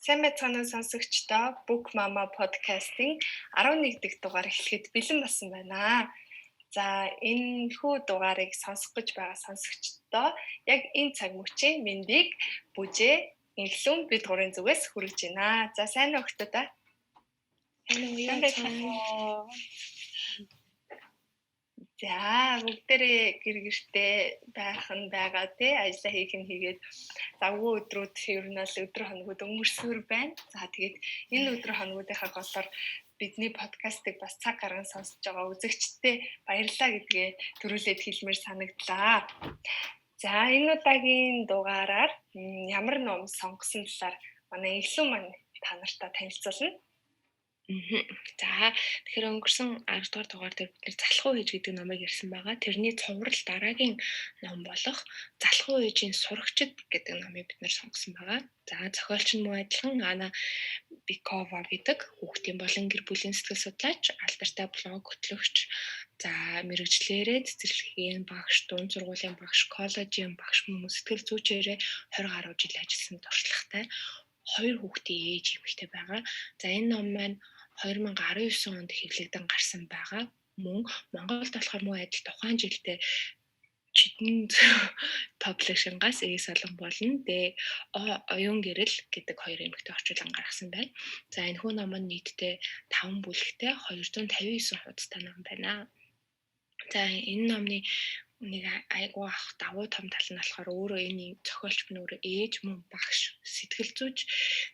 Сайн байцгаана сонсогчдоо Book Mama podcast-ийн 11 дахь дугаар эхлэхэд бэлэн болсон байна. За энэ хүү дугаарыг сонсох гэж байгаа сонсогчдоо яг энэ цаг мөчийн мэндийг бүжээ инглүүн бид гурийн зүгээс хүргэж байна. За сайн уу охтуудаа? Сайн байна. За бүгдээрээ гэр гэртээ байх нь байгаа тий ажилла хийх нь хийгээд завгүй өдрүүд ер нь л өдөр хоногуд өнгөрсөөр байна. За тэгээд энэ өдөр хоногуудынхаа голоор бидний подкастыг бас цаг гарган сонсож байгаа үзэгчдээ баярлалаа гэдгээ төрүүлээд хэлмээр санагдлаа. За энэ удаагийн дугаараар ямар ном сонгосон талаар манай Илүү маань та нартай танилцуулна. За тэгэхээр өнгөрсөн 10 дугаар дугаар дээр бид залхуу ээж гэдэг номыг ярьсан байгаа. Тэрний цуврал дараагийн ном болох залхуу ээжийн сурагчид гэдэг номыг бид нэр сонгосон байгаа. За зохиолч нь мөн адилхан Ана Бикова гэдэг хүүхдийн болон гэр бүлийн сэтгэл судлаач, алдартай блог хөтлөгч, за мэрэгчлэрээ цэцэрлэгийн багш, дунд сургуулийн багш, коллежийн багш мөн сэтгэл зүйчээрээ 20 гаруй жил ажилласан туршлагатай 2 хүүхдийн ээж эмэгтэй байгаа. За энэ ном маань 2019 онд хэвлэгдэн гарсан байгаа. Мөн Монголд болохоор мөн адил тухайн жилдээ чидэн паблишингаас эс олон болно. Тэгээ оюун гэрэл гэдэг 2 эмэгтэй орчуулан гаргасан байна. За энэ хүү ном нь нийтдээ 5 бүлэгтэй 259 хуудастай ном байна. За энэ номны нэг айгуу ах давуу том тал нь болохоор өөрөө энэ зохиолч нь өөрөө ээж мөн багш сэтгэл зүйч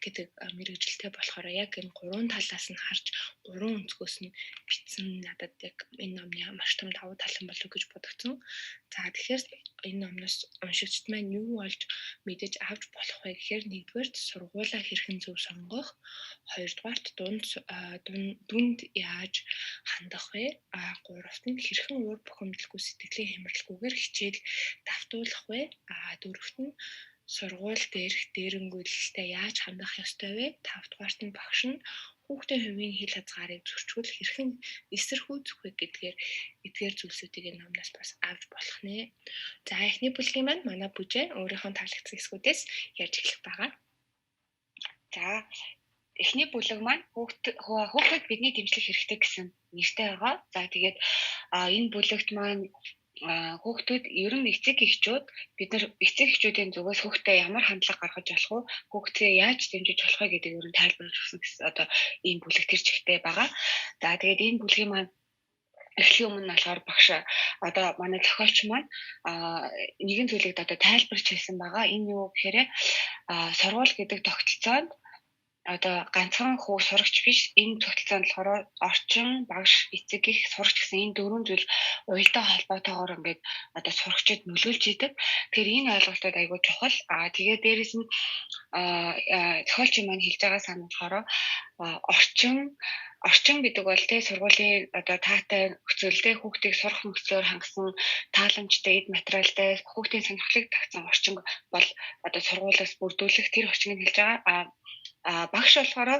гэдэг мэрэгжилтэй болохоор яг энэ 3 талаас нь харж 3 өнцгөөс нь бичсэн надад яг энэ номны маш том давуу тал нь болов гэж бодогдсон. За тэгэхээр энэ номноос уншигчд маань юу болж мэдэж авч болох вэ гэхээр нэгдүгээр сургуулаа хэрхэн зөв сонгох, хоёрдугаарт дунд яаж хандах вэ? Гуравт нь хэрхэн уур бухимдалгүй сэтгэлийн хямралгүйгээр хичээл давтуулах вэ? Дөрөвт нь сургууль дээрх дээрэнгүйлэлтэд яаж хандах ёстой вэ? Тавдугаарт нь багш нь хүүхдийн хувийн хэл хязгаарыг зөрчигдөл хэрхэн эсэргүүцэх вэ гэдгээр эдгээр зүйлсүүдийг энэ номноос бас авч болох нэ. За эхний бүлгийн маань манай бүжээ өөрийнхөө таалагдсан хэсгүүдээс ярьж эхлэх байгаа. За эхний бүлэг маань хүүхэд бидний дэмжлэг хэрэгтэй гэсэн нэртэй байгаа. За тэгээд энэ бүлэгт маань хүүхдүүд ер нь эцэг эхчүүд бид нар эцэг эхчүүдийн зүгээс хүүхдэд ямар хандлага гаргаж болох вэ? Хүүхдэд яаж дэмжиж болох вэ гэдэг ер нь тайлбарлаж өгсөн гэсэн одоо энэ бүлэг төр чигтэй байгаа. За тэгээд энэ бүлгийн маань эхлэхийн өмнө болохоор багш одоо манай зохиолч маань нэгэн зүйлийг одоо тайлбарч хэлсэн байгаа. Энэ юу гэхээр сургууль гэдэг тогтолцоонд одоо ганцхан хүү сурагч биш энэ тогтолцоонд болохоор орчин багш эцэг их сурагч гэсэн энэ дөрвөн зүйл уялдаа холбоотойгоор ингээд одоо сурагчид нөлөөлж идэг. Тэгэхээр энэ ойлголтод айгүй чухал. Тэгээд дээрэс нь зохиолч маань хэлж байгаа сан болохоор орчин гэдэг бол тэ сургуулийн одоо таатай нөхцөлтэй хүүхдийг сурах нөхцлөөр хангасан тааламжтай эд материалтай хүүхдийн сонирхлыг татсан орчин бол одоо сургуулиас бүрдүүлэх тэр орчныг хэлж байгаа. Багш болохоор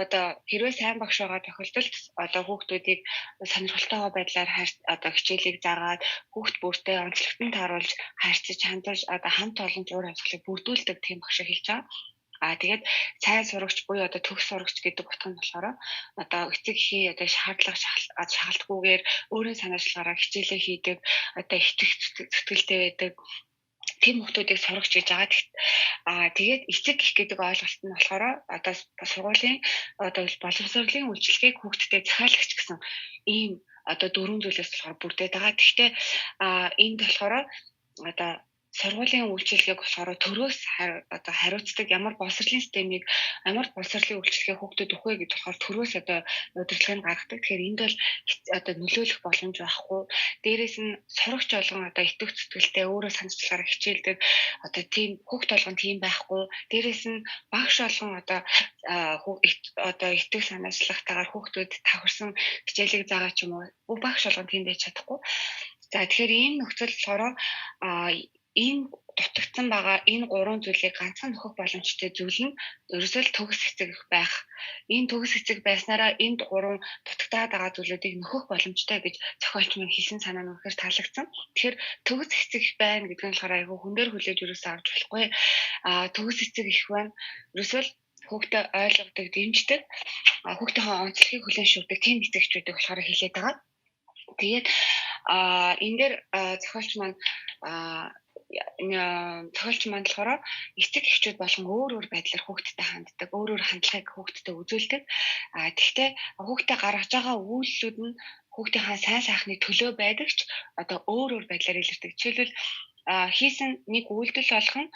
одоо хэрвээ сайн багш байгаа тохиолдолд одоо хүүхдүүдийг сонирхолтойгоо байдлаар одоо хичээлийг заагаад хүүхд бүртээ онцлогтон тааруулж харьцаж хандаж одоо хамт олон зур авсгалыг бүрдүүлдэг тийм багшаа хэлж байгаа. Тэгээд сайн сурагч буюу одоо төгс сурагч гэдэг утга нь болохоор одоо эцэг эхийн одоо шаардлагагүйгээр өөрийн санаачлаараа хичээлээ хийдэг одоо итгэх зүтгэлтэй байдаг тийм хүмүүсийг сурагч гэж байгаа. Тэгээд эцэг гэх гэдэг ойлголт нь болохоор одоо сургуулийн одоо боловсролын үйлчилгээг хүүхдэд захиалагч гэсэн ийм одоо дөрвөн зүйлээс болохоор бүрдээд байгаа. Гэхдээ энд болохоор одоо сургуулийн үйлчилгээг болохоор төрөөс одоо хариуцдаг ямар боловсролын системийг ямар боловсролын үйлчилгээ хүүхдэд өгөх вэ гэдэг болохоор төрөөс одоо удирдлагыг гаргадаг. Тэгэхээр энд бол одоо нөлөөлөх боломж байхгүй. Дээрээс нь сурагч болгон одоо итгэх зүтгэлтэй өөрөө санацлагаараа хичээлдэг одоо тийм хүүхд болгон тийм байхгүй. Дээрээс нь багш болгон одоо итгэх санацлагтайгаар хүүхдүүд тавхарсан хичээлийг заагаа ч юм уу багш болгон тийм байж чадахгүй. За тэгэхээр энэ нөхцөл болохоор энэ дутагдсан байгаа энэ гурван зүйлийг ганцхан нөхөх боломжтой зүйл нь ерөөсөө төгс эцэг байх. Энэ төгс эцэг байснараа энд гурван дутагдаад байгаа зүйлүүдийг нөхөх боломжтой гэж зохиолч маань хэлсэн санаа нь үнэхээр таалагдсан. Тэгэхээр төгс эцэг байна гэдэг нь болохоор айгүй хүн дээр хүлээж ерөөсөө авч болохгүй. Төгс эцэг их байна. Ерөөсөө хүүхдээ ойлгодог, дэмждэг, хүүхдийнхээ онцлогийг хүлээн шүрдэг тийм эцэгчүүдийг болохоор хэлээд байгаа. Тэгээд энэ дээр зохиолч маань зохиолч маань болохоор эцэг эхчүүд болгон өөр байдлаар хүүхдтэй ханддаг, өөр хандлагыг хүүхдтэй үзүүлдэг. Гэхдээ хүүхдээ гаргаж байгаа үйлдэлүүд нь хүүхдийнхээ сайн сайхны төлөө байдаг ч одоо өөр байдлаар илэрдэг. Жишээлбэл хийсэн нэг үйлдэл болгон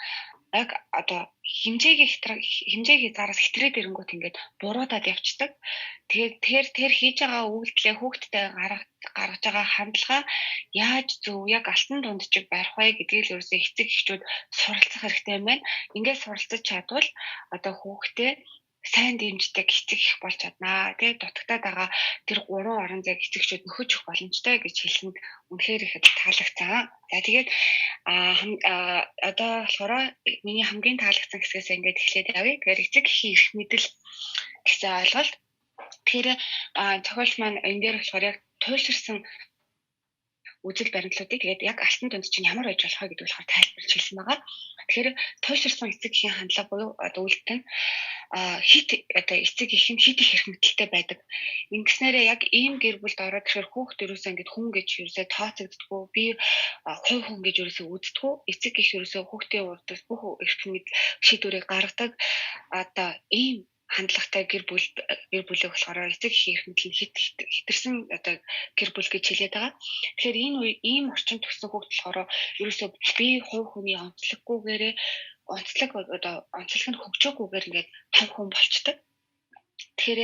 яг одоо хэмжээгийн зараас хэтрээд ирэнгүүт ингээд буруудаад явцдаг. Тэгээд тэр хийж байгаа үйлдэлээ хүүхдтэй гаргаж байгаа хандлага яаж зөв яг алтан дундчиг барих вэ гэдгийг л ерөөсөө эцэг эхчүүд суралцах хэрэгтэй юм байна. Ингээд суралцаж чадвал одоо хүүхдээ сайн дэмждэг эцэг их болж чаднаа. Тэгээд дутагтаад байгаа тэр 3 орон зайг эцэгчүүд нөхөж өгөх боломжтой гэж хэлсэнд үнэхээр их таалагдсан. За тэгээд одоо болохоор миний хамгийн таалагдсан хэсгээс ингээд эхлээд явъя. Тэгэхээр эцэг эхийн эрх мэдэл гэсэн ойлголт. Тэгэхээр зохиолч маань энэ дээр болохоор яг туйлширсан үзэл баримтлуудыг тэгээд яг алтан дунд чинь ямар байж болох вэ гэдэг болохоор тайлбарлаж хэлсэн байгаа. Тэгэхээр туйлширсан эцэг эхийн хандлага буюу одоо үйлдэл нь хит одоо эцэг их нь хит их эрх мэдэлтэй байдаг. Ингэснээрээ яг ийм гэр бүлд ороод тэгэхээр хүүхд ерөөсөө ингээд хүн гэж ерөөсөө тооцогддоггүй, би хувь хүн гэж ерөөсөө үздэггүй. Эцэг их ерөөсөө хүүхдийн урдаас бүх эрх мэдэл шийдвэрийг гаргадаг. Одоо ийм хандлагатай гэр бүлээ болохоор эцэг эхийн эрх мэдэл нь хитэрсэн одоо гэр бүл гэж хэлээд байгаа. Тэгэхээр энэ үе ийм орчинд төссөн хүүхд болохоор ерөөсөө би хувь хүний онцлоггүйгээр онцлог нь хөгжөөгүйгээр ингээд том хүн болчдөг. Тэгэхээр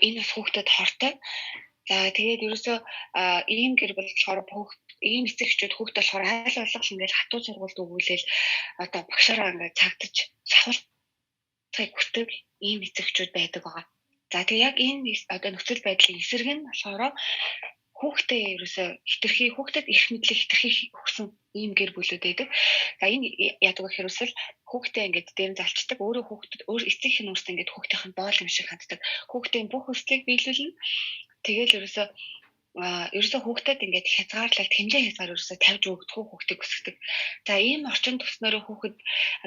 энэ бас хүүхдэд хортой. За тэгээд ерөөсөө ийм гэр бүл болохоор ийм эцэг эхчүүд хүүхдэд болохоор айл болох ингээд хатуу сургуульд өгүүлээл одоо багшаараа ингээд цагдаж сахуулахыг хүсдэг ийм эцэгчүүд байдаг байгаа. За тэгээ яг энэ одоо нөхцөл байдлын эсрэг нь болохоор хүүхдээ ерөөсөө хүүхдэд эрх мэдлийг хэтэрхий өгсөн ийм гэр бүлүүд байдаг. За энэ яадаг гэхээр үсэл хүүхдээ ингээд дэм залчдаг, өөр эцэг их нь өөртөө ингээд хүүхдийнх нь боол юм шиг ханддаг. Хүүхдийн бүх хүслийг биелүүлнэ. Тэгээл ерөөсөө хүүхдэд ингээд хязгаарлалт хэмжээ хязгаар ерөөсөө тавьж өгдөг хүүхдийг өсгдөг. За ийм орчинд төснөрөө хүүхэд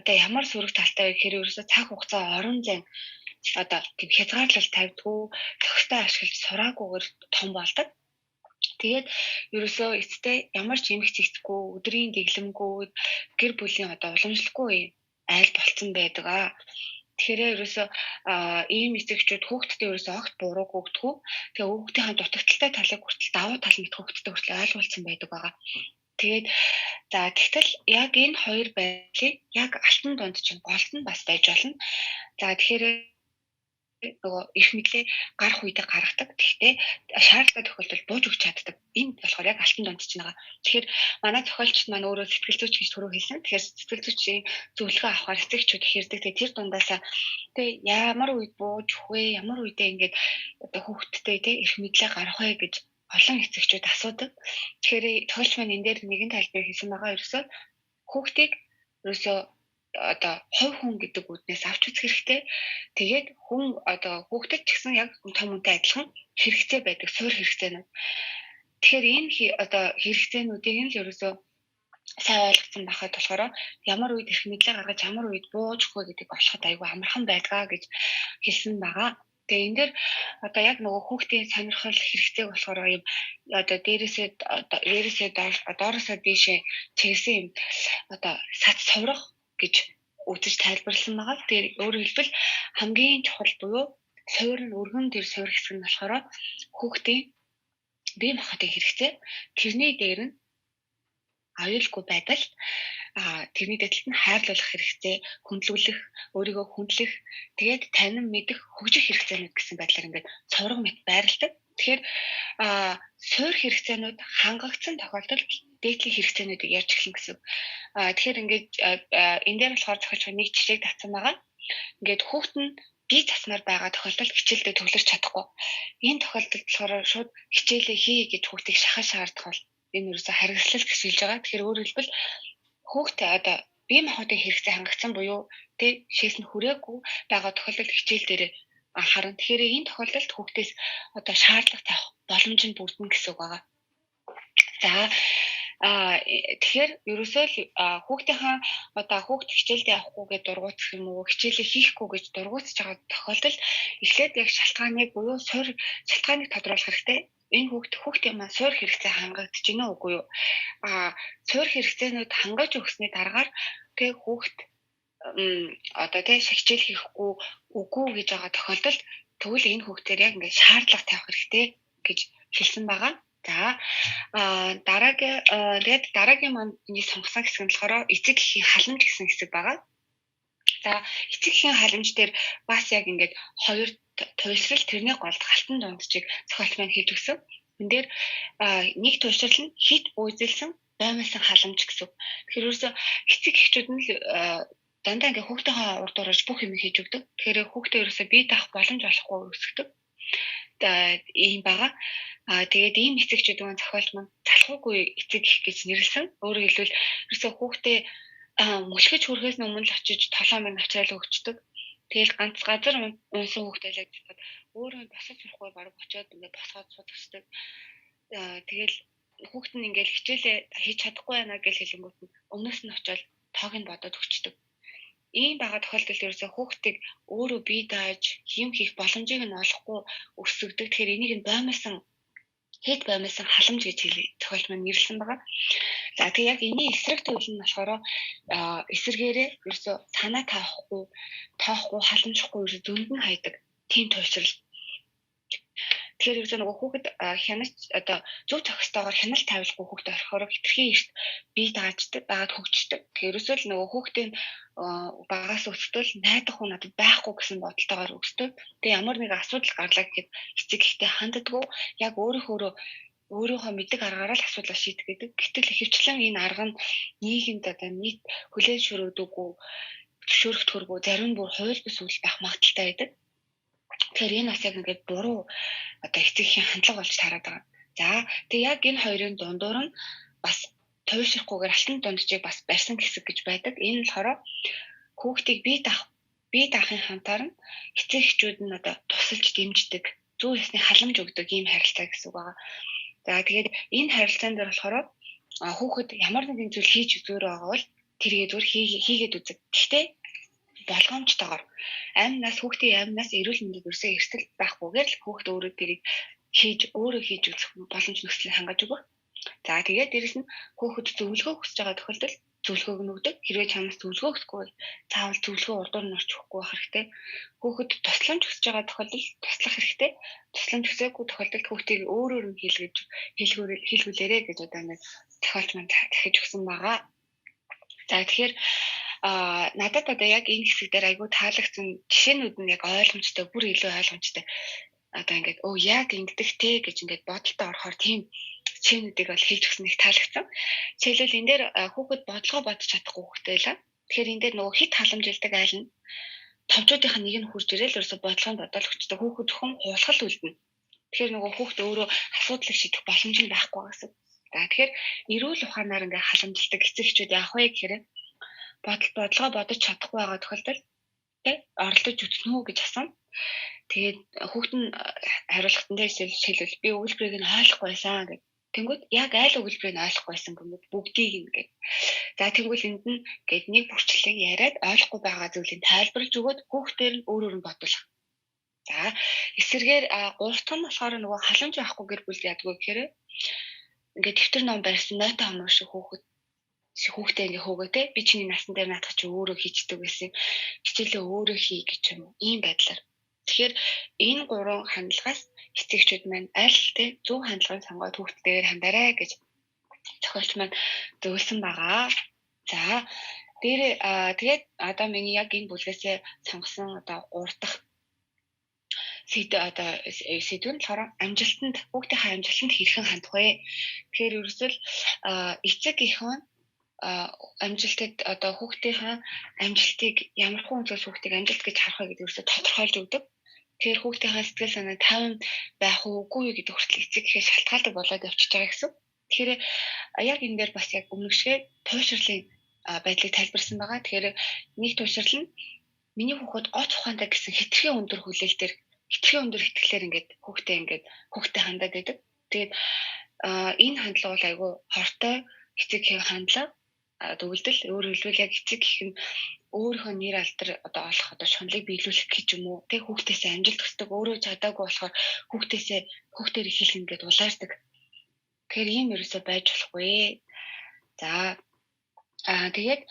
одоо ямар сөрөг талтай вэ гэхээр ерөөсөө цаг хугацаа орон зай одоо тийм хязгаарлалт тавьдгүй, төгстэй ашиглаж сураагүйгээр том болдог. Тэгээд ерөөсөө эцтэй ямар ч эмх цэгцгүй, өдрийн дэглэмгүй гэр бүлийн одоо уламжлалгүй айл болцсон байдаг аа. Тэгэхээр ерөөсөө ийм эцэгчүүд хүүхдэд ерөөсөө огт бурууг өгдөггүй. Тэгээ хүүхдийн дутагдaltaй талыг хүртэл давуу тал нь хүүхдэд хүртэл ойлгуулсан байдаг байгаа. Тэгээд за тэгтэл яг энэ хоёр байдлыг яг алтан дунд чинь голд нь бас байж болно. За тэгэхээр нөгөө эрх мэдлээ гарах үедээ гаргадаг. Гэхдээ шаардлагатай тохиолдолд бууж өгч чаддаг. Энэ болохоор яг алтан дунд чинь байгаа. Тэгэхээр манай зохиолчд маань өөрөө сэтгэл зүйч гэж түрүү хэлсэн. Тэгэхээр сэтгэл зүйчийн зөвлөгөө авахар эцэгчүүд хэрдэг. Тэгээ тэр дундаасаа тэгээ ямар үед бууж өгөх вэ? Ямар үедээ ингээд одоо хүүхдтэй тэ эрх мэдлээ гаргах вэ гэж олон эцэгчүүд асуудаг. Тэгэхээр зохиолч маань энэ дээр нэгэн тайлбар хийсэн байгаа. Ерөөсөө хүүхдийг ерөөсөө одоо хувь хүн гэдэг үднээс авч үзэх хэрэгтэй. Тэгээд хүн одоо хүүхдэд ч гэсэн яг том хүнтэй адилхан хэрэгцээ байдаг, суурь хэрэгцээнүүд. Тэгэхээр энэ одоо хэрэгцээнүүдийг нь л ерөөсөө сайн ойлгосон байхад болохоор ямар үед эрх мэдлээ гаргаж ямар үед бууж өгөх вэ гэдгийг олоход аюулгүй амархан байдгаа гэж хэлсэн байгаа. Тэгээ энэ дээр одоо яг нөгөө хүүхдийн сонирхол хэрэгцээг болохоор юм одоо дээрээсээ доороосоо дээшээ чиглэсэн юм одоо сац соврох гэж үзэж тайлбарласан байгаа. Тэр өөрөөр хэлбэл хамгийн чухал буюу суурь нь өргөн тэр суурь хэсэг нь болохоор хүүхдийн бие махбодын хэрэгцээ. Тэрний дээр нь аюулгүй байдал, тэрний дэдэлт нь хайрлуулах хэрэгцээ, хүндлүүлэх, өөрийгөө хүндлэх, тэгээд танин мэдэх, хөгжих хэрэгцээнүүд гэсэн байдлаар ингээд цувраг мэт байрладаг. Тэгэхээр суурь хэрэгцээнүүд хангагдсан тохиолдолд дээдлийн хэрэгцээнүүдийг ярьж эхлэн гэсэн. Тэгэхээр ингээд энэ дээр болохоор зохиолч нэг жишээг татсан байгаа. Ингээд хүүхэд нь бие засмаар байгаа тохиолдолд хичээлдээ төвлөрч чадахгүй. Энэ тохиолдолд болохоор шууд хичээлээ хий гэж хүүхдийг шахаж шаардах бол энэ юусэн харгислал гэж хэлж байгаа. Тэгэхээр өөрөөр хэлбэл хүүхдээ одоо бие махбодын хэрэгцээ хангагдсан буюу тэ шээс нь хүрээгүй байгаа тохиолдолд хичээл дээр анхаарна. Тэгэхээр энэ тохиолдолд хүүхдээс одоо шаардлага тавих боломж нь бүрдэнэ гэсэн үг байгаа. За Тэгэхээр ерөөсөө л хүүхдийнхаа одоо хүүхд хичээлдээ явахгүй гэж дургуутах юм уу, хичээлээ хийхгүй гэж дургуутж байгаа тохиолдолд эхлээд яг шалтгааныг буюу шалтгааныг тодруулах хэрэгтэй. Энэ хүүхдийн маань суурь хэрэгцээ хангагдаж байна уу үгүй юу? Суурь хэрэгцээнүүд хангаж өгсөний дараагаар тэгээ хүүхд одоо тий хичээл хийхгүй үгүй гэж байгаа тохиолдолд тэгвэл энэ хүүхдээр яг ингээд шаардлага тавих хэрэгтэй гэж хэлсэн байгаа. За дараагийн маань сонгосон хэсэг нь болохоор эцэг эхийн халамж гэсэн хэсэг байгаа. За эцэг эхийн халамж дээр бас яг ингээд хоёр туйлшрал тэрний голд галтан дунджийг зохиолч маань хэлж өгсөн. Энд дээр нэг туйлшрал нь хит үйлзэлсэн баймасан халамж гэсэн. Тэгэхээр ерөөсө эцэг эхчүүд нь дандаа ингээд хүүхдийнхээ урд уурж бүх юм хийж өгдөг. Тэгэхээр хүүхдээ ерөөсө бие даах боломж олохгүй өсгдөг. Ийм байгаа. Тэгээд ийм эцэгчүүд маань зохиолч маань залхуугүй эцэг их гэж нэрлсэн. Өөрөөр хэлбэл ерөөсө хүүхдээ мөлхөж хүрэхээс өмнө л очиж толоо минь авчраал өгчдөг. Тэгэл ганц газар унсан хүүхдээ л гэдэг өөрөө босож сурахгүй баг очиод ингээд босгоод суудчихдаг. Тэгэл хүүхэд нь ингээд хичээлээ хийж чадахгүй байна гэж хэлэнгүүт нь өмнөөс нь очиод тоог нь бодоод өгчдөг. Ийм байгаа тохиолдолд ерөөсөө хүүхдийг өөрөө бие дааж юм хийх боломжийг нь олохгүй өсгдөг. Тэгэхээр энийг нь баймасан халамж гэж зохиолч маань нэрлсэн байгаа. За тэгээ яг энэний эсрэг төлөв нь болохоор эсэргээрээ ерөөсөө санаа тоохгүй халамжихгүй ерөөсөө зөнд нь хайдаг тийм туйлшрал. Тэгэхээр ерөөсөө нөгөө хүүхэд хяналт одоо зөв тохистойгоор хяналт тавилгүй хүүхэд орхиороо хитрхийн эрт бие дааждаг, дагаад хөгждөг. Тэгэхээр ерөөсөө л нөгөө хүүхдийн багаас өсөлтөл найдах хүн надад байхгүй гэсэн бодолтойгоор өсдөг. Тэгээ ямар нэг асуудал гарлаа гэхэд эцэг ихтэй ханддаггүй яг өөрийнхөө мэддэг аргаараа л асуудал шийдэх гэдэг. Гэтэл ихэвчлэн энэ арга нь нийгэмд одоо нийт хүлээн шүрэгдэггүй, зөвшөөрөгдөхөргүй, зарим нь бүр хууль бус үйл байх магадaltaй байдаг. Тэгэхээр энэ бас яг ингээд буруу одоо эцэг эхийн хандлага болж тараад байгаа. За тэгээ яг энэ хоёрын дундуур нь бас туйлшрахгүйгээр алтан дунджийг бас барьсан хэсэг гэж байдаг. Энэ нь болохоор хүүхдийг бие даахын хамтаар нь эцэг эхчүүд нь одоо тусалж дэмждэг, зөв ёсны халамж өгдөг ийм харилцаа гэсэн үг байгаа. За тэгээд энэ харилцаан дээр болохоор хүүхэд ямар нэгэн зүйл хийж үзээр байгаа бол тэргээ зүгээр хийгээд үзэг. Гэхдээ болгоомжтойгоор хүүхдийн амнаас эрүүл мэндэд өрсөө эрсдэл байхгүйгээр л хүүхд өөрөө тэрийг өөрөө хийж үзэх боломж нөхцөлийг хангаж өгөх. За тэгээд дээрэс нь хүүхэд зөвлөгөө хүсэж байгаа тохиолдолд зөвлөгөөг нь өгдөг. Хэрвээ чамаас зөвлөгөө өгөхгүй цаавал зөвлөгөө урдуур нь орч өгөхгүй байх хэрэгтэй. Хүүхэд тусламж хүсэж байгаа тохиолдолд туслах хэрэгтэй. Тусламж хүсээгүй тохиолдолд хүүхдийг өөрөөр нь хийлгүүлээрэй гэж одоо нэг зохиолч маань дахиж өгсөн байгаа. За тэгэхээр надад одоо яг энэ хэсэг дээр айгүй таалагдсан жишээнүүд нь яг ойлгомжтой, бүр илүү ойлгомжтой. Одоо ингээд яг ингэдэг те гэж ингээд бодолтой орохоор тийм жишээнүүдийг бол хэлж өгсөн их таалагдсан. Жишээлбэл энэ дээр хүүхэд бодлогоо бодож чадахгүй хүүхдээ л. Тэгэхээр энэ дээр нөгөө хит халамжилдаг айл нь товчуудынхаа нэг нь хурж ирээл ерөөсө бодлогонд бодол өгчдөг. Хүүхэд зөвхөн хуулгал үлдэнэ. Тэгэхээр нөгөө хүүхэд өөрөө асуудлыг шийдэх боломж нь байхгүй гэсэн. За тэгэхээр эрүүл ухаанаар ингээд халамжилдаг эцэг эхчүүд яах вэ гэхээр бодлогоо бодож чадахгүй байгаа тохиолдолд оролдож үзнэ үү гэж асууна. Тэгээд хүүхэд нь хариулахтан дээр шилбэл би өгүүлбэрийг нь ойлгохгүй байсан гэдэг. Тэнгүүд яг айл өгүүлбэрийг нь ойлгохгүй байсан гэмэд бүгдийг ингээд. За тэгвэл энд нь гээд нэг бүрчлэг яриад ойлгохгүй байгаа зүйлийг тайлбарлаж өгөөд хүүхдээр нь өөрөөр нь бодуулах. За эсвэргээр гуравдах нь болохоор нөгөө халамж авахгүй гэр бүл ядгүй гэхээр ингээд дэвтэр ном барьсан нойтоо хамаа шиг хүүхдээ ингээ хөөгөө те би чиний насан дээр наадах чи өөрөө хийчдэг байсан хичээлээ өөрөө хий гэж юм ийм байдлаар. Тэгэхээр энэ гурван хандлагаас эцэгчүүд маань аль те зөв хандлагыг сонгоод хүүхдтэйгээр хандаарай гэж зохиолч маань зөвлөсөн байгаа. За тэгээд одоо миний яг энэ бүлгээсээ сонгосон одоо 3 дахь сэдв нь болохоор хүүхдийнхээ амжилтанд хэрхэн хандах вэ? Тэгэхээр ерөөсөл эцэг эхэн амжилтад одоо хүүхдийнхээ амжилтыг ямар хүнээс хүүхдийг амжилт гэж харах вэ гэдэг нь тодорхойлж өгдөг. Тэгэхээр хүүхдийнхээ сэтгэл санаа тайван байх уугүй юу гэдэг хүртэл эцэг ихээ шалтгаалдаг болоод явчихж байгаа гэсэн. Тэгэхээр яг энэ дээр бас яг өмнөшгөө туйлшрлын байдлыг тайлбарсан байгаа. Тэгэхээр нэг туйлшрал нь миний хүүхэд оц ухаантай гэсэн хитрхийн өндөр хүлээлтээр хитрхийн өндөр итгэлээр ингээд хүүхдээ хандаад байдаг. Тэгээд энэ хандлага бол айгүй хортой эцэг эхийн хандлага төгөлдөл өөрөөр хэлбэл яг эцэг гэх нь өөрийнхөө нэр алдар одоо олох одоо шунлыг биелүүлэх гэж юм уу тэг хүүхдээсээ амжилт хүсдэг өөрөө чадаагүй болохоор хүүхдээр их их ингээд улаардаг. Тэгэхээр ийм ерөөсөө байж болохгүй. За тэгээд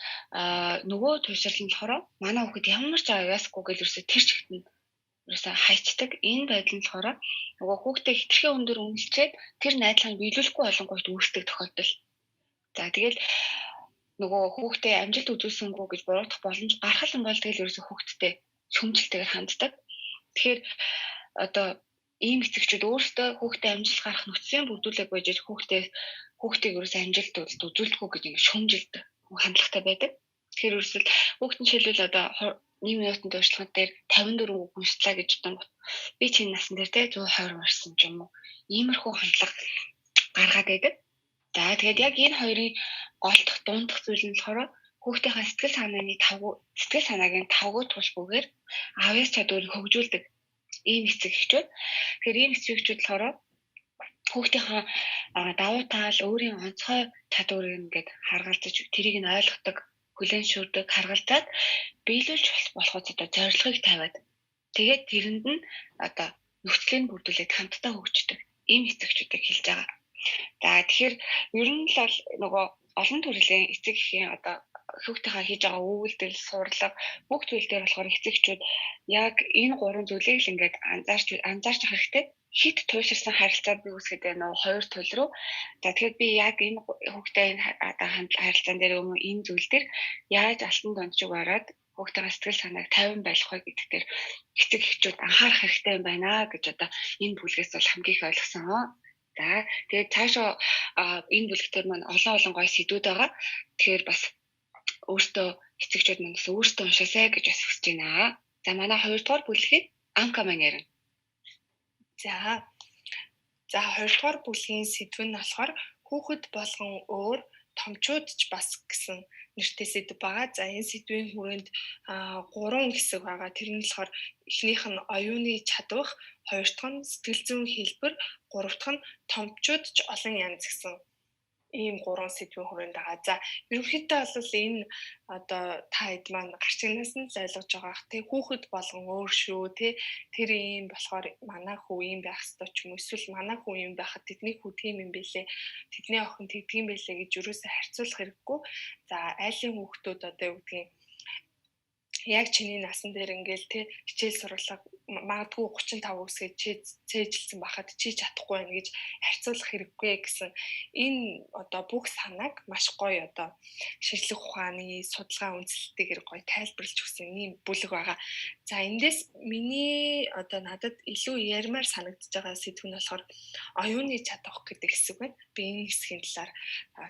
нөгөө туушрал нь болохоор манай хүүхэд ямар ч аяасгүй гэж ерөөсөө тэр чигт нь ерөөсөө хайчдаг. Энэ байдал нь болохоор нөгөө хүүхдээ хитрхи өндөр үнэлчээд тэр найдлагыг биелүүлэхгүй болонгойд үүсдэг тохиолдол. За тэгэл нөгөө хүүхдээ амжилт үзүүлсэнгүй гэж буруутгах боломж гарах юм бол тэгэл ерөөсөө хүүхдтэй шүмжэлтэйгээр ханддаг. Тэгэхээр одоо ийм эцэгчүүд өөрсдөө хүүхдээ амжилт гарах нөхцөлийн бүрдүүлэг байж хүүхдийг ерөөсөө амжилт үзүүлдэггүй гэж ингэ шүмжилдэг хандлагатай байдаг. Тэгэхээр ерөөсөө хүүхдийн шилжил одоо 1 минутын туршлаган дээр 54 үг уншлаа гэж бодсон. Би чинь насан дээр те 120 уншсан ч юм уу. Иймэрхүү хандлага гаргаад байдаг. За тэгээд яг энэ хоёрын голдох дундах зүйл нь болохоор хүүхдийнхээ сэтгэл санаагийн тавгуу тушгүйгээр авьяас чадварыг хөгжүүлдэг ийм эцэг эхчүүд. Тэгэхээр ийм эцэг эхчүүд болохоор хүүхдийнхээ давуу тал өөрийн онцгой чадварыг ингээд харгалзаж тэрийг нь ойлгодог, хүлээн шүрдэг, харгалзаад биелүүлж болоход одоо зорилгыг тавиад тэгээд тэрэнд нь одоо нөхцөлийн бүрдүүлээд хамтдаа хөгждөг ийм эцэг эхчүүдийг хэлж байгаа. За тэгэхээр ер нь л бол нөгөө олон төрлийн эцэг эхийн одоо хүүхдийнхээ хийж байгаа үйлдэл, сурлага бүх зүйл дээр болохоор эцэгчүүд яг энэ гурван зүйлийг л ингээд анзаарч авах хэрэгтэй. Хит туйлширсан харилцааг бий үүсгэж байна уу? Хоёр төл рүү. За тэгэхээр би яг энэ хүүхдээ одоо харилцаан дээр өмнө энэ зүйл дээр яаж алтан дончиг ороод хүүхдийн сэтгэл санааг 50 байлгах вэ гэдэг дээр эцэг эхчүүд анхаарах хэрэгтэй юм байна гэж одоо энэ бүлгээс бол хамгийн их ойлгосон. За тэгээд цаашаа энэ бүлэгтэр маань олон гой сэдвүүд байгаа. Тэгэхээр бас өөртөө эцэгчүүд маань өөртөө уншаасай гэж бас хүсэж байна. За манай 2 дугаар бүлгийг Анка маань ярина. За 2 дугаар бүлгийн сэдв нь болохоор хүүхэд болгон өөр томчууд ч бас гэсэн нэртэй сэдв байгаа. За энэ сэдвийн хүрээнд 3 хэсэг байгаа. Тэр нь болохоор эхнийх нь оюуны чадвах, хоёр дахь нь сэтгэл зүйн хэлбэр, гурав дахь нь томчууд ч олон янз гэсэн ийм 3 сэдвийн хүрээнд байгаа. За ерөнхийдөө бол энэ одоо та хэд маань гарчигнаас нь ойлгож байгаах тий хүүхэд болгон өөр шүү тий тэр ийм болохоор манай хүү ийм байх ёстой ч юм уу эсвэл манай хүү ийм байхад тэдний хүү тийм юм бэлээ тэдний охин тэгдэм бэлээ гэж юусаа харьцуулах хэрэггүй. За айлын хүүхдүүд одоо юу гэдгийг яг чиний насан дээр ингээл тий хичээл сурлага магадгүй 35 үсгээд чи цээжилсэн байхад чи чадахгүй байх гэж харьцуулах хэрэггүй гэсэн энэ одоо бүх санааг маш гоё одоо шинжлэх ухааны судалгаа үндэслэлтэйгээр гоё тайлбарлаж өгсөн ийм бүлэг байгаа. За эндээс миний одоо надад илүү ярмаар санагдаж байгаа сэдв нь болохоор оюуны чадвах гэдэг хэсэг байна. Би энэ хэсгийн талаар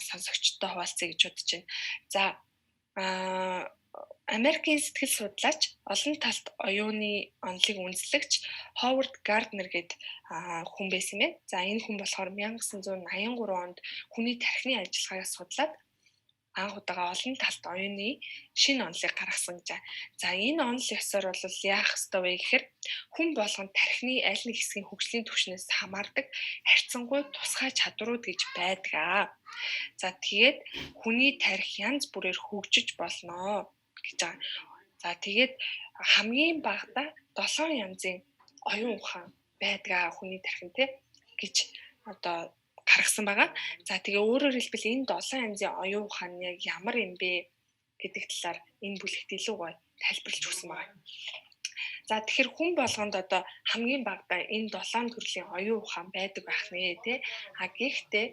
сонсогчдод хуваалцъя гэж бодож байна. За Америкийн сэтгэл судлаач олон талт оюуны онолыг үндэслэгч Ховард Гарднер гэдэг хүн байсан юм байна. За энэ хүн болохоор 1983 онд хүний тархины ажиллагааг судлаад анх удаага олон талт оюуны шинэ онолыг гаргасан гэж. За энэ онол ёсоор бол яах ёстой вэ гэхээр хүн болгон тархины аль нэг хэсгийн хөгжлийн түвшнээс хамаардаг харьцангуй тусгай чадварууд гэж байдаг. За тэгээд хүний тархи янз бүрээр хөгжиж болно гэж байгаа. За тэгээд хамгийн багадаа 7 янзын оюун ухаан байдаг хүний тархинд гэж одоо гаргасан байгаа. За тэгээ өөрөөр хэлбэл энэ 7 янзын оюун ухаан нь яг ямар юм бэ гэдэг талаар энэ бүлэгт илүү гоё тайлбарлаж өгсөн байгаа. За тэгэхээр хүн болгонд одоо хамгийн багадаа энэ 7 төрлийн оюун ухаан байдаг байх нэ тий. Гэхдээ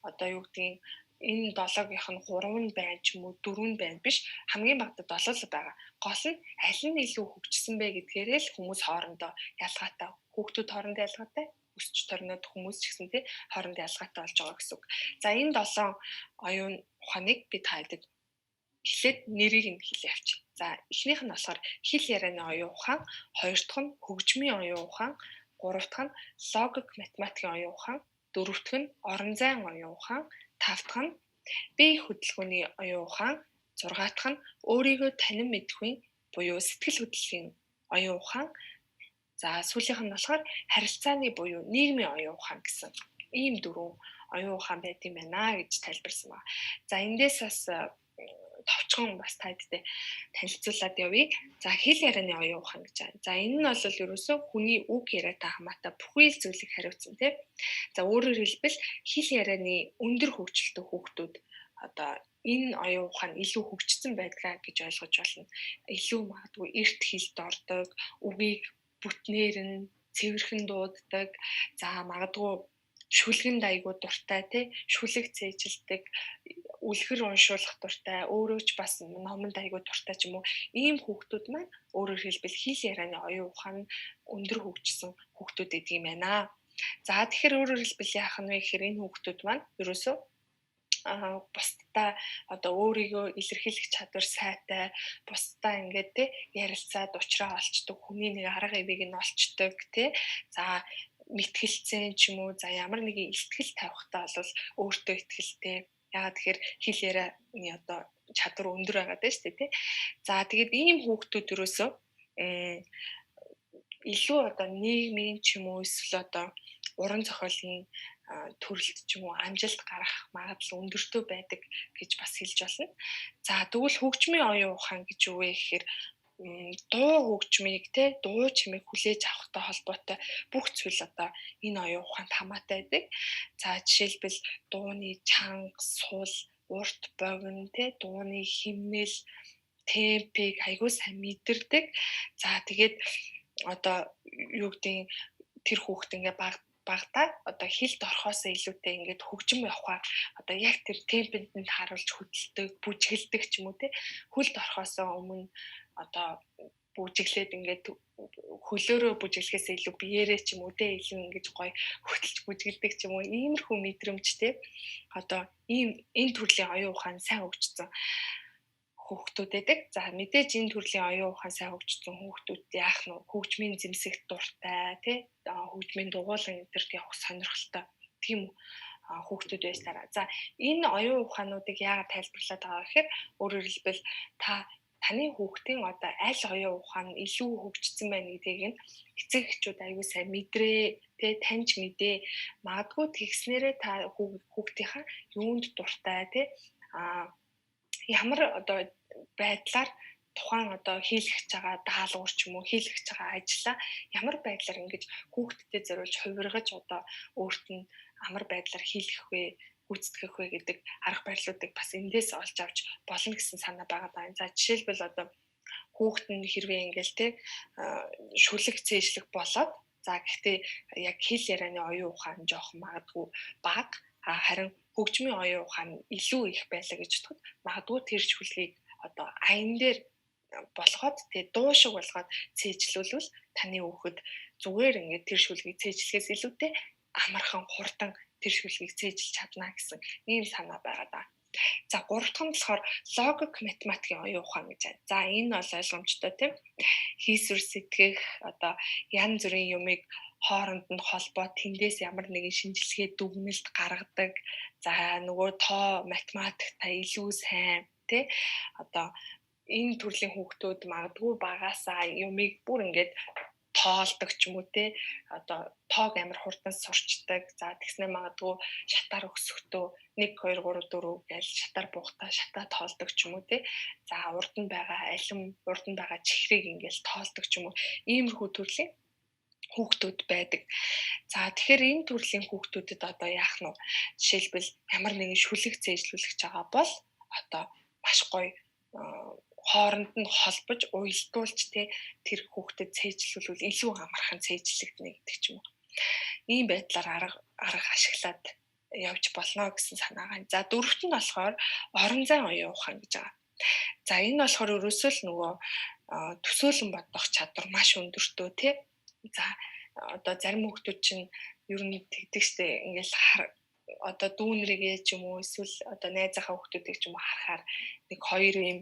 одоо юу гэдгийг энэ 7-гийнх нь 3 нь байна ч юм уу 4 нь байна биш хамгийн багадаа 7 л байгаа. Гол нь аль нь илүү хөгжсөн бэ гэдгээрээ л хүмүүс хоорондоо ялгаатай. Хүүхдүүд хоорондоо ялгаатай, өсч төрнөд хүмүүс ч гэсэн тий хоорондоо ялгаатай болж байгаа гэсэн үг. За энэ 7 оюун ухааныг би таадад эхлээд нэрийг нь хэлээ явчих. За эхнийх нь болохоор хэл ярианы оюун ухаан, хоёр дахь нь хөгжмийн оюун ухаан, гурав дахь нь логик математикийн оюун ухаан, дөрөв дахь нь орон зайн оюун ухаан, тав дахь нь бие хөдөлгөөний оюун ухаан, зургаат дахь нь өөрийгөө танин мэдхийн буюу сэтгэл хөдлөлийн оюун ухаан. За сүүлийнх нь болохоор харилцааны буюу нийгмийн оюун ухаан гэсэн ийм 4 оюун ухаан байт юм байна гэж тайлбарсан байна. За эндээс бас товчхон бас та хэдтэй танилцуулаад явъя. За хэл ярианы оюун ухаан гэж байна. За энэ нь бол ерөөсөө хүний үг яриатай хамаатай бүхий л зүйлийг хариуцсан тийм. За өөрөөр хэлбэл хэл ярианы өндөр хөгжилтэй хүүхдүүд одоо энэ оюун ухаан илүү хөгжсөн байдгаа гэж ойлгож болно. Илүү магадгүй эрт хэлд ордог, үгийг бүтнээр нь цэвэрхэн дууддаг. За магадгүй шүлгэнд айгуу дуртай тий, шүлэг цээжилдэг, үлгэр уншуулах дуртай, өөрөө ч бас номонд айгуу дуртай ч юм уу. Ийм хүүхдүүд маань өөрөөр хэлбэл хэл ярианы оюун ухаан өндөр хөгжсөн хүүхдүүд гэдэг юм байна. За тэгэхээр өөрөөр хэлбэл яах нь вэ гэхээр энэ хүүхдүүд маань ерөөсөө бусдаа одоо өөрийгөө илэрхийлэх чадвар сайтай, бусдаа ингээд тий ярилцаад уучраа олцдог, хүний нэг арга ивийг нь олцдог тий. За мэтгэлцэн ч юм уу, за ямар нэгэн ихтгэл тавихтаа бол өөртөө ихтгэлтэй. Яагаад тэгэхээр хэл ярианы одоо чадвар өндөр байгаа даа шүү дээ тий. За тэгээд ийм хүүхдүүд ерөөсөө илүү одоо нийгмийн ч юм уу эсвэл одоо уран зохиолын төрөлд ч юм уу амжилт гарах магадлал өндөртэй байдаг гэж бас хэлж болно. За тэгвэл хөгжмийн оюун ухаан гэж юу вэ гэхээр дуу хөгжмийг те дуу чимээг хүлээж авахтай холбоотой бүх зүйл одоо энэ оюун ухаанд хамаатай байдаг. За жишээлбэл дууны чанга, сул, урт богино те дууны хэмнэл, темпийг аягүй сайн мэдэрдэг. За тэгээд одоо юу гэдэг тэр хүүхэд ингээ багтаа одоо хэлд орохоосоо илүүтэй ингээд хөгжим явахаар одоо яг тэр темпэнд нь харуулж хөдөлдөг, бүжгэлдэг ч юм уу те хөлд орохоосоо өмнө одоо бүжиглээд ингээд хөлөөрөө бүжиглэхээс илүү биеэрээ ч юм уу те илүү ингэж гоё хөдөлж бүжгэлдэг ч юм уу иймэрхүү мэдрэмжтэй одоо энэ төрлийн оюун ухаан сайн хөгжсөн хүүхдүүд байдаг. За мэдээж энэ төрлийн оюун ухаан сайн хөгжсөн хүүхдүүд яах нь хөгжмийн зэмсэгт дуртай тий хөгжмийн дугуулan энтерт явах сонирхолтой тийм хүүхдүүд байсараа. За энэ оюун ухаануудыг яагаад тайлбарлаад байгаа гэхээр өөрөөр хэлбэл таны хүүхдийн одоо аль оюун ухаан илүү хөгжсөн байна гэдгийг нь эцэг эхчүүд аягүй сайн мэдрээ тий таньж мэдээ магадгүй тэгснээрээ та хүүхдийнхаа юунд дуртай тий ямар одоо байдлаар тухайн одоо хийлгэж байгаа даалгавар ч юм уу хийлгэж байгаа ажлаа ямар байдлаар ингэж хүүхдэд зориулж хувиргаж одоо өөрт нь амар байдлаар хийлгэх вэ гүйцэтгэх вэ гэдэг арга барилуудыг бас эндээс олж авч болно гэсэн санаа байгаа даа. За жишээлбэл одоо хүүхэд нь хэрвээ ингээл те шүлэг цээжлэх болоод за гэхдээ яг хэл ярианы оюун ухаан жоох магадгүй бага харин хөгжмийн оюун ухаан илүү их байлаа гэж бодоход магадгүй тэр шүлгийг одоо аян дээр болгоод тэгээ дуу шиг болгоод цээжлүүлвэл таны хүүхэд зүгээр ингээд тэр шүлгийг цээжлэхээс илүүтэй амархан хурдан тэр шүлгийг цээжилж чадна гэсэн ийм санаа байгаа даа. За гурав дахь нь болохоор логик математикийн оюун ухаан гэж байна. За энэ бол ойлгомжтой тийм. Хийсвэр сэтгэх одоо янз бүрийн юмыг хооронд нь холбоо тэндээс ямар нэгэн шинжилгээ дүгнэлт гаргадаг. За нөгөө тоо математиктай илүү сайн тий одоо энэ төрлийн хүүхдүүд магадгүй багасаа юмыг бүр ингээд тоолдог ч юм уу те одоо тоог амар хурдан сурчдаг. За тэгснэ магадгүй шатаар өсөхдөө 1 2 3 4 гэж шатаар буухтаа шатаа тоолдог ч юм уу те. За урд нь байгаа алим, урд нь байгаа чихрийг ингээл тоолдог ч юм уу. Иймэрхүү төрлийн хүүхдүүд байдаг. За тэгэхээр энэ төрлийн хүүхдүүдэд одоо яах нь вэ? Жишээлбэл ямар нэгэн шүлэг цээжлүүлэх байгаа бол одоо маш гоё хооронд нь холбож уялдуулж тэр хүүхдэд цээжлүүлвэл илүү амархан цээжлэгдэнэ гэдэг ч юм уу. Ийм байдлаар арга ашиглаад явж болно гэсэн санаа гань. За дөрөвт нь болохоор орон зай оюун ухаан гэж байгаа. За энэ болохоор ерөөсөө л нөгөө төсөөлөн бодох чадвар маш өндөртөө тий. За одоо зарим хүүхдүүд чинь ер нь тэгдэг штэ ингээл одоо дүүнэрийгээ ч юм уу эсвэл одоо найзынхаа хүүхдүүдийг ч юм уу харахаар нэг хоёр юм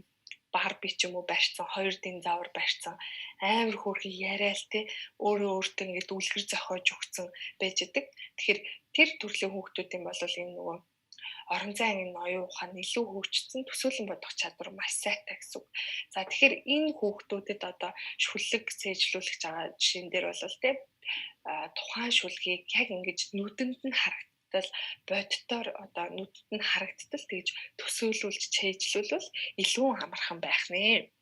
барби ч юм уу барьцсан, хоёр динозавр барьцсан, амар хөөрхөн яриал те өөрөө өөртөө ингээд үлгэр зохиож өгсөн байж идэг. Тэгэхээр тэр төрлийн хүүхдүүдийн бол энэ нөгөө орон зайн энэ оюун ухаан илүү хөгжсөн төсөөлөн бодох чадвар маш сайтай гэсэн үг. За тэгэхээр энэ хүүхдүүдэд одоо шүлэг цээжлүүлэх байгаа жишээн дээр бол те тухайн шүлгийг яг ингэж нүдэнд нь харагдтал боддоор одоо нүдэд нь харагдтал тэгж төсөөлүүлж чэйжлүүлвэл илүү амархан байх нэ.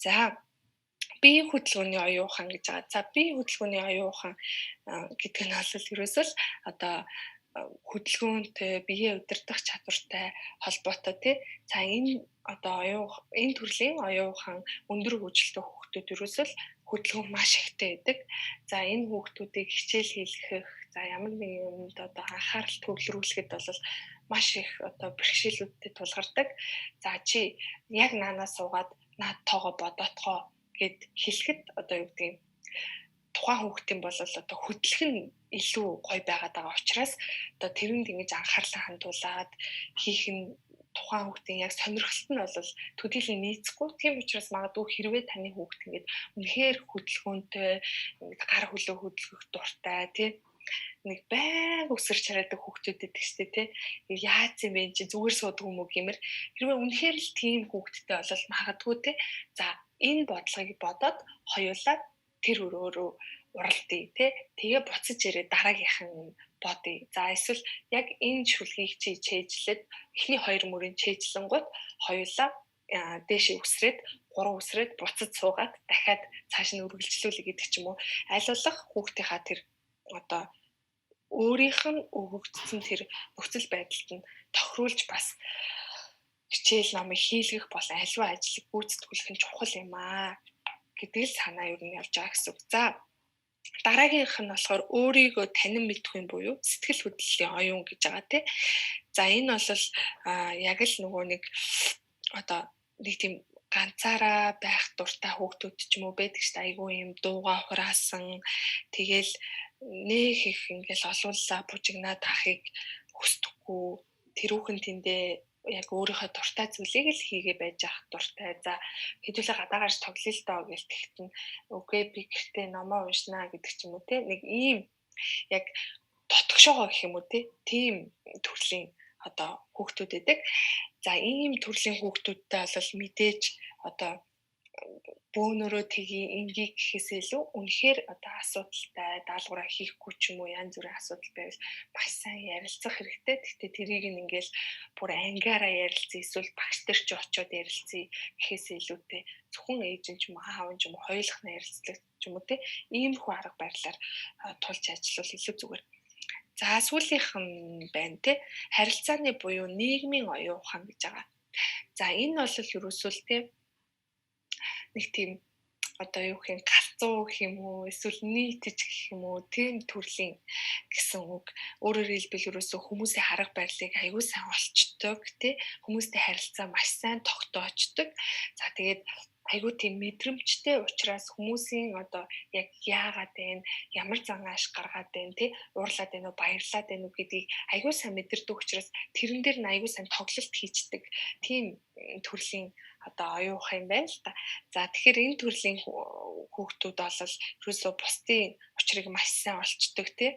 За бие хөдөлгөөний оюухан гэж байгаа. За бие хөдөлгөөний оюухан гэдэг нь бол ерөөсөө л одоо хөдөлгөөнтэй биеэ удирдах чадвартай холбоотой тий. За энэ одоо энэ төрлийн оюухан өндөр хөгжилтэй хүүхдүүд ерөөсөө л хөдөлгөөн маш ихтэй байдаг. За энэ хүүхдүүдийг хичээл хийлгэх, за ямар нэгэн юмд одоо анхаарал төвлөрүүлэхэд бол маш их одоо бэрхшээлүүдтэй тулгардаг. За чи яг наанаас суугаад наадтайгоо бодоотгоо гэд хэлэхэд одоо юу гэдэг юм тухайн хүүхдийн бол одоо хөдөлгөх нь илүү гоё байгаад байгаа учраас одоо тэрэнд ингэж анхаарлаа хандуулад хийх нь тухайн хүүхдийн яг сонирхолт нь бол төдийлөн нийцэхгүй. Тийм учраас магадгүй хэрвээ таны хүүхд ингэж үнэхээр хөдөлгөөнтэй гар хөлөө хөдөлгөх дуртай тийм нэг байг өсөрч хараадаг хүүхдүүд байдаг шүү дээ тий. Яаж юм бэ чи зүгээр суудаг юм уу гэмээр хэрвээ үнэхээр л тийм хүүхдтэй бол магадгүй тий. За энэ бодлогыг бодоод хоёулаа тэр өрөөрөө уралдъя тий. Тэгээ буцаж ирээ дараагийнхан бодъё. За эсвэл яг энэ шүлгийг чи чэйжлээд эхний хоёр мөрийн чэйжлэнгууд хоёулаа дээшээ үсрээд гурав үсрээд буцаж суугаад дахиад цааш нь үргэлжлүүлэх гэдэг ч юм уу. Аль болох хүүхдийнхаа тэр одоо өөрийнх нь өгөгдсөн тэр нөхцөл байдалд нь тохируулж бас хичээл номыг хийлгэх болон аливаа ажлыг гүйцэтгүүлэх нь чухал юм аа гэдэг л санаа юу нь явж байгаа гэсэн үг. За дараагийнх нь болохоор өөрийгөө танин мэдэх юм буюу сэтгэл хөдлөлийн оюун гэж байгаа тий. За энэ бол яг л нөгөө нэг одоо нэг тийм ганцаараа байх дуртай хүүхдүүд ч юм уу байдаг шүү дээ. Айгүй юм дууга хураасан тэгэл нэг их ингээл олууллаа бужигнаад ахыг хүсдэггүй тэрүүхэн тэндээ яг өөрийнхөө дуртай зүйлийг л хийгээ байж ах дуртай. За хэдүүлээ гадаагаарч тоглоё л доо гэж тэгтэн үгүй би гэртээ номоо уншнаа гэдэг ч юм уу те нэг ийм яг дотгошоогоо гэх юм уу те тийм төрлийн одоо хүүхдүүд байдаг. За ийм төрлийн хүүхдүүдтэй бол мэдээж одоо бөөнөрөө тгий ингийг гэхээсээ илүү үнэхээр одоо асуудалтай даалгавраа хийхгүй ч юм уу янз бүрийн асуудал байвал маш сайн ярилцах хэрэгтэй. Гэхдээ тэрийг ингээл бүр ангиараа ярилцсан эсвэл багш нар ч очиод ярилцсан гэхээсээ илүүтэй зөвхөн ээж нь ч юм уу аав нь ч юм уу хоёулах нь ярилцлах ч юм уу те иймэрхүү арга барилаар тулж ажиллавал илүү зүгээр. За сүүлийнх нь байна те харилцааны буюу нийгмийн оюун ухаан гэж байгаа. За энэ бол ерөөсөө л те нэг тийм одоо юу гэх юм галзуу гэх юм уу эсвэл нийтж гэх юм уу тийм төрлийн гэсэн үг. Өөрөөр хэлбэл ерөөсөө хүмүүсийн харга барилыг аягүй сайн олчдог тий хүмүүстэй харилцаа маш сайн тогтоочдөг. За тэгээд айгүй тийм мэдрэмжтэй учраас хүмүүсийн одоо яг яагаад байна, ямар зангааш гаргаад байна, тий уурлаад байна уу, баярлаад байна уу гэдгийг айгүй сайн мэдэрдэг учраас тэрэн дээр нь айгүй сайн тоглолт хийждэг. Тийм төрлийн одоо оюун ухаан юм байна л та. За тэгэхээр энэ төрлийн хүүхдүүд бол ерөөсөө бусдын учрыг маш сайн олчдөг тий.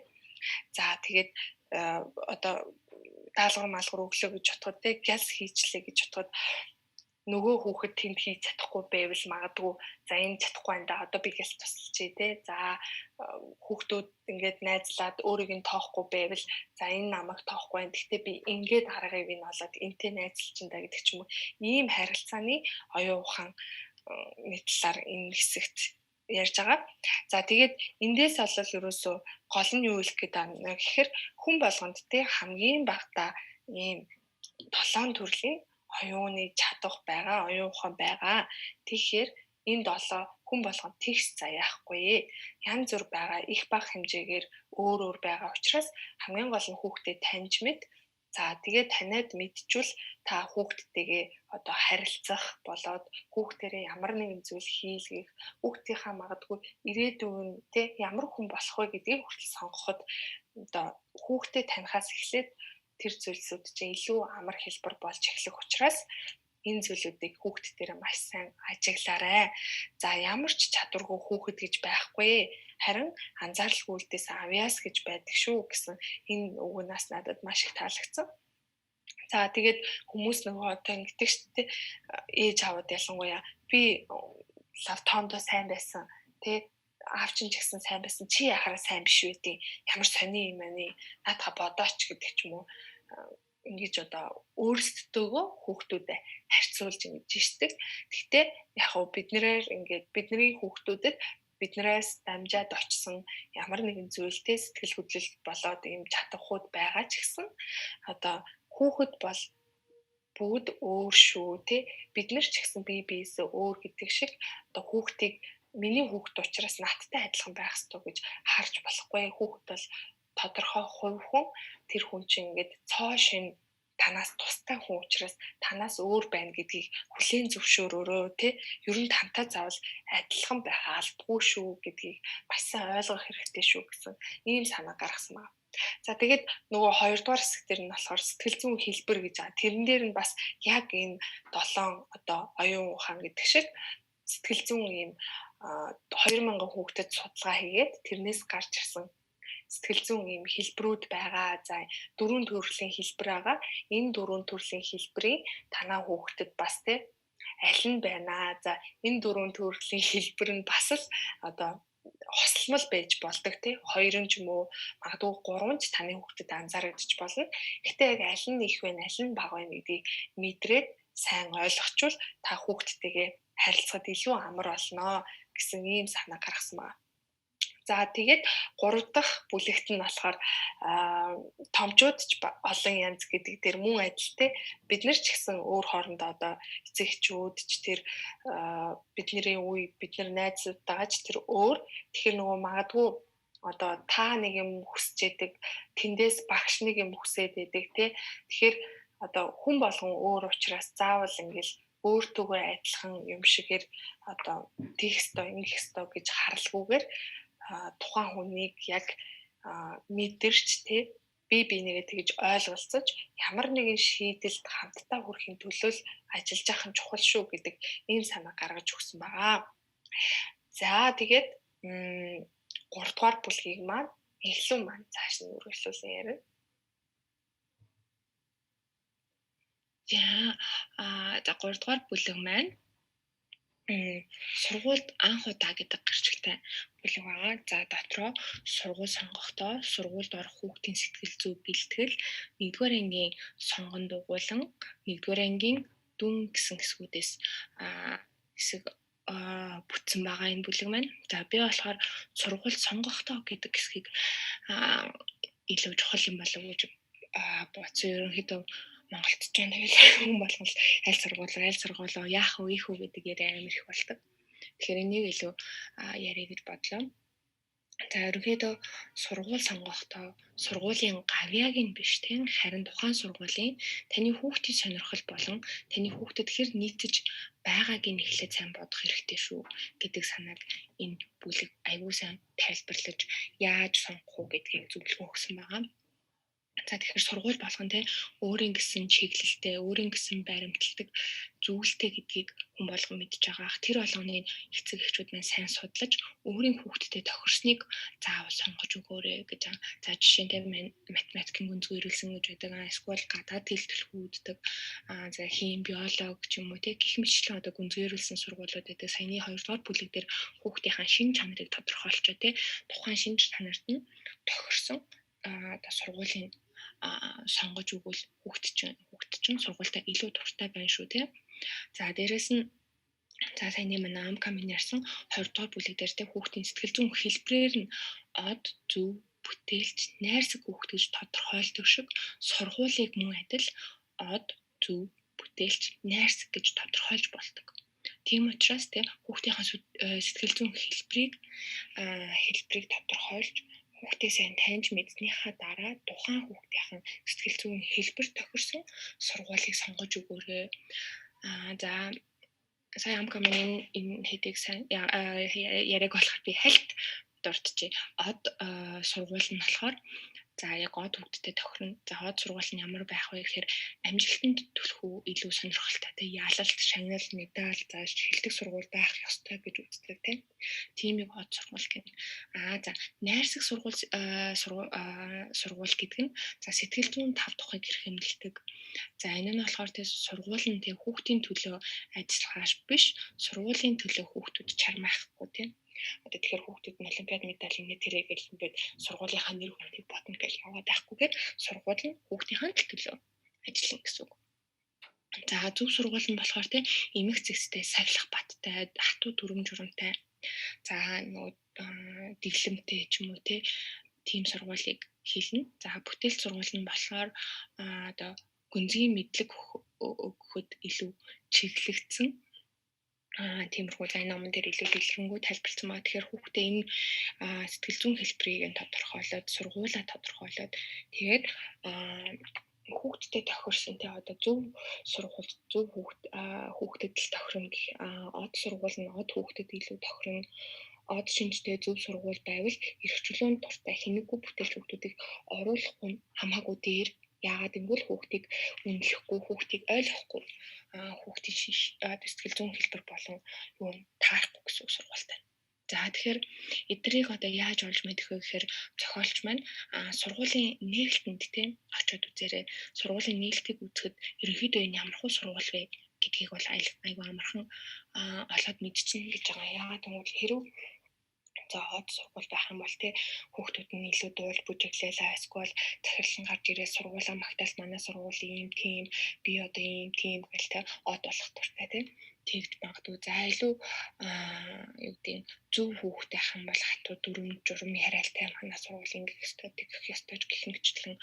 За тэгээд одоо даалгавар малгар өглөө гэж бодоход тий гялс хийчлээ гэж бодоход нөгөө хүүхэд тэнд хийж чадахгүй байвал магадгүй за энэ чадахгүй байна да одоо би гялс тусалчээ тий. За хүүхдүүд ингээд найзлаад өөрийг нь тоохгүй байвал за энэ намайг тоохгүй байна. Гэхдээ би ингээд аргыг нь олоод энтэй найзлчихна гэдэг ч юм уу. Ийм харилцааны оюун ухаан мэтлэлээр энэ хэсэгт ярьж байгаа. За тэгээд эндээс олол ерөөсөө гол нь юу хэлэх гээд байна гэхээр хүн болгонд тий хамгийн багтаа ийм 7 төрлийн оюуны чадвар байгаа, оюун ухаан байгаа. Тэгэхээр энэ 7 хүн болгонд тэгш заяахгүй. Янз бүр байгаа, их бага хэмжээгээр өөр байгаа учраас хамгийн гол нь хүүхдэд таньж мэд. За тэгээд таниад мэдчихвэл та хүүхдтэйгээ одоо харилцах болоод хүүхдэрээ ямар нэгэн зүйл хийлгэх, хүүхдийнхаа магадгүй ирээдүйн тэ ямар хүн болох вэ гэдгийг хүртэл сонгоход одоо хүүхдэд танихаас эхлээд тэр зүйлсүүд чинь илүү амар хэлбэр болж эхлэх учраас энэ зүйлүүдийг хүүхд дээр маш сайн ажиглаарай. За ямар ч чадваргүй хүүхэд гэж байхгүй. Харин анзааралгүй үлдээс авьяас гэж байдаг шүү гэсэн энэ үгнээс надад маш их таалагдсан. За тэгээд хүмүүс нөгөө одоо ингэдэг шүү дээ. Ээж аваад ялангуяа би лавтондоо сайн байсан. Тэ аав чинь ч гэсэн сайн байсан чи яхаараа сайн биш үгүй ямар сони юм аа наадха бодооч гэдэг ч юм уу ингэж одоо өөрсдөө хүүхдүүдэд харьцуулж ингэж шдэг. Гэхдээ яг хөө биднэрээр ингээд бидний хүүхдүүдэд биднээс дамжаад очсон ямар нэгэн зүйлтэй сэтгэл хөдлөлт болоод ийм чадахуд байгаа ч гэсэн одоо хүүхэд бол бүгд өөр шүү тий бид нар ч гэсэн бие биесээ өөр гэдэг шиг одоо хүүхдийг миний хүүхд учраас надтай адилхан байх ёстой гэж харж болохгүй хүүхд бол тодорхой хувь хүн тэр хүн чинь ингээд цоо шин танаас тустай хүн учраас танаас өөр байна гэдгийг хүлээн зөвшөөрөөрөө тий ер нь тантай заавал адилхан байх албагүй шүү гэдгийг маш сайн ойлгох хэрэгтэй шүү гэсэн ийм санаа гаргасан байна. За тэгээд нөгөө хоёрдугаар хэсэг дээр нь болохоор сэтгэл зүйн хэлбэр гэж байгаа. Тэрэн дээр нь бас яг энэ 7 одоо оюун ухаан гэдэг шиг сэтгэл зүйн ийм 2000 хүүхдэд судалгаа хийгээд тэрнээс гарч ирсэн сэтгэл зүйн ийм хэлбэрүүд байгаа. За 4 төрлийн хэлбэр байгаа. Энэ 4 төрлийн хэлбэрийг танаа хүүхдэд бас тий аль нь байна. За энэ 4 төрлийн хэлбэр нь бас л одоо хослол байж болдог тий 2 ч юм уу магадгүй 3 ч таны хүүхдэд анзаарэгдэж болно. Гэхдээ яг аль нь их вэ, аль нь бага вэ гэдгийг мэдрээд сайн ойлгочвол та хүүхдтэйгээ харилцахад илүү амар болно гэсэн ийм санаа гаргасан байна. За тэгээд 3 дахь бүлэгт нь болохоор томчууд ч олон янз гэдэг дээр мөн адилтай бид нар ч гэсэн өөр хоорондоо одоо эцэг эхчүүд ч тэр бидний үе бид нар найзуудтайгаа ч тэр өөр тэгэхээр нөгөө магадгүй одоо та нэг юм хүсэж яадаг тэндээс багш нэг юм хүсээд байдаг тий тэгэхээр одоо хүн болгон өөр учраас заавал ингээл өөртөөгөө адилхан юм шигээр одоо тийх ёстой ингэх ёстой гэж харалгүйгээр тухайн хүнийг яг мэдэрч тий бие бинийгээ тэгж ойлголцож ямар нэгэн шийдэлд хамтдаа хүрэхин төлөө ажиллаж явах нь чухал шүү гэдэг ийм санаа гаргаж өгсөн байгаа. За тэгээд 3 дугаар бүлгийг маань эхлэн маань цааш нь үргэлжлүүлэн ярина. За 3 дугаар бүлэг маань сургуульд анх удаа гэдэг гарчигтай бүлэг байгаа. За дотроо сургууль сонгохдоо сургуульд орох хүүхдийн сэтгэл зүй бэлтгэл 1-р ангийн сонгон дугуулan 1-р ангийн дүн гэсэн хэсгүүдээс хэсэг бүтсэн байгаа энэ бүлэг маань. За би болохоор сургууль сонгохдоо гэдэг хэсгийг илүү чухал юм болов уу гэж бодсон. Ерөнхийдөө Монголд ч тэгэл хүн болгол аль сургуулаа яах вэ ийх үү гэдэг яриа амар их болдог. Тэгэхээр энийг илүү яриа гэж бодлоо. За ерөнхийдөө сургууль сонгохдоо сургуулийн гавьяаг нь биш тийм харин тухайн сургуулийн таны хүүхдийн сонирхол болон таны хүүхдэд хэр нийцэж байгааг нь эхлээд сайн бодох хэрэгтэй шүү гэдэг санааг энэ бүлэг аягүй сайн тайлбарлаж яаж сонгох уу гэдгийг зөвлөгөө өгсөн байгаа. За тэгэхээр сургууль болгон те өөрийн гэсэн чиглэлтэй, өөрийн гэсэн баримтлагдаг зүйлтэй гэдгийг хүн болгон мэдж байгаа. Тэр болгоныг эцэг эхчүүд маань сайн судлаж өөрийн хүүхдэд тохирсныг заавал сонгож өгөөрэй гэж. За жишээ нь математикийн гүнзгий ирүүлсэн гэж байдаг. Эсвэл гадаад хэл төлхүүддэг. За хим, биолог ч юм уу те гэх мэтлэн одоо гүнзгий ирүүлсэн сургуулиуд байдаг. Саяны 2 дугаар бүлэг дээр хүүхдийнхаа шинж чанарыг тодорхойлчоо те тухайн шинж чанарт нь тохирсон одоо сургуулийн сонгож өгвөл хүүхд чинь сургуультай илүү дуртай байна шүү тий. За дээрэс нь за саяны манай амкамын ярьсан 20 дугаар бүлэг дээр тий хүүхдийн сэтгэл зүйн хэлбэрээр нь од, зөв, бүтээлч, найрсаг хүүхд гэж тодорхойлдог шиг сургуулийг мөн адил од, зөв, бүтээлч, найрсаг гэж тодорхойлж болдог. Тийм учраас тий хүүхдийнхаа сэтгэл зүйн хэлбэрийг тодорхойлж хүүхдээ сайн таньж мэдснийхаа дараа тухайн хүүхдийн сэтгэл зүйн хэлбэр тохирсон сургуулийг сонгож өгөөрэй. За сая амкамын энэ хэдийг сайн яриаг болохоор би хальт дурдчихъя. Од сургууль нь болохоор за яг од хүүхдэд тохирно. За од сургууль нь ямар байх вэ гэхээр амжилтанд төлхөө илүү сонирхолтой те ялалт, шагнал, медаль, за шилдэг сургууль байх ёстой гэж үздэг тийм. Тимийг од сургууль гэнэ. За найрсаг сургууль гэдэг нь за сэтгэл зүйн тав тухайг хэрхэмлдэг. За энэ нь болохоор тийм сургууль нь тийм хүүхдийн төлөө ажиллахааш биш, сургуулийн төлөө хүүхдүүд чармаахгүй тийм. Одоо тэгэхээр хүүхдүүд нь олимпиад медаль инээ тэрэг гэл ингээд сургуулийнхаа нэр хүндийг бодно гэж яваад байхгүйгээр сургууль нь хүүхдийнхээ төлөө ажиллана гэсэн үг. За зөв сургууль нь болохоор те эмх зэгцтэй, сахилах баттай, хатуу дүрм журамтай. За нөгөө дэглэмтэй ч юм уу те тийм сургуулийг хэлнэ. За бүтээл сургууль нь болохоор одоо гүнзгий мэдлэг өгөхөд илүү чиглэгдсэн тиймэрхүү зан номон дээр илүү дэлгэрэнгүй тайлбарлсан байгаа. Тэгэхээр хүүхдээ энэ сэтгэл зүйн хэлбэрийг нь тодорхойлоод, сургуулаа тодорхойлоод тэгээд хүүхдтэй тохирсон тий одоо зөв сургууль, зөв хүүхдэд л тохирно гэх од сургууль нь од хүүхдэд илүү тохирно. Од шинжтэй зөв сургууль байвал эрх чөлөөнд дуртай хинэггүй бүтээлч хүүхдүүдийг оруулахгүй хамаагүй дээр. Яагаад гэвэл хүүхдийг үнэлэхгүй, хүүхдийг ойлгохгүй хүүхдийн сэтгэл зүйн хэлбэр болон юу таарахгүй гэсэн сургуультай. За тэгэхээр эднийг одоо яаж олж мэдэх вэ гэхээр зохиолч маань сургуулийн нээлтэнд тийм очиод үзээрэй. Сургуулийн нээлтийг үзэхэд ерөнхийдөө энэ ямар хөө сургууль вэ гэдгийг бол аюу амархан олоод мэдчихнэ гэж байгаа. Яагаад гэвэл хэрэв за од сургууль байх юм бол тий хүүхдүүд нь илүү дуулж бүжиглээлээ эсвэл захирлан гарч ирээ сургуулаа магтаал манай сургууль ийм тийм би одоо ийм тийм гэл тий од болох туртай тий тэгж магадгүй за илүү юу гэдэг зөв хүүхдтэй ах юм бол хатуу дүрм журм яриалтай манай сургууль ингэх ёстой тэгэх ёстой гэх мэтчлэн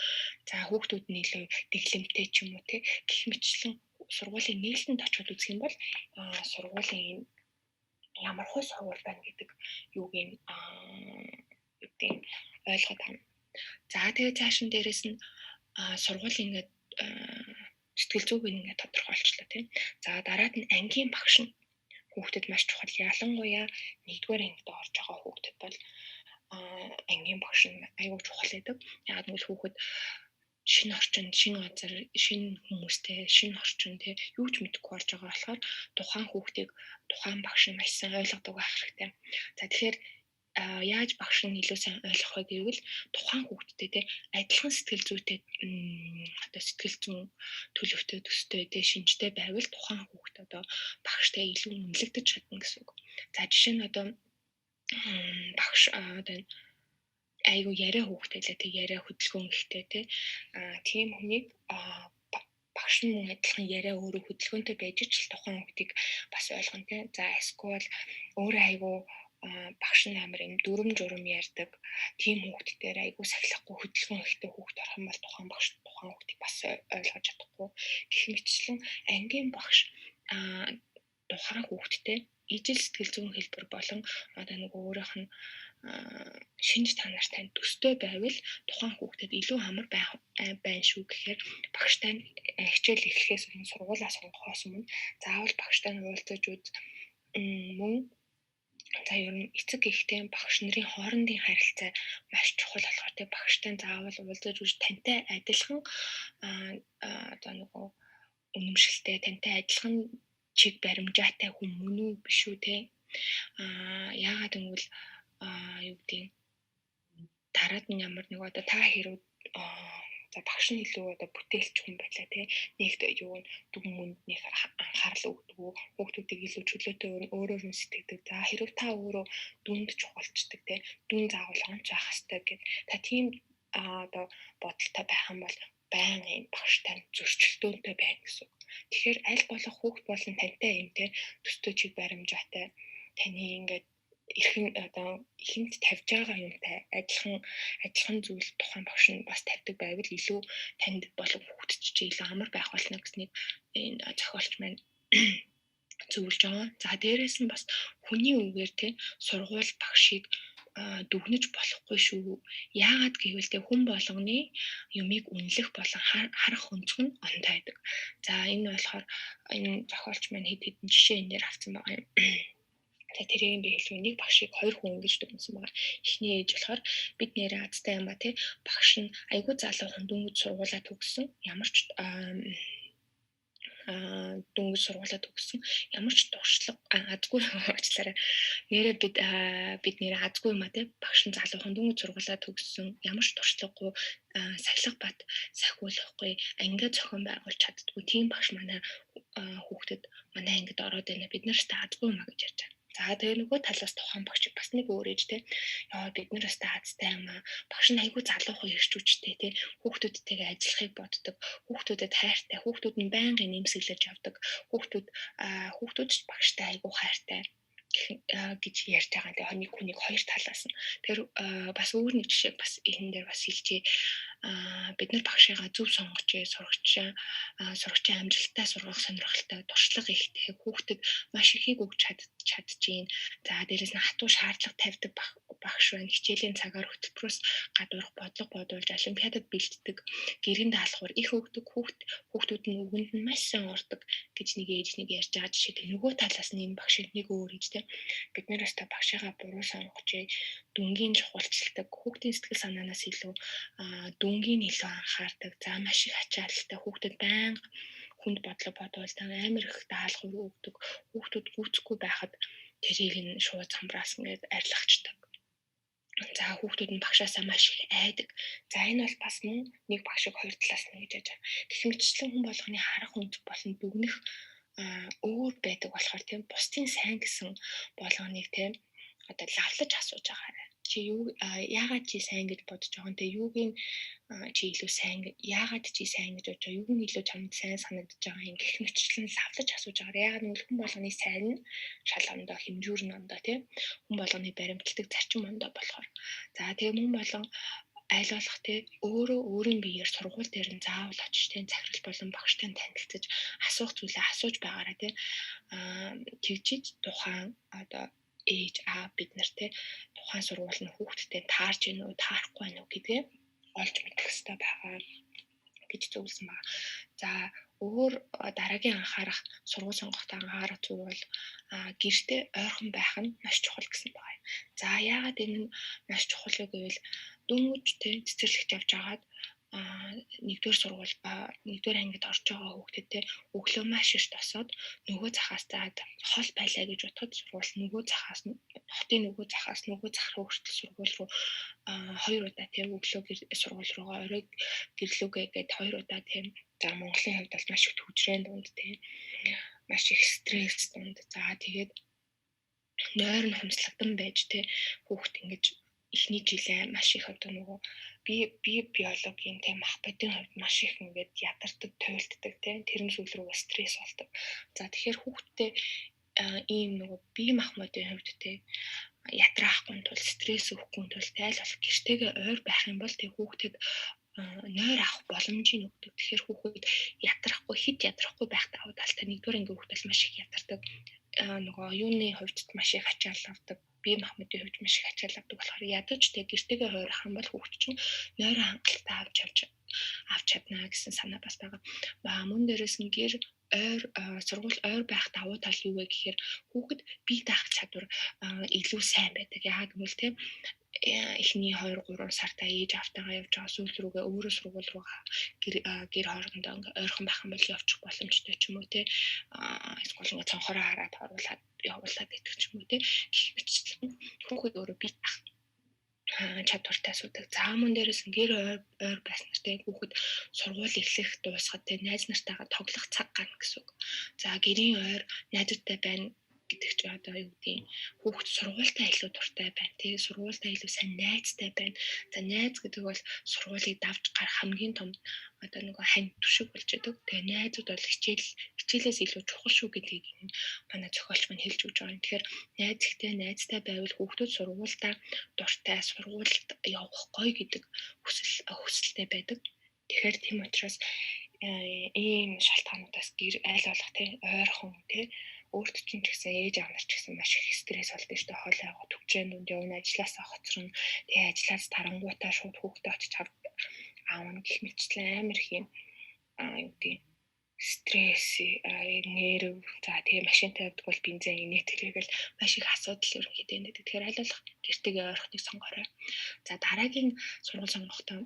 за хүүхдүүд нь илүү дэглэмтэй ч юм уу тий гэх мэтчлэн сургуулийн нээлтэнд очиод үзэх юм бол сургуулийн ямар хөө сургууль байна гэдэг юуг нь гэдэг ойлгоод байна. За тэгээд цааш нь дээрэс нь сургуулийн ингээд сэтгэл зүйг ингээд тодорхойлчлаа тийм. За дараад нь ангийн багш нь хүүхдэд маш чухал. Ялангуяа 1-р ангид орж байгаа хүүхдэд бол ангийн багш нь аюул чухал гэдэг. Яагаад гэвэл хүүхэд шинэ орчинд, шинэ газар, шинэ хүмүүстэй, шинэ орчин тий юу ч мэдэхгүй орж байгаа болохоор тухайн хүүхдийг тухайн багш нь маш сайн ойлгодог байх хэрэгтэй. За тэгэхээр яаж багш нь илүү сайн ойлгох вэ гэвэл тухайн хүүхдтэй тий адилхан сэтгэл зүйтэй одоо сэтгэл зүйн төлөвтэй төстэй тий шинжтэй байвал тухайн хүүхд одоо багштай илүү үнэлэгдэж чадна гэсэн үг. За жишээ нь одоо багш одоо айгу яриа хүүхдээ л тэг яриа хөдөлгөөн ихтэй тийм хүнийг багш нь мөн адилхан яриа өөрөө хөдөлгөөнтэй байж ч тухайн хүүхдийг бас ойлгоно тий. За эсвэл өөрөө айгу багш нь амар юм дүрм журм ярьдаг тийм хүүхдээр айгу сахилахгүй хөдөлгөөн ихтэй хүүхд орох юм бол тухайн багш тухайн хүүхдийг бас ойлгож чадахгүй гэх мэтчлэн ангийн багш тухайн хүүхдтэй ижил сэтгэл зүйн хэлбэр болон одоо нэг өөрийнх нь шинж чанар тань төстэй байвал тухайн хүүхдэд илүү амар байна шүү гэхээр багштай хичээл эхлэхээс өмнө сургуулаа сонгохоос өмнө заавал багштай уулзаж үз мөн за ер нь эцэг эхтэй багш нарын хоорондын харилцаа маш чухал болохоор тэг багштай заавал уулзаж үз тантай адилхан одоо нөгөө үнэмшилтэй тантай адилхан чиг баримжаатай хүн мөн үү биш үү те яагаад гэвэл юу гэдэг дараад нь ямар нэг одоо та хэрэг за багш нь илүү одоо бүтээлч хүн байлаа тий нэгд юу дүн мүнд нэг анхаарал өгдөг хүүхдүүдийг илүү чөлөөтэй өөрөөр нь сэтгэдэг за хэрэг та өөрөө дүнд чухалчдаг тий дүн заавал онц байх хэрэгтэй гэд та тийм одоо бодолтой байх юм бол байн юм багштай зөрчилдөөнтэй байна гэсэн. Тэгэхээр аль болох хүүхд болон тантай юм тий төстэй чиг баримжаатай таны ингээд эрхэн одоо ихэнд тавьж байгаа юмтай адилхан зүйл тухайн багш нь бас тавьдаг байвал илүү танд болон хүүхдэд ч илүү амар байх болно гэснийг энэ зохиолч маань зөвлөж байгаа. За дээрэс нь бас хүний үгээр тий сургууль багшийг дүгнэж болохгүй шүү. Яагаад гэвэл тэг хүн болгоны юмыг үнэлэх болон харах өнцөг нь онтой байдаг. За энэ болохоор энэ зохиолч маань хэд хэдэн жишээ энэ дээр авсан байгаа юм. За тэрийг би хэлвэ нэг багшийг 2 хүн ингэж дүгнсэн байгаа. Эхний ээж болохоор бид нэрээ азтай юм ба тий багш нь айгүй залуу хүн дөнгөж сургуулаа төгссөн. Ямар ч дөнгөж сургуулаа төгссөн. Ямар ч туршлага азгүй уучлаарай. Нэрээ бид нэрээ азгүй юм а тий багш нь залуу хүн дөнгөж сургуулаа төгссөн. Ямар ч туршлагагүй сахилга бат сахиулахгүй ангид зохион байгуулж чаддгүй тийм багш манай хүүхдэд манай ангид ороод байна. Бид нар ч азгүй юм а гэж ярьж байгаа. За тэгээ нөгөө талаас тухайн багш бас нэг өөр ээж те. Яа бид нар бас таацтай юм аа. Багш нь айгүй залуухан ирч хүчтэй те. Хүүхдүүдтэйгээ ажиллахыг боддог. Хүүхдүүдэд хайртай. Хүүхдүүд нь байнгын нэмсэглэж явдаг. Хүүхдүүд ч багштай айгүй хайртай гэж ярьж байгаа. Тэгээ нэг хүнийг хоёр талаас нь. Тэр бас өөр нэг жишээ бас энэ дээр бас хэлчихье. Бид нар багшигаа зөв сонгож сурагчаа амжилттай сургах сонирхолтой туршлага ихтэй хүүхдэд маш ихийг өгч чадчихээн. За дээрээс нь хатуу шаардлага тавьдаг багш байна. Хичээлийн цагаар хөтөлбөрөөс гадуурх бодлого бодуулж олимпиадад бэлддэг. Гэрийн даалгавар их өгдөг хүүхдүүд нь үгэнд нь маш сайн ордог гэж нэг ээж нэг ярьж байгаа жишээ. Нөгөө талаас нь энэ багш нэг өөр ээжтэй. Бид нэр өстө багшигаа буруу сонгож дүнгийн чухалчилдаг хүүхдийн сэтгэл санаанаас илүү дүнгийн илүү анхаардаг. За маш их ачаалалтай хүүхдэд байнга хүнд бодлого бодуулдаг, амар их даалгавар өгдөг. Хүүхдүүд гүйцэхгүй байхад тэрийг нь шууд самбраас ингээд арилгачдаг. За хүүхдүүд нь багшаасаа маш их айдаг. За энэ бол бас нэг багшиг хоёр талаас нь гэж яаж. Гэх мэтчлэн хүн болгоны харах үндэс болон дүгнэх өөр байдаг болохоор тийм бусдын сайн гэсэн болгоныг тийм одоо лавлаж асууж байгаарай. Чи юу яагаад чи сайн гэж бодож байгаа юм те юугийн чи илүү сайн яагаад чи сайн гэж бодож байгаа юу нь илүү чамд сайн санагдаж байгаа юм гэх мэтчлэн лавлаж асууж байгаарай. Яагаад гэвэл хүн болгоны сайн нь шал ондоо хэмжүүр нь ондоо тийм хүн болгоны баримтлагдаг зарчим ондоо болохоор. За тэгээ хүн болгон айл болох те өөрийн биеэр сургууль дээр нь заавал очиж те захирал болон багштай танилцаж асуух зүйлээ асууж байгаарай те тэгжиж тухайн одоо ээж бид нар те тухайн сургууль нь хүүхдтэй таарч гэнэ үү таарахгүй байна уу гэдгээ олж мэдэх хэрэгтэй байгаа гэж зөвлөсөн байна. За өөр дараагийн анхаарах сургууль сонгохдоо анхаарах зүйл бол гэртээ ойрхон байх нь маш чухал гэсэн байна. За яагаад энэ нь маш чухал вэ гэвэл дөнгөжтэй цэцэрлэгч явж агаад нэгдүгээр сургууль нэгдүгээр ангид орж байгаа хүүхдэдтэй өглөө маш их тосоод нөгөө захаас заад хол байлаа гэж бодоход сургууль нөгөө захаас хотын нөгөө захаас нөгөө зах руу хүртэл сургууль руу хоёр удаа тийм өглөө сургууль руугаа орой гэрлүүгээ гээд хоёр удаа тийм за Монголын хувьд бол маш их төвжрэн дунд тийм маш их стресс дунд за тэгээд нойр нь хумслагдан байж тийм хүүхд ингэж эхний жилээ маш их одоо нөгөө би биологийн тийм ах бодийн хувьд маш их ингээд ядардаг, туйлддаг тийм тэрэн сүүл рүү стресс болдог. За тэгэхээр хүүхдтэй ийм нөгөө бие махбодын хувьд тийм ятраахгүй тул стресс өгөхгүй тул айл болох гэртэйгээ ойр байх юм бол тийм хүүхдэд нойр авах боломжийг өгдөг. Тэгэхээр хүүхэд ядрахгүй хит ядрахгүй байх давуу талтай нэгдүгээр ангийн хүүхдээс маш их ядардаг. Нөгөө оюуны хувьд маш их ачаал авдаг. Бие махбодын хувьд маш их ачаал авдаг болохоор ядаж тэг гэртэйгээ хойрох юм бол хүүхд чинь нойроо хангалттай авч чадна гэсэн санаа бас байгаа. Мөн дээрээс нь гэр ойр сургууль ойр байх давуу тал юу вэ гэхээр хүүхэд бие даах чадвар илүү сайн байдаг. Яагаад гэвэл тийм эхний 2-3 сартаа ээж автаагаа явж байгаа сүүл рүүгээ өөрөө сургууль руугаа гэр хоорондоо ойрхон байх юм бол явчих боломжтой ч юм уу те эсвэл ингээ цонхороо хараад оруулаад явуулаад идэх ч юм уу те гэх мэт хүүхэд өөрөө бие даах чадвартай асуудаг. За мөн дээрээс гэр ойр байснаар те хүүхэд сургууль эхлэх дуусахад те найз нартайгаа тоглох цаг гарна гэсэн үг. За гэрийн ойр найзуудтай байна гэдэг чинь одоо юу гэдэг хүүхэд сургуультай илүү дуртай байна тий сургуультай илүү сайн найзтай байна. За найз гэдэг бол сургуулийг давж гарах хамгийн том одоо нөгөө хань түшиг болж байдаг. Тэгээ найзууд бол хичээлээс илүү чухал шүү гэдгийг манай зохиолч маань хэлж өгч байгаа юм. Тэгэхээр найз ихтэй найзтай байвал хүүхдүүд сургуультай дуртай сургуульд явах гоё гэдэг хүсэлтэй байдаг. Тэгэхээр тийм учраас ийм шалтгаануудаас гэр айл болох тий ойрхон тий өөрт чинь ч гэсэн ээж аав нар ч гэсэн маш их стресс болдог шүү дээ. Хоол айгуу төгжрэн дүнд явна, ажилласаа хоцорно. Тэгээ ажиллаас тарангуутаа шууд хүүхдээ очиж аавна гэх мэтчлэн амар их юм юу гэдэг стресс нерв за тэгээ машинтай явдаг бол бензин инээт хэлгээл маш их асуудал ерөнхийдөө байдаг. Тэгэхээр аль болох гэртэйгээ ойрхоныг сонгоорой. За дараагийн сургууль сонгохдоо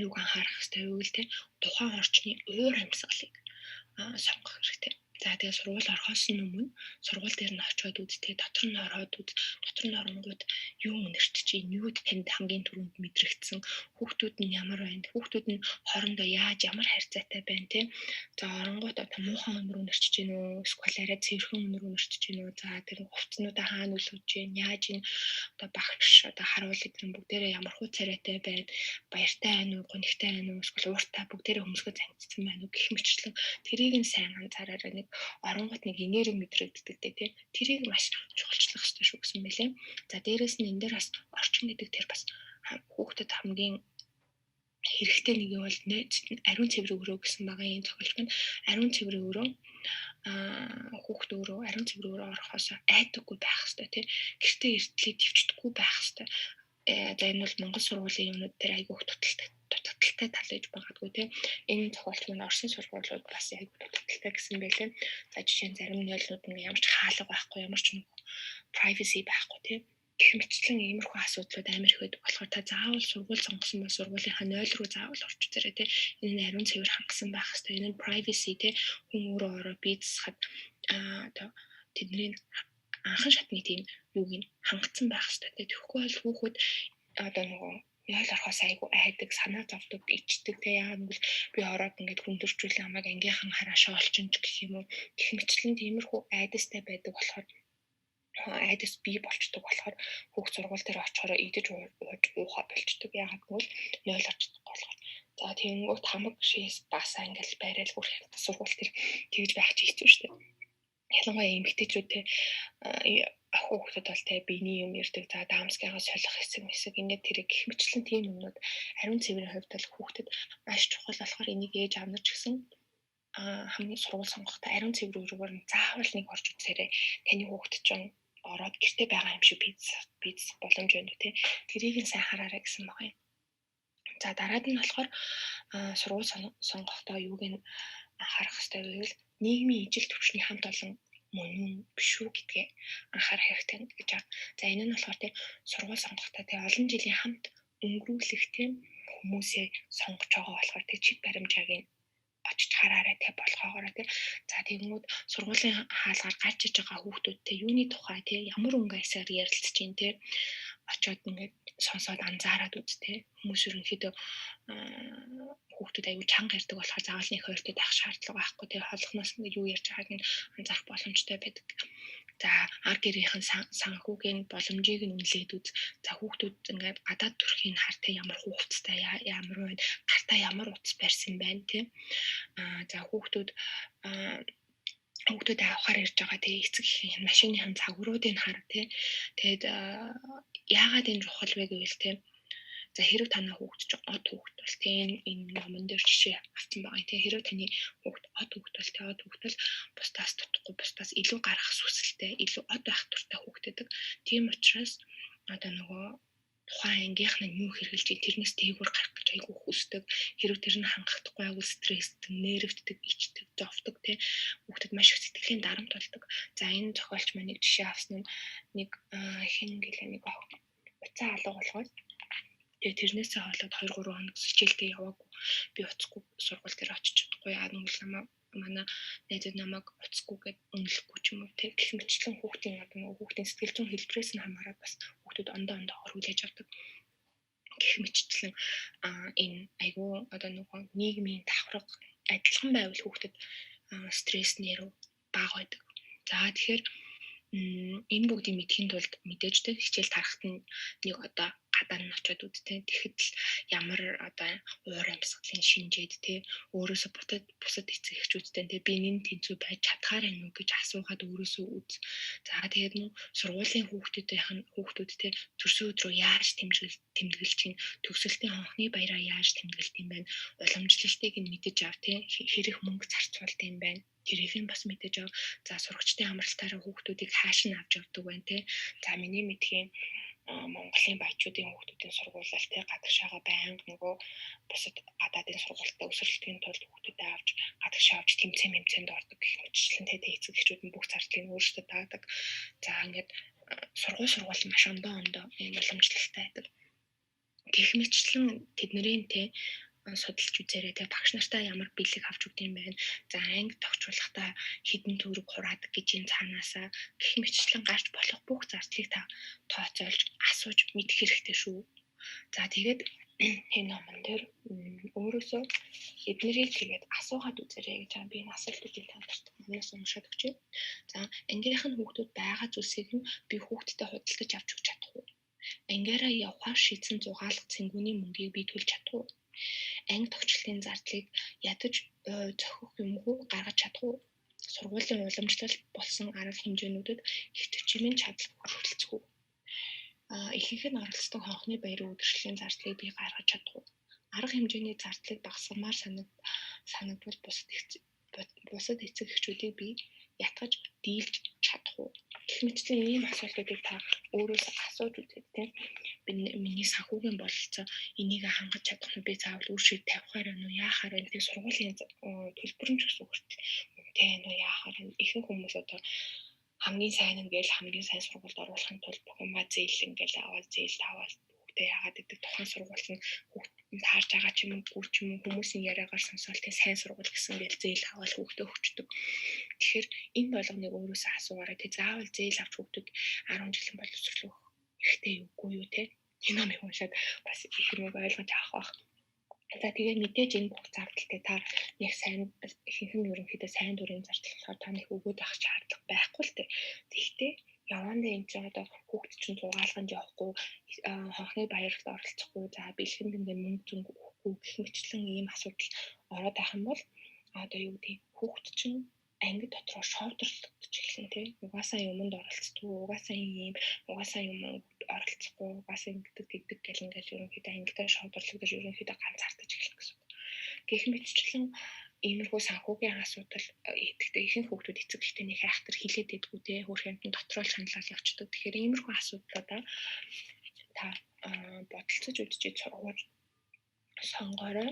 юуг анхаарах хэрэгтэй вэ гэвэл тухайн орчны уур амьсгалыг сонгох хэрэгтэй. За тэгээ сургууль орохоос өмнө сургууль дээр нь очиод үзтээ дотор нь ороод дотор нь оронгууд юу үнэрч чинь юу тэнд хамгийн түрүүнд мэдрэгдсэн хүүхдүүд нь ямар байна хүүхдүүд нь хоорондоо яаж ямар харьцаатай байна те за оронгууд одоо муухан өнөр үнэрч чинь үү эсвэл арай цэвэрхэн өнөр үнэрч чинь үү за тэр хувцснуудаа хаана үлгэж чинь яаж энэ одоо багш одоо харуулъя тэр бүгдээрээ ямар хуу царайтай байна баяртай байна уу гонигтай байна уу эсвэл ууртай бүгдээрээ хүмүүсгээ танилцсан байна уу гэх мэтчлэн тэрийг нь сайн анзаараарай нэг оронгот нэг энерги мэдрэгддэг тий. Тэрийг маш чухалчлах хэрэгтэй шүү гэсэн мэлээ. За дээрэс нь энэ дээр бас орчин гэдэг тэр бас хүүхдэд хамгийн хэрэгтэй нэг юм бол ариун цэврэг өрөө гэсэн байгаа юм зохиолч маань ариун цэврэг өрөө хүүхд өөрөө ариун цэврэг өрөө орохоос айдаггүй байх хэрэгтэй тий. Гэртээ эртлээ төвчдөггүй байх хэрэгтэй. За энэ бол Монгол сургуулийн юмнууд дээр айгүйх дутагдaltaй тал гэж байгаагүй тийм энэ зохиолч маань Оросын сургуулиуд бас айгүй дутагдaltaй гэсэн байлээ. За жишээ нь зарим нөлөөд ингээ ямар ч хаалга байхгүй ямар ч нэг privacy байхгүй тийм гэх мэтчлэн иймэрхүү асуудлууд амар их байдаг болохоор та заавал сургууль сонгосон бол сургуулийнхаа 0 руу заавал орч үзээрэй тийм энэ ариун цэвэр хангасан байх хэрэгтэй энэ privacy тийм хүн өөрөө ороо бизнесхад одоо тэдний анхан шатны тийм юуг нь хангацсан байх хэрэгтэй тэгэхгүй бол хүүхэд одоо нөгөө яал орохоос айгүй айдаг санаа зовдөг ичдэг те яа гэвэл би ороод ингээд хүндэрчүүл намайг ангийнхан хараашаа олчинч гэх юм уу гэх мэтчлэн тиймэрхүү айдастай байдаг болохоор айдас бий болчдөг болохоор хүүхд сургууль дээр очихороо идэж ууж уухаа болчдөг яагаад гэвэл 0 орчдөг болохоор за тэгэнгүүт хамаг шээс басаа ингээд байрал хүрэх сургууль дээр тэгж байх ч хэцүү шүү дээ ялангуяа эмэгтэйчүүд те хүүхдүүд бол те биений юм ярьдаг за даамсгайгаас солих хэсэг ингээд тэрэг гих мэтлэн тийм юмнууд ариун цэврийн хувьд бол хүүхдэд маш чухал болохоор энийг ээж аав нар ч гэсэн хамгийн сургууль сонгохдоо ариун цэвэр өрөөгөр нь заавал нэг орж үзээрэй таны хүүхд чинь ороод гэрте байгаа юм шиг биз боломж байна үү те тэрийг нь сайн хараарай гэсэн баг юм. За дараад нь болохоор сургууль сонгохдоо юуг нь анхаарах хэрэгтэй гэвэл нийгмийн ижил төвчний хамт олон мөн биш үү гэдгээ анхаарах хэрэгтэй гэж байна. За энэ нь болохоор тийм сургууль сонгохдоо тийм олон жилийн хамт өнгөрүүлэх тийм хүмүүсээ сонгож байгаа болохоор тийм чиг баримжааг нь очиж хараарай тийм болохоогоор тийм за тэгмүүд сургуулийн хаалгаар гарч иж байгаа хүүхдүүдтэй юуны тухай тийм ямар өнгө аясаар ярилцж чинь тийм очоод ингээд сонсоод анзаараад үз тийм хүмүүс ерөнхийдөө хүүхдүүд аягүй чанга ярьдаг болохоор заавал нэг хоёртой байх шаардлага байхгүй тийм холхноос нь юу ярьж байгааг нь анзаарах боломжтой байдаг. За ар гэрийнхэн санхүүгийн боломжийг нь үнэлээд үз. За хүүхдүүд ингээд гадаад төрхийн хартай ямар хугацтай ямар байна гартаа ямар утас барьсан байна тийм за хүүхдүүд авахаар ирж байгаа тийм эцэг эхийн машиныхан цагууруудыг хар тийм тэгээд яагаад энэ чухал вэ гэвэл тийм за хэрэг танаа хүүхд ч од хүүхд бол тийм энэ номон дээр жишээ авсан байгаа тийм хэрэг таны хүүхд од хүүхд бол тийм од хүүхд бол бусдаас дутхгүй бусдаас илүү гарах сүсэлтэй илүү од байх туртай хүүхд гэдэг тийм учраас одоо нөгөө тухайн ангийнх нь юу хэрглэж тэрнээс дээгүүр гарах гэж айгүй хүсдэг хэрэг тэр нь хангахдаггүй айгүй стресстэй нервтдэг ичдэг зовдөг тийм хүүхдэд маш их сэтгэлийн дарамт болдог за энэ зохиолч маань нэг жишээ авсан нь нэг хин гэлээ нэг уцаа алга болгоод тэгээ тэрнээсээ хоолоод 2-3 хоног хичээлдээ яваагүй би уцахгүй сургууль дээр очиж чадахгүй яа нүгэл манай найзууд намайг уцахгүйгээд үнэлэхгүй ч юм уу тэг гэх мэтчлэн хүүхдийн одоо хүүхдийн сэтгэл зүйн хэлбэрээс нь хамаарат бас хүүхдүүд ондоо хүлээж авдаг гэх мэтчлэн энэ айгүй одоо нөгөө нийгмийн давхраг адилхан байвал хүүхдэд стресс нэрв бага байдаг. За тэгэхээр энэ бүгдийг мэдхийн тулд мэдээж тэ хичээл тарахт нь нэг одоо гадаа нь очиод үзтээ тэгэхэд л ямар одоо уур амьсгалын шинжээд тэ өөрөөсөө бусад эцэг эхчүүдтэй тэ би энэ тэнцүү байж чадхаар байна уу гэж асуугаад өөрөөсөө үз. За тэгээд нүү сургуулийн хүүхдүүд тэ төрсөн өдрөө яаж тэмдэглэж чинь төгсөлтийн хонхны баяраа яаж тэмдэглэж юм байна уламжлалтыг нь мэдэж ав тэ хэрэг мөнгө зарцуулт юм байна. Тэрийг нь бас мэдээж ав. За сурагчдын амралтаараа хүүхдүүдийг хааш нь авч явдаг байна тэ. За миний мэдхийн Монголын баячуудын хүүхдүүдийн сургуулиар тэ гадагшаага байнга нөгөө бусад гадаадын сургуультай өсвөрлөхийн тулд хүүхдүүдэд авч гадагшаа авч тэмцээнд ордог гэх мэтчлэн тэ эцэг эхчүүд нь бүх зардлыг өөрсдөө таадаг. За ингээд сургууль маш ондоо ийм боломжтой байдаг. Гэх мэтчлэн тэднэрийн тэ судалж үзээрэй те багш нартай ямар бэлэг авч өгд юм байна. За анги тогтчлахдаа хідэн төгрөг хураадаг гэж энэ цаанаасаа гэх мэтчлэн гарч болох бүх зардлыг та тооцоолж асууж мэдэх хэрэгтэй шүү. За тэгээд энэ номон дээр өөрөөсөө эднэрийг тэгээд асуугаад үзээрэй гэж би энэ асуултуудыг танд өмнөөс уншаад өгч байна. За ангийнх нь хүүхдүүд байгаа зүйлсийг нь би хүүхдтэй худалдаж авч өгч чадах уу? Ангиараа явхаар шийдсэн зугаалга цэнгүүний мөнгийг би төлж чадах уу? Анги тогтчлын зардлыг ядаж зохих юмгүй гаргаж чадах уу? Сургуулийн уламжлал болсон арга хэмжээнүүдэд их төчмийн чадал хүрэлцэх үү? Ихэнх нь оролцдог хонхны баярын үдшлийн зардлыг би гаргаж чадах уу? Арга хэмжээний зардлыг багасгамаар санагдвал бусад эцэг эхчүүдийг би ятгаж дийлж чадах уу? Гэх мэтчлэн ийм асуултуудыг та өөрөөсөө асууж үзээд тийм миний санхүүгийн бололцоо энийг хангаж чадах нь би заавал үр шид тавихаар байна уу яахаар байна тийм сургуулийн төлбөрөмж гэсэн үг тийм нөө яахаар ихэнх хүмүүс одоо хамгийн сайн нь гээл хамгийн сайн сургуульд оруулахын тулд бухимаа зээл ингээл аваад зээл таваад хүүхдээ яагаад гэдэг тухайн сургууль нь хүүхдэд таарж байгаа ч юм уу гүр ч юм уу хүмүүсийн яриагаар сонсоод тийм сайн сургууль гэсэн гээл зээл аваад хүүхдээ өгчдөг. Тэгэхээр энэ болгоныг өөрөөсөө асуугаарай тий заавал зээл авч хүүхдүүд 10 жилийн боловсрол өгөх хэрэгтэй юугүй юу те энэ номыг уншаад бас их юм ойлгож авах бах. За тэгээд мэдээж энэ бүх зардалтай та нэг сайн ихэнх нь ерөнхийдөө сайн дүрийн зардал болохоор та нэг өгөөд авах шаардлага байхгүй л те. Тэгэхдээ явандаа энэ ч одоо хүүхд чинь зугаалганд явахгүй хонхны баярт оролцохгүй за бэлгэнд ингээд мөнгө зүнг өгөхгүй гэх мэтчлэн ийм асуудал ороод байх юм бол одоо юу гэдэг хүүхд чинь анги дотроо шоудрлогдож эхэлнэ тий. Угаасаа юмд оролцдог, угаасаа юм оролцохгүй, угаасаа ингэдэг тэгдэг гэл ингээл ерөнхийдөө ангидаа шоудрлогдож ерөнхийдөө ганцаардаж эхлэх гэсэн. Гэх мэтчлэн иймэрхүү санхүүгийн асуудал идэхдээ ихэнх хүүхдүүд эцэг эхтэй нэг хайхтар хилээд идэггүй тий. Хөөрхөнд нь дотроо л шаналал явчихдаг. Тэгэхээр иймэрхүү асуудлуудаа та бодолцож үзчихээ сургууль сонгоорой.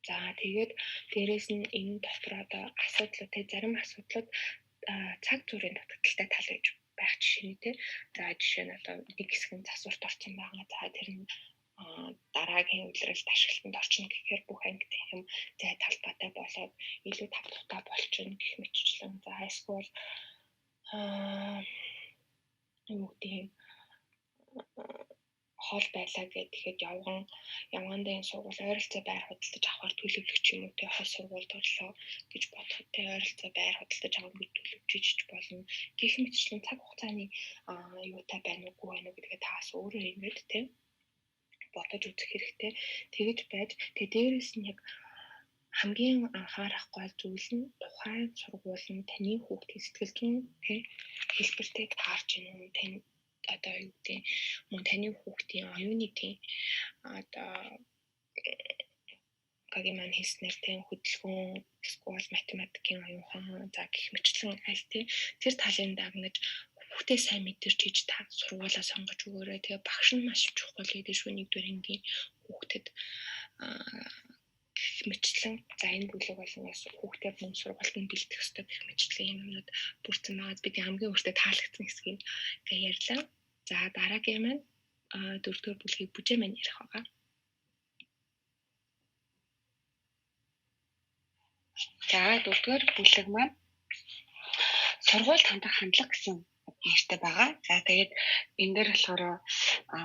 За тэгээд дээрэс нь энэ дотор одоо асуудлууд те зарим асуудлууд цаг зүрийн дутагдaltaй тал гэж байх жишээ нь те. За жишээ нь одоо нэг хэсэг нь засварт орсон байгаа. За тэр нь дараагийн үйлрэлт ашиглалтанд орчин гэхээр бүх ангид юм зай талбайтай болоод илүү тавталтай болчихно гэх мэтчлэн. За хайскул юу гэдэг хол байлаа гэхэд явгандаа энэ сургууль ойролцоо байр худалдаж авахар төлөвлөгч юм уу те хол сургуульд орлоо гэж бодоход те ойролцоо байр худалдаж авах гэж төлөвлөж болно. Гэх мэтчлэн цаг хугацааны юутай байна уугүй байна уу гэдгээ таас өөрөө ингэж те бодож үзэх хэрэгтэй. Тэгэж байж тэгээ дээрээс нь яг хамгийн анхаарах гол зүйл нь тухайн сургууль нь таны хүүхдийн сэтгэл зүйн те хэлбэртэй таарч байна тань одоо юу гэдэг мөн таны хүүхдийн оюуны тийм одоо гагийн маань хэлснээр тийм хөдөлгөөн эсвэл математикийн оюухан за гэх мэтчлэн аль тийм тэр талын дагнаж хүүхдээ сайн мэдэрч хийж та сургуулаа сонгож өгөөрэй. Тэгээ багш нь маш чухал гэдэг шүү. Нэгдүгээр ангийн хүүхдэд гэх мэтчлэн за энэ бүлэг болгоноос хүүхдээ мөн сургалтанд бэлдэх ёстой гэх мэтчлэн юмнууд бүрдсэн байгаа. Би хамгийн өөртөө таалагдсан хэсгийг ингээ ярьлаа. За дараагийн маань 4-р бүлгийг бүжээ маань ярих байгаа. За 4-р бүлэг маань сургуульд хандах хандлага гэсэн нэртэй байгаа. За тэгээд энэ дээр болохоор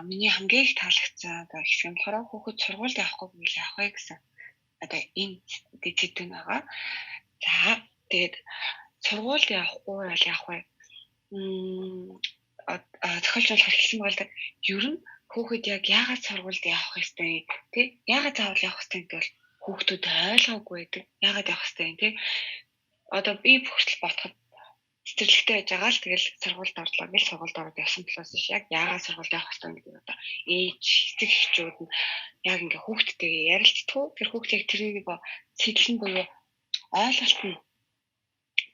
миний хамгийн их таалагдсан одоо хэсэг нь болохоор хүүхэд сургуульд явахгүй гэвэл явах вэ гэсэн одоо энэ дэжид нь байгаа. За тэгээд сургуульд явахгүй бол явах вэ? Зохиолч хэлсэн байгаа л ер нь хүүхэд яг яагаад сургуульд явах ёстой тий? Яагаад заавал явах ёстой гэвэл хүүхдүүд ойлгоогүй байдаг. Яагаад явах ёстой юм тий? Одоо би бүгд бодоход цэцэрлэгтэй байж байгаа л тэгэл сургуульд орлоо гэж сургуульд ороод явсан болохоос биш яг яагаад сургуульд явах ёстой гэдэг одоо ээж эцэг эхчүүд нь яг ингээ хүүхдтэйгээ ярилцдаг. Тэр хүүхд яг тэрийг сэтлэн буюу ойлголт нь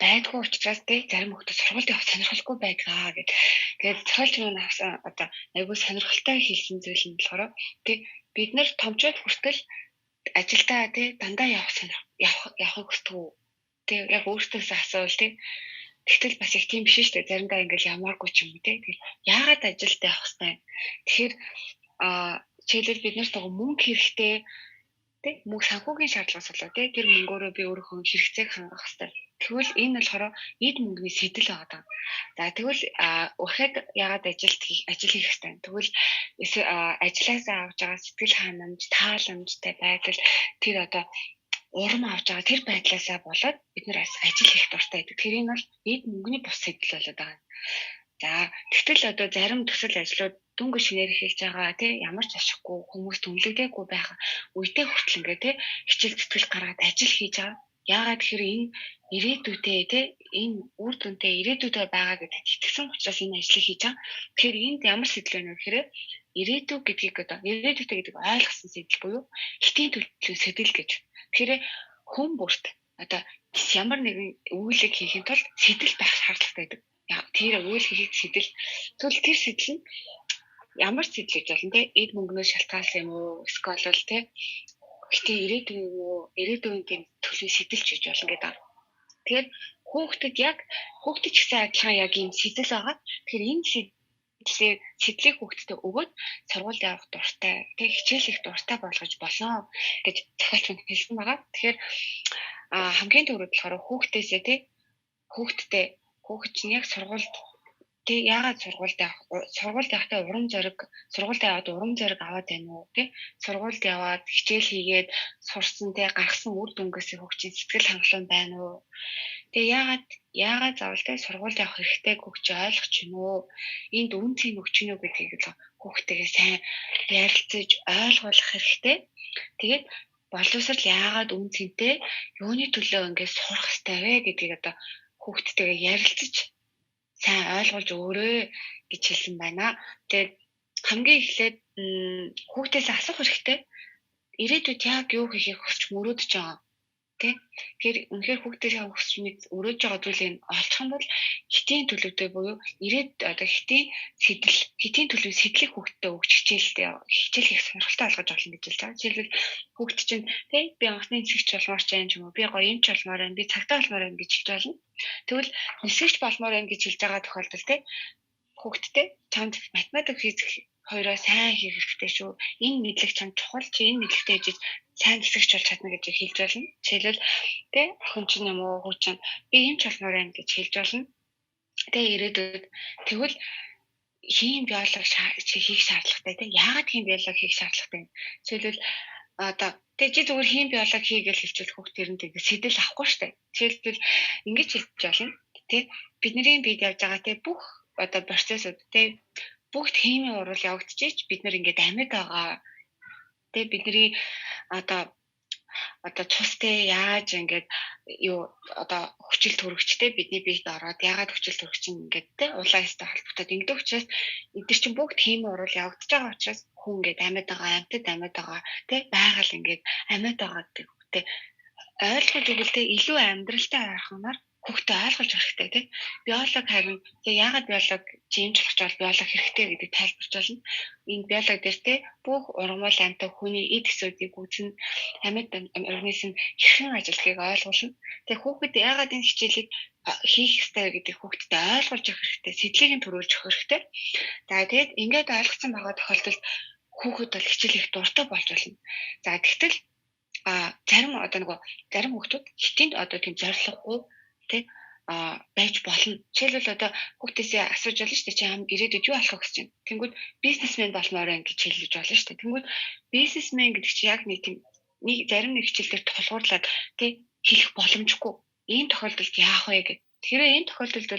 байдгүй учраас тий зарим хүүхдүүд сургуульд явах сонирхолгүй байдгаа гэдэг. Тэгээд зохиолч маань авсан одоо айгүй сонирхолтой хэлсэн зүйл нь болохоор тий бид нар томчууд хүртэл ажилдаа тий дандаа явахыг хүсдэг үү? Тий яг өөртөөсөө асуувал тий тэгтэл бас их тийм биш шүү дээ. Заримдаа ингээл ямааргүй ч юм уу тий. Яагаад ажилд явах хэвтэй? Тэгэхээр жишээлбэл бид нарт мөнгө хэрэгтэй Тэ мөнгө санхүүгийн шаардлагаас болоод тэ тэр мөнгөөрөө би өөрийнхөө хэрэгцээг хангах хэрэгтэй. Тэгвэл энэ болохоор эд мөнгөний сэтэл байгаа. За тэгвэл урахад ягаад ажил хийх хэрэгтэй. Тэгвэл ажилласаа авж байгаа сэтгэл ханамж, тааламжтай байдал тэр одоо урам авж байгаа тэр байдлаасаа болоод бид нэр ажил хийх дуртай байдаг. Тэр нь бол эд мөнгөний бус сэтэл болоод байгаа. За тэгтэл одоо зарим төсөл ажлууд дөнгөж шинээр эхэлж байгаа тий ямар ч ашиггүй хүмүүс төвлөгдөөгүй байх үедээ хүртэл ингээ тий хичээл зүтгэл гаргаад ажил хийж байгаа. Яагаад тэгэхээр энэ ирээдүйдээ тий энэ үр дүнтэй ирээдүйдээ байгаа гэдэг итгэсэн учраас энэ ажлыг хийж байгаа. Тэгэхээр энд ямар сэтэл байна вэ гэхээр ирээдүй гэдгийг одоо ирээдүйтэй гэдэг ойлгосон сэтэл буюу хитийн төлөвлөлийн сэтэл гэж. Тэгэхээр хүн бүрт одоо ямар нэгэн үйлийг хийхин тулд сэтэл байх шаардлагатай байдаг. Тэр үйл хийх сэтэл тэгвэл тэр сэтэл нь ямар сэтэл гэж болно те эд мөнгнөөс шалтгаалсан юм уу эсвэл те гэхдээ ирээдүйн юм уу ирээдүйн төлөв сэтэлж гэж болно гэдэг. Тэгэхээр хүүхдэд ч гэсэн адилхан яг ийм сэтэл байгаа. Тэгэхээр энэ сэтлийг хүүхдэд өгөөд сургуульд явах дуртай, тэг хичээл их дуртай болгож болно гэж зохиолч нь хэлсэн байгаа. Тэгэхээр хамгийн түрүүд болохоор хүүхдээсээ тэг хүүхэд чинь яг сургуульд тэг яагаад сургуульд явахдаа сургуульд яваад урам зориг аваад байна уу тий сургуульд яваад хичээл хийгээд сурсан тий гаргасан үр дүнгээс хөгжин сэтгэл хангалуун байна уу тэг яагаад заавал тий сургуульд явах хэрэгтэй хөгж ойлгож байна уу энд үн цэн өгч гинөө гэдгийг л хүүхдтэйгээ сайн ярилцаж ойлгуулах хэрэгтэй тэгээд боловсрал яагаад үн цэнтэй юуны төлөө ингэж сурах хэрэгтэй вэ гэдгийг одоо хүүхдтэйгээ ярилцаж сайн ойлгуулж өөрөө гэж хэлсэн байна. Тэгээд хамгийн эхлээд хүүхдээс асуух хэрэгтэй. Ирээдүйд яг юу хийхийг хүсч мөрөөдөж байгаа. Тэгэхээр үнэхээр хүүхдээс хүсч өрөөж байгаа зүйлийг олчих юм бол хитийн төлөвтэй буюу хитийн төлөв сэтлийг хүүхдтэй өгч хичээл хийх сонирхолтой болгож олно гэж хэлж байгаа. Жишээлбэл хүүхд чинь би анхны нисгч болмоор ч юм уу би гоё юмч болмоор байна би цагтаа болмоор байна гэж хэлж болно. Тэгвэл нисгч болмоор байна гэж хэлж байгаа тохиолдолд хүүхдтэй чамд математик физик хоёроо сайн хийх хэрэгтэй шүү. Энэ мэдлэг чамд чухал чи энэ мэдлэгтэй хийж сайн нисгч болж чадна гэж хэлж болно. Жишээлбэл охин чинь юм уу хүү чинь би юмч болмоор байна гэж хэлж болно. Тэгээ ирээдүйд тэгвэл хийм биолог хийх шаардлагатай яагаад хийм биолог хийх шаардлагатай жишээлбэл одоо чи зүгээр хийм биолог хий гэж хэлчихвэл хүүхдэр нь тэгээ сэтэл авахгүй штэ жишээлбэл ингэж хэлж болно бидний бид явж байгаа бүх одоо процессыг бүгд химийн урал явагдчихж бид нар ингээд амьд байгаа бидний одоо цустэй яаж ингээд хүчил төрөгчтэй бидний биед ороод ягаад хүчил төрөгч ингээд улаастай холбогдоод ингэдэг учраас эдгээр чинь бүгд химийн урал явагдаж байгаа учраас хүн ингээд амьд байгаа амьтад амьд байгаа байгаль ингээд амьд байгаа гэдэг ойлгож өгөлтэй илүү амьдралтай аргамаар хүүхдээ ойлгуулж хэрэгтэй биолог харин яагаад биолог жимж болох биолог хэрэгтэй гэдэг тайлбарч болно. Энэ биолог дээр бүх ургамал амьтад хүний эд эсүүдийг үзэн амьд организм хэрхэн ажиллахыг ойлгуулна. Тэгээ хүүхэд яагаад энэ хичээлийг хийх ёстой гэдгийг хүүхдэд ойлгуулж өгөх хэрэгтэй. Сэтлийг нь төрүүлж өгөх хэрэгтэй. За тэгээд ингээд ойлгоцсон байгаа тохиолдолд хүүхэд бол хичээл их дуртай болж болно. За тэгтэл зарим хүүхдүүд хитийн тийм зорилгогүй байж болно. Жишээлбэл хүүхдээсээ асууж болно шүү дээ. Чи ирээдүйд юу болох вэ гэж байна. Тэнгүүд бизнесмен болмоор байна гэж хэлж болно шүү дээ. Тэнгүүд бизнесмен гэдэг чинь яг зарим нэг хичээлээр тулгуурлаад хэлэх боломжгүй. Ийм тохиолдолд яах вэ гэх. Тэгэхээр энэ тохиолдолд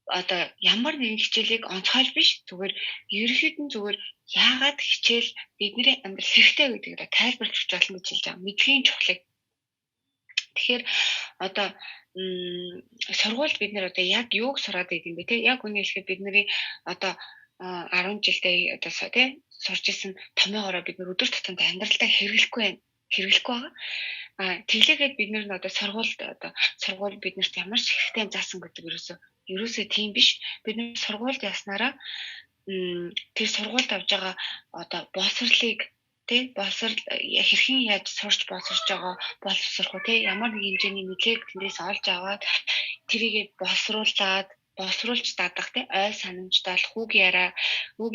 бол ямар нэгэн хичээлийг онцгойл биш зүгээр ерөнхийдөө зүгээр яагаад хичээл бидний амьдрал хэрэгтэй гэдгийг тайлбарлаж өгч болно гэж хэлж байгаа. Мэдхийн чухлыг. Тэгэхээр сургуульд бид нэр яг юуг сураад байд юм бэ яг үнийг хэлэхэд бидний 10 жилдээ сурч исэн томьёогоороо бид нэр өдөр тутамд амьдралдаа хэрэглэхгүй байгаа. Тэглээгээд бид нэр сургууль биднэрт ямар ч хэрэгтэй юм заасан гэдэг ерөөсөө тийм биш. Бид нэр сургуульд яснараа тэр сургуульд авж байгаа боловсролыг боловсрал хэрхэн яаж сурч боловсрж байгаа боловсрох ямар нэг хэмжээний мэдлэг тэндээс олж аваад тэрийгэ боловсруулад боловсруулж дадах тий ой санамжтай үг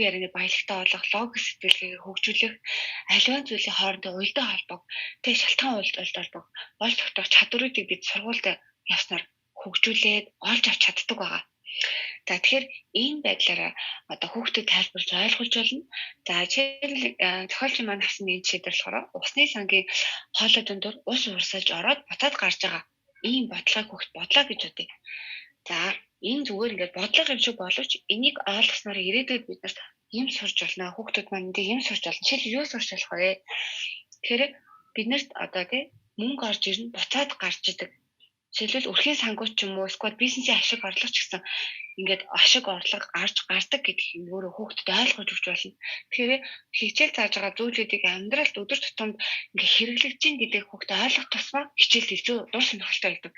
ярианы баялагтай болох логик сэтгэлгээг хөгжүүлэх аливаа зүйлийн хоорондын уялдаа холбоог тий шалтгаан холбоог олж тогтоох чадваруудыг бид сургуульд явснаар хөгжүүлээд олж авч чаддаг байгаа. За тэгэхээр энэ байдлаараа одоо хүүхдэд тайлбарлаж ойлгуулж болно. За жишээлбэл зохиолч маань авсан нэг шийдвэр болохоор усны сангийн хоолой дундуур ус урсалж ороод буцаад гарч байгаа. Ийм бодлогыг хүүхд бодлоо гэж үтэй. За энэ зүгээр ингээд бодлого юм шиг боловч энийг ойлгосноор ирээдүйд бид нарт юм сурч болно. Хүүхдүүд маань энд юм сурч болно. Жишээл юу сурч болох вэ? Тэгэхээр биднэрт одоо тий мөнгө орж ирнэ буцаад гарч идэг. Жишээлбэл өрхийн сангууд ч юм уу эсвэл бизнесийн ашиг орлого ч гэсэн ингээд ашиг орлого гардаг гэдэг юм өөрөө хүүхдэд ойлгож өгч болно. Тэгэхээр хичээл зааж байгаа зүйлүүдийг амьдралд өдөр тутамд ингээд хэрэглэж гин гэдэг хүүхдэд ойлгох тусмаа хичээл хэлцүү дур сонирхолтой байдаг.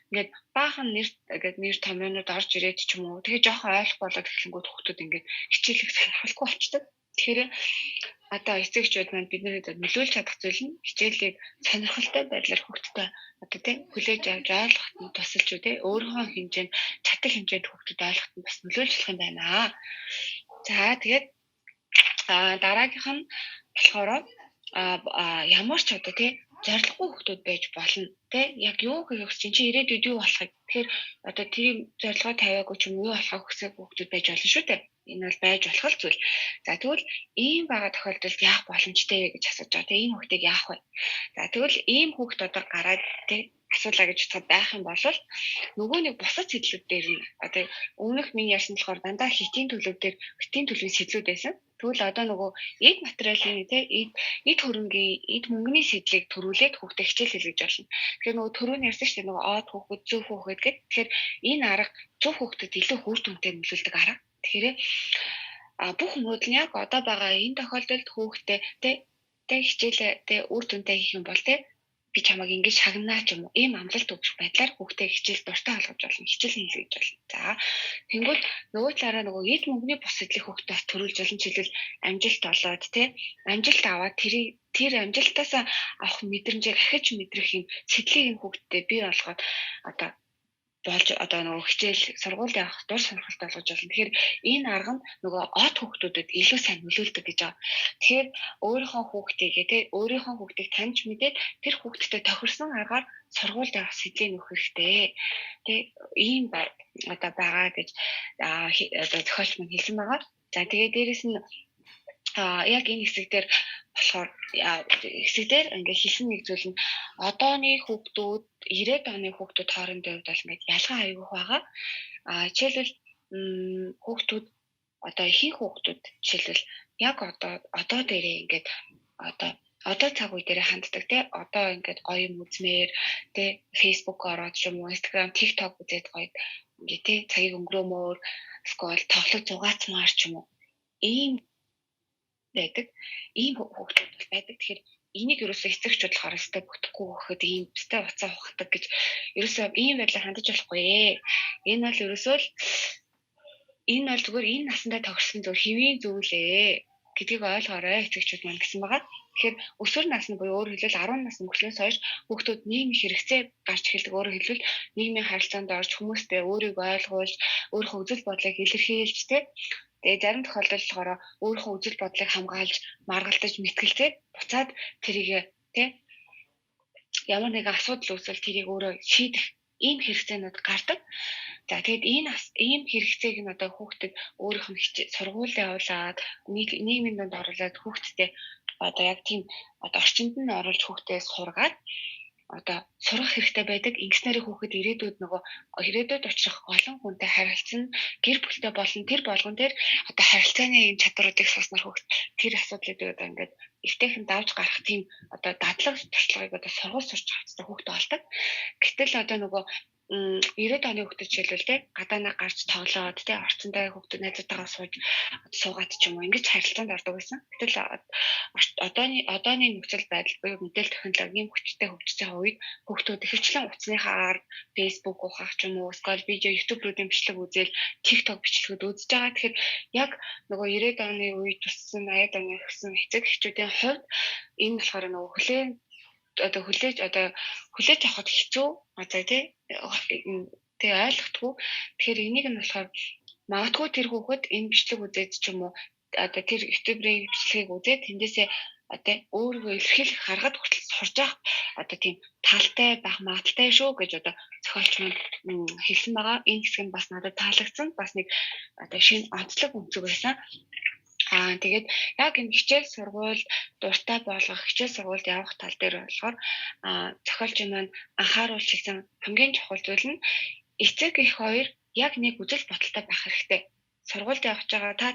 Ингээд баахан нэр томьёонууд орж ирээд ч юм уу тэгээ жоохон ойлгох болоод эхлэнгүүт хүүхдүүд ингээд хичээлийг сонирхолгүй болчдөг. Тэгэхээр одоо эцэгчүүд маань биднэрт нөлөөлж чадах зүйл нь хичээлийг сонирхолтой байдлаар хүүхдэд одоо тийм хүлээж авч ойлгоход нь тусалж үү те өөрийнхөө хэмжээнд чадах хэмжээнд хүүхдэд ойлгоход нь бас нөлөөлж болох юм байна. За тэгээд дараагийнх нь болохоор ямар ч одоо тий зорилгогүй хүүхдүүд байж болно тий яг юу хийх гэж чинь ирээдүйд юу болохыг тэгэхээр одоо тийм зорилгоо тавиагүй ч юм уу болохыг хүсэх хүүхдүүд байж болно шүү дээ. Энэ бол байж болох л зүйл. За тэгвэл ийм байгаа тохиолдолд яах боломжтой вэ гэж асууж байгаа. Тэгээ энэ хүүхдийг яах вэ? За тэгвэл ийм хүүхд одоо гараад тий асуулаа гэж бодоход байх юм бол нөгөө нэг бусад сэтлүүд дээр нь одоо өмнөх миний ярьсан болохоор дандаа хитийн төлөвийн сэтлүүд байсан. Тэгвэл одоо нөгөө эд материалын тий эд хөрөнгийн эд мөнгөний сэтлийг төрүүлээд хүүхдэд хичээл хэлгэж болно. Тэгэхээр нөгөө түрүүний ярьсан шүү дээ нөгөө од хүүхэд зөв хүүхэд гэдэг. Тэгэхээр энэ арга зөв хүүхдэд илүү үр дүнтэй нөлөөлдөг арга. Тэгэхээр бүх хүмүүс нь яг одоо байгаа энэ тохиолдолд хүүхдэд тий хичээлээ тий үр дүнтэй хийх юм бол тий би чамайг ингэж шагнаа ч юм уу ийм амлалт өгөх байдлаар хүүхдээ хичээл дуртай болгож болно хичээл хийлгэж болно. За тэнгууд нөгөө талаараа нөгөө эд мөнгөний бус сэтлийг хүүхдээ бас төрүүлж болно чиглэл амжилт олоод тий амжилт аваад тэр амжилтаас авах мэдрэмжийг ахиж мэдрэх юм сэтлийг энэ хүүхдэд бий болгоод одоо болж одоо нөгөө хичээл сургууль явах дур сонирхолтой болгож болно. Тэгэхээр энэ арга нь нөгөө од хүүхдүүдэд илүү сайн нөлөөлдөг гэж байгаа. Тэгэхээр өөрийнхөө хүүхдийг таньж мэдээд тэр хүүхдэд тохирсон аргаар сургуульд явах сэтлийг өгөх хэрэгтэй. Тэ ийм одоо байгаа гэж одоо зохиолч маань хэлсэн байгаа. За тэгээ дээрэс нь яг энэ хэсэг дээр болохоор хэсэгдэр ингээд хэлсэн нэг зүйл нь одооны хүүхдүүд 90-ад оны хүүхдүүд хоорондын хувьд бол ингээд ялгаа аюул байгаа. Жишээлбэл хүүхдүүд одоо ихэнх хүүхдүүд жишээлбэл яг одоо дээрээ ингээд одоо цаг үе дээрээ ханддаг тий одоо ингээд гоё юм үзмээр тий Facebook ороод ч юм уу Instagram, TikTok үзээд гоё ингээд тий цагийг өнгөрөөмөр эсвэл тоглож зугаацмаар ч юм уу ийм байдаг. Ийм хүүхдүүд бол байдаг. Тэгэхээр энийг ерөөсөө эцэгч бодлохоор өстэй бүтэхгүй хөхөд ийм өстэй уцаа ухдаг гэж ерөөсөө ийм байдлаар хандаж болохгүй. Энэ бол ерөөсөө л энэ бол зүгээр энэ насандаа тохирсон зөв хэвийн зүйлээ гэдгийг ойлгоорой эцэгчүүд маань гэсэн байгаа. Тэгэхээр өсвөр насны буюу өөрөөр хэлбэл 10 насны хүртэлээс хойш хүүхдүүд нийгмийн хэрэгцээ гарч эхэлдэг. Өөрөөр хэлбэл нийгмийн харилцаанд орж хүмүүстэй өөрийгөө ойлгуулж өөрийнхөө үзэл бодлыг илэрхийлж тэгээ зарим тохиолдолд болохоор өөрийнхөө үзэл бодлыг хамгаалж, маргалдаж, мэтгэлцээд буцаад тэрийг ямар нэгэн асуудал үүсвэл тэрийг өөрөө шийдэх ийм хэрэгцээнүүд гардаг. За тэгээд ийм хэрэгцээг нь одоо хүүхдэд өөрийнх нь сургуулиа явуулаад нийгмийн донд оруулаад хүүхдтэй одоо яг тийм одоо орчинд нь оруулж хүүхдээс сургаад одоо сурах хэрэгтэй байдаг. Ингэснээр хүүхэд ирээдүйд очих олон хүнтэй харилцсан гэр бүлтэй болон тэр болгон дээр одоо харилцааны чадваруудыг сурснаар хүүхэд тэр асуудлуудыг одоо ингээд эвтэйхэн давж гарах тийм одоо дадлаг туршлагыг одоо сургууль сурч авцтай хүүхэд болдог. Гэтэл одоо 90-ад оны хүүхдүүд жишээлбэл гадаанаа гарч тоглоод орцондоо хүүхдүүд найзуудтайгаа суугаад ч юм уу ингэж харилцаанд ордог байсан. Гэтэл одооны нөхцөл байдал буюу мэдээлэл технологийн хүчтэй хөгжиж байгаа үед хүүхдүүд ихэвчлэн утасныхаар Facebook ухах ч юм уу эсвэл видео YouTube-руудын бичлэг үзэл TikTok бичлэгүүд үзэж байгаа. Тэгэхээр яг 90-ад оны үед туссан 80-ад оны өгсөн эцэг эхчүүдийн хувьд энэ болохоор хүлээж авахд хэцүү. Одоо тэгээ ойлгохгүй. Тэгэхээр энийг нь болохоор магадгүй тэр хүүхэд энэ бичлэг үзээд ч юм уу одоо тэр YouTube-ийн бичлэгийг үзээд тэндээсээ одоо өөрийгөө илэрхийлэх харахад хүртэл сурж явах одоо тийм талтай байх магадaltaй шүү гэж одоо зохиолч минь хэлсэн байгаа. Энэ хэсэг нь бас надад таалагдсан. Бас нэг одоо шинэ онцлог үнцэг байсан. Тэгээд яг энэ хичээл сургууль дуртай болгох, хичээл сургуульд явах тал дээр болохоор зохиолч маань анхааруулж хэлсэн хамгийн чухал зүйл нь эцэг эх хоёр яг нэг үзэл бодолтой байх хэрэгтэй. Сургуульд явж байгаа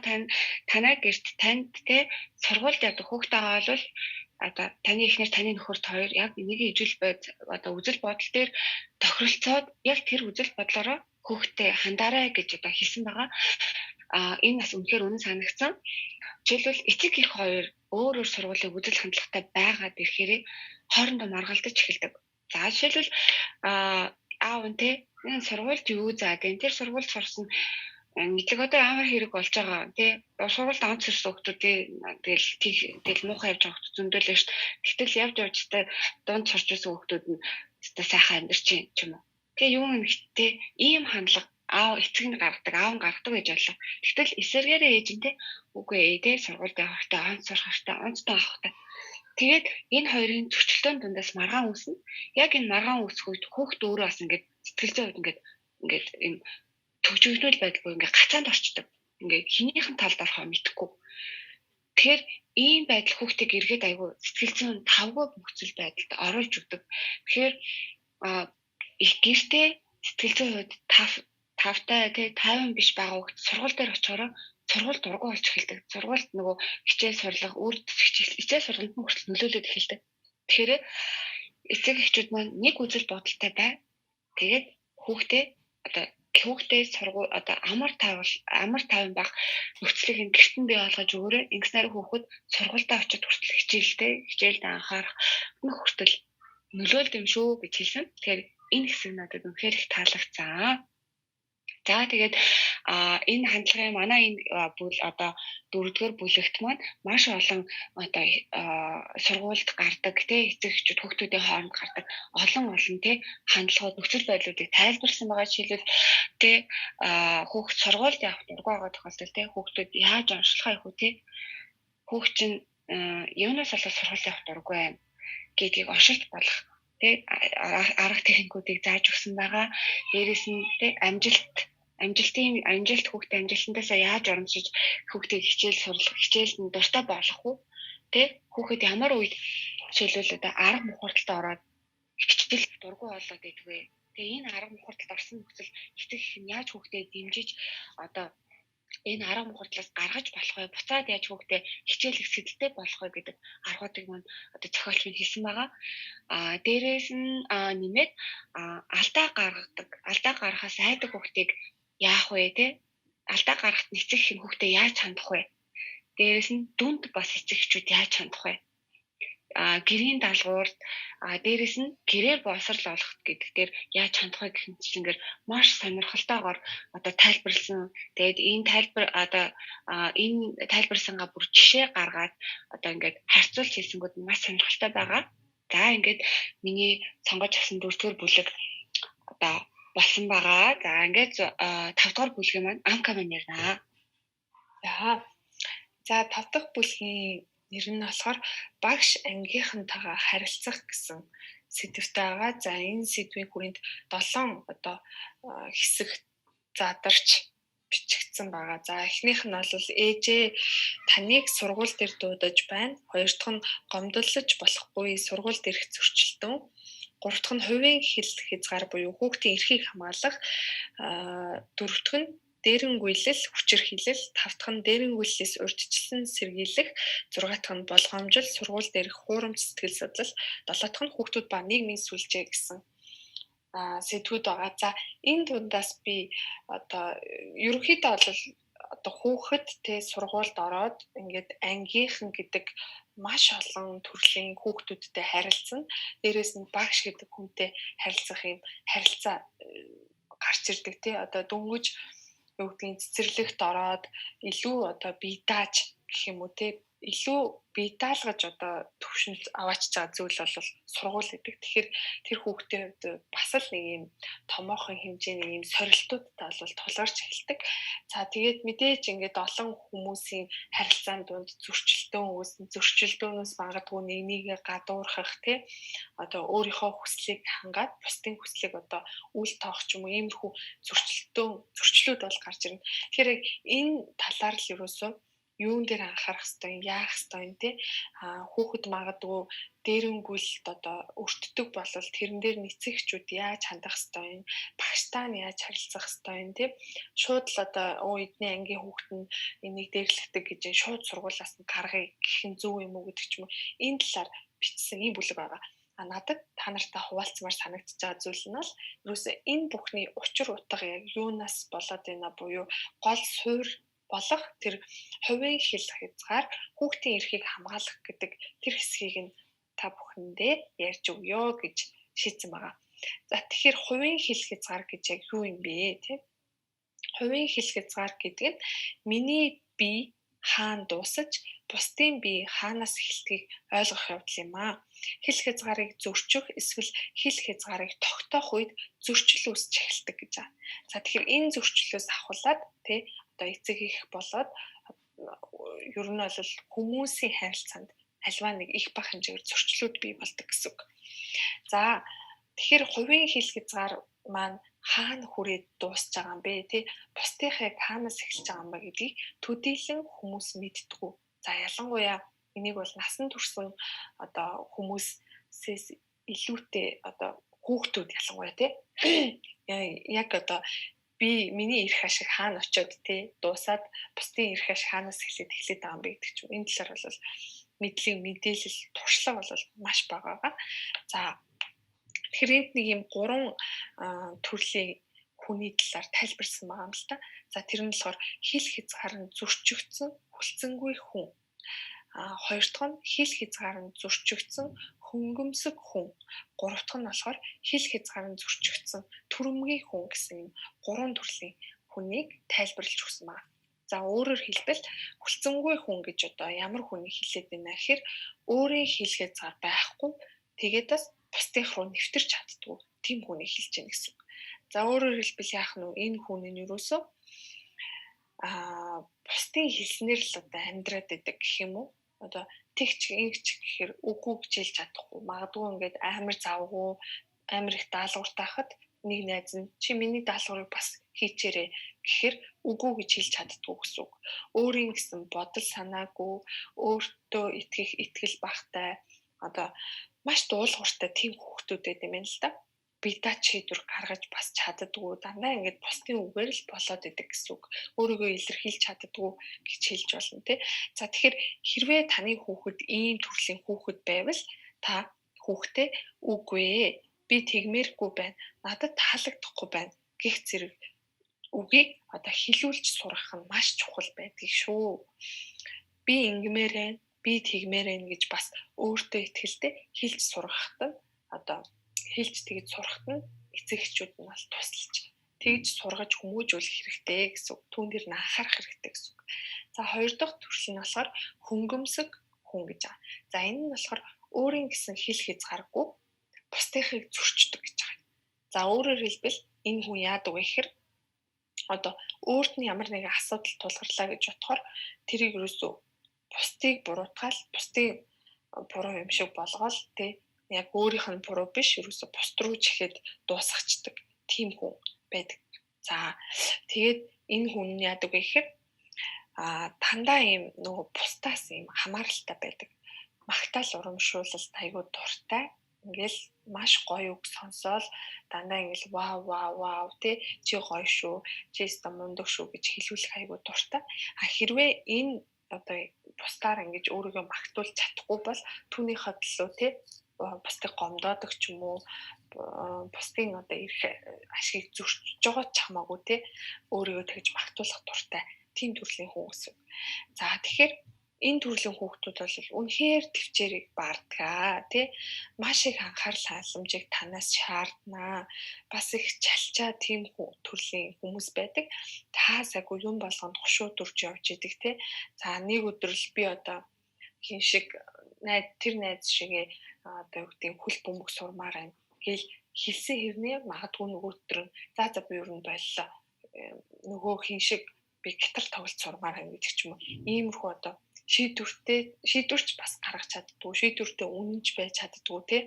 танай гэрт танд те сургуульд явдаг хүүхдтэйгээ бол одоо таны эхнэр таны нөхөрт хоёр яг нэг ижил байд одоо үзэл бодол дээр тохиролцоод яг тэр үзэл бодлороо хүүхдтэй хандаарай гэж одоо хэлсэн байгаа. Энэ бас үнэхээр үнэн санагдсан. Жишээлбэл эцэг эх хоёр өөр сургуулийн үзэл хандлагатай байгаад ирэхээр хоорондоо маргалдаж эхэлдэг. За жишээлбэл аав нь те энэ сургуульд юу заадаг энэ тэр сургуульд сурсан мэдлэг одоо амар хэрэг болж байгаа тий сургуульд онц ирсэн хүмүүсийн тэгэл муухай явж байгаа хүмүүс зөндөл л шүү дээ. Гэтэл явж та дунд сурч байсан хүмүүс нь өстой сайхан амьдарч юм ч юм уу. Тэгээ юу юм гэхдээ ийм хандлага аав эцэг нь гаргадаг аав нь гаргадаг гэж бодлоо. Гэтэл эсэргээрээ ээж нь те үгүй ээ те сургуульд явах хэрэгтэй онц сурах хэрэгтэй онцтой авах хэрэгтэй. Тэгээд энэ хоёрын зөрчилдөөн дундаас маргаан үүснэ. Яг энэ маргаан үүсэх үед хүүхд өөрөө бас ингээд сэтгэл зүйн хувьд ингээд юм төгжигдмөл байдалгүй ингээд гацаанд орчдөг. Ингээд хинийхэн талд орохоо мэдэхгүй. Тэгэхээр ийм байдал хүүхдийг эргээд айгүй сэтгэл зүйн тавгүй нөхцөл байдалд оруулж өгдөг. Тэгэхээр их гэртээ сэтгэл зүйн хувьд тавтай тий 50 биш байгаа хүүхд сургууль дээр очиороо сургууль дургу болж эхэлдэг. Сургуульд нөгөө хичээл сурлага хичээл сургалтанд хүртэл нөлөөлөд эхэлдэг. Тэгэхээр эцэг эхчүүд маань нэг үзэл бодолтой бай. Тэгээд хүүхдээ сургууль одоо амар тайван байх нөхцөлийг нь гэртэн бий болгож өгөөрэй. Ингэснээр хүүхэд сургуультай очиод хүртэл хичээлд анхаарах хүртэл нөлөөлд юм шүү гэж хэлсэн. Тэгэхээр энэ хэсэг надад үнэхээр их таалагдсан. За тэгээд энэ хандлагын манай энэ одоо 4-р бүлэгт маань маш олон одоо сургуульд гардаг тий эцэг эхчүүд хүүхдүүдийн хооронд гардаг олон тий хандлагууд нөхцөл байдлуудыг тайлбарсан байгаа. Жишээлбэл тий хүүхд сургуульд явах дургүй байгаа тохиолдолд тий хүүхдүүд яаж онцлохоо их үү тий хүүхд чинь юунаас болоод сургуульд явах дургүй юм гэдгийг оншилт болох тий арга техникүүдийг зааж өгсөн байгаа. Дээрээс нь тий амжилт хүүхдээ амжилтандаасаа яаж оромжиж хүүхдийг хичээл нь дуртай болгох уу тий хүүхэд ямар үед жишээлбэл одоо арга мухардалд ороод хичээл дургүй болоод идвэ. Тэгээ энэ арга мухардалд орсон нөхцөл эцэг эх нь яаж хүүхдээ дэмжиж одоо энэ арга мухардлаас гаргаж болох вэ? Буцаад яаж хүүхдээ хичээл их сэдэлтэй болох вэ гэдэг аргуудыг маань одоо зохиолч минь хэлсэн байгаа. Дээрээс нь нэмээд алдаа гаргахаас айдаг хүүхдийг яах вэ те? Алдаа гаргахад эцэг эх нь хүүхдээ яаж хандах вэ? Дээрээс нь дүнд бас эцэг эхчүүд яаж хандах вэ? Гэрийн даалгавар дээрээс нь гэрээр боловсрол олох гэдэг дээр яаж хандах вэ гэх мэтчлэнгээр маш сонирхолтойгоор одоо тайлбарлсан. Тэгээд энэ тайлбарсангаа бүр жишээ гаргаад одоо ингээд харьцуулж хэлсэнгүүд маш сонирхолтой байгаа. За ингээд миний сонгож авсан 4-р бүлэг одоо болсон байгаа. За ингээд 5-р бүлгийн маань амка маань ярина. За 5 дахь бүлгийн нэр нь болохоор багш ангийнхантайгаа харилцах гэсэн сэдвтэй байгаа. За энэ сэдвийн хүрээнд 7 одоо хэсэг задарч бичигдсэн байгаа. За эхнийх нь бол ээжээ таныг сургууль дээр дуудаж байна. Хоёр дахь нь гомдлож болохгүй сургууль дээрх зөрчилдөөн. Гурав дахь нь хувийн хэл хязгаар буюу хүүхдийн эрхийг хамгаалах. Дөрөв дахь нь дээрэнгүйлэл, хүчирхийлэл, 5 дахь нь дээрэнгүйллээс урьдчилан сэргийлэх, 6 дахь нь болгоомжил, сургууль дээрх хуурамч сэтгэл судлал, 7 дахь нь хүүхдүүд ба нийгмийн сүлжээ гэсэн сэдвүүд байгаа. За энэ дундаас би одоо ерөнхийдөө бол одоо хүүхэд те сургуульд ороод ингээд ангийнхан гэдэг маш олон төрлийн хүүхдүүдтэй харилцсан. Дээрээс нь багш гэдэг хүнтэй харилцах юм харилцаа гарч ирдэг те одоо дөнгөж юу гэдгийг цэцэрлэгт ороод илүү одоо бие дааж гэх юм уу те илүү бие даалгаж одоо төвшөнд аваачж байгаа зүйл бол сургууль гэдэг. Тэгэхээр тэр хүүхдийн хувьд бас л нэг юм томоохон хэмжээний юм сорилтуудтай бол тулгарч эхэлдэг. За тэгээд мэдээж ингээд олон хүмүүсийн харилцаанд дунд зөрчилдөөнөөс магадгүй нэг нэгээ гадуурхах тий одоо өөрийнхөө хүслийг хангаад бусдын хүслийг одоо үл тоох ч юм уу иймэрхүү зөрчлүүд бол гарч ирнэ. Тэгэхээр энэ талаар л ерөөсөө юун дээр анхаарах хэвээр яах хэвээр тий хүүхэд магадгүй дээрэнгүүл одоо өртдөг болол тэрэн дээр нэцэгчүүд яаж хандах хэвээр багштай нь яаж харилцах хэвээр тий шууд л одоо эдний ангийн хүүхэд нь энийг дээрлэгдэг гэж шууд сургуулиас нь гаргая гэх нь зөв юм уу гэдэг ч юм уу энэ талаар бичсэн ийм бүлэг байгаа. Надад та нартай хуваалцмаар санагдчихж байгаа зүйл нь бол ерөөсөө энэ бүхний учир утга яг юунаас болоод байна буюу гол суурь болох тэр хувийн хэл хязгаар хүүхдийн эрхийг хамгаалах гэдэг тэр хэсгийг нь та бүхэндээ ярьж өгье гэж шийдсэн байгаа. За тэгэхээр хувийн хэл хязгаар гэж яг юу юм бэ те? Хувийн хэл хязгаар гэдэг нь миний бие хаана дуусаж бусдын бие хаанаас эхэлдгийг ойлгох явдал юм аа. Хэл хязгаарыг зөрчих эсвэл хэл хязгаарыг тогтоох үед зөрчил үүсч эхэлдэг гэж байна. За тэгэхээр энэ зөрчлөөс ахуулаад тий одоо эцэг их болоод ер нь бол хүмүүсийн харилцаанд альва нэг их бах хэмжээгээр зөрчлүүд бий болдог гэсэн үг. За тэгэхээр хувийн хэл хязгаар маань хаана хүрээд дуусч байгаа юм бэ тий бусдынхыг хаанаас эхэлж байгаа юм бэ гэдгийг төдийлөн хүмүүс мэддэггүй. За ялангуяа энийг бол насан турш одоо хүмүүсээс илүүтэй одоо хүүхдүүд ялангуяа тий яг одоо миний эрх ашиг хаана очиод тий дуусаад бусдын эрх ашиг хаанаас эхлээд байгаа юм бэ гэдэг чинь энэ талаар бол мэдээлэл туршлага бол маш бага байгаа. За тэгэхээр энд нэг юм 3 төрлийн хүний талаар тайлбарсан байгаа юм л та. За тэр нь болохоор хэл хязгаар нь зөрчигдсөн хүлцэнгүй хүн. Хоёр дахь нь хэл хязгаар нь зөрчигдсөн хөнгөмсөг хүн. Гурав дахь нь болохоор хэл хязгаар нь зөрчигдсөн түрэмгий хүн гэсэн юм 3 төрлийн хүнийг тайлбарлаж өгсөн байна. За өөрөөр хэлбэл хүлцэнгүй хүн гэж одоо ямар хүнийг хэлээд байна гэхээр өөрийн хэл хязгаар байхгүй тэгээд бас бусдынх руу нэвтэрч чаддгүй тийм хүнийг хэлж яах гэсэн. За өөрөөр хэлбэл яах нь энэ хүн нь юусоо бусдын хэлснээр л одоо амьдраад байдаг гэх юм уу? Одоо тэгч ингэч гэхээр үгүй гэж хэлж чадахгүй. Магадгүй ингээд амар завгүй, амар их даалгавартай хахад нэг найз нь чи миний даалгаврыг бас хийчээрэй гэхээр үгүй гэж хэлж чаддгүй гэсэн үг. Өөрийн гэсэн бодол санаагүй, өөртөө итгэх итгэл багтай одоо маш дуулууртай тийм хүүхдүүд байт юм байна л да. Бидаа шийдвэр гаргаж бас чаддгүй дандаа ингээд бусдын үгээр л болоод идэг гэсэн үг. Өөрийгөө илэрхийлж чаддгүй гэж хэлж болно тий. За тэгэхээр хэрвээ таны хүүхэд ийм төрлийн хүүхэд байвал та хүүхдээ үгүй ээ би тэгмээргүй байна. Надад таалагдахгүй байна гэх зэрэг үгийг одоо хэлүүлж сурах нь маш чухал байдгийг шүү. Би ингэмээр байна, би тэгмээр байна гэж бас өөртөө итгэлтэй хэлж сургахад нь одоо хэлж тэгж сурахт нь эцэг эхчүүд нь бас тусалж тэгж сургаж хүмүүжүүлэх хэрэгтэй гэсэн үг. Түүн дээр нь анхаарах хэрэгтэй гэсэн үг. За хоёр дахь төрөл нь болохоор хөнгөмсөг хүн гэж байгаа. За энэ нь болохоор өөрийн гэсэн хэл хязгааргүй бусдынхыг зөрчдөг гэж байгаа. За өөрөөр хэлбэл энэ хүн яадаг вэ гэхээр одоо өөрт нь ямар нэгэн асуудал тулгарлаа гэж бодохоор тэрийг юусоо бусдыг буруутгаал бусдыг буруу юм шиг болгоол тий яг өөрийнх нь буруу биш ерөөсө бусд руу чихэд дуусгачдаг тийм хүн байдаг. За тэгээд энэ хүн яадаг вэ гэхээр дандаа ийм нөгөө бусдаас ийм хамааралтай байдаг. Магтаал урамшуулалт айгүй дуртай. Ингээл маш гоё үг сонсоол дандаа ингээл вау тий чи гоё шүү, чи өстө мундаг шүү гэж хэлүүлэх айгүй дуртай. Хэрвээ энэ одоо бусдаар ингэж өөрийгөө магтуулж чадахгүй бол түүнийхээ төлөө тий бусдыг гомдоодог ч юм уу бусдын одоо эрх ашиг зөрчиж байгаа ч хамаагүй тий өөрийгөө тэгж магтуулах дуртай тийм төрлийн хүн гэсэн. За тэгэхээр энэ төрлийн хүүхдүүд бол үнэхээр төвчээрийг бардгаа тий маш их анхаарал хандламжийг танаас шаарднаа. Бас их чалчаа тийм төрлийн хүмүүс байдаг. Та сайгүй юм болгонд хошуу дүрж явж идэг тий. За нэг өдөр л би одоо хин шиг тэр найз шигээ одоо юу гэдэг хөл бөмбөг сурмаар байна гэл хэлсэн хэрнээ магадгүй нөгөө өдөр нь за би ер нь боллоо нөгөө хин шиг би гитар тоглож сурмаар байна гэдэг ч юм уу иймэрхүү одоо шийдвэрч бас гаргаж чаддгүй шийдвэртэй үнэнч байж чаддгүй те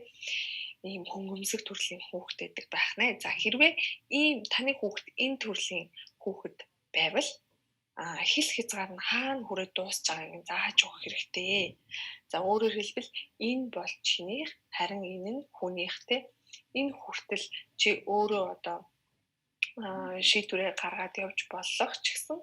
ийм хөнгөмсөг төрлийн хүүхэд байдаг байх нэ. За хэрвээ ийм таны хүүхэд энэ төрлийн хүүхэд байвал хэл хязгаар нь хаана хүрээд дуусч байгааг нь зааж өгөх хэрэгтэй. За өөрөөр хэлбэл энэ бол чинийх харин энэ нь хүнийхтэй энэ хүртэл чи өөрөө одоо шийдвэрээ гаргаад явж болох ч гэсэн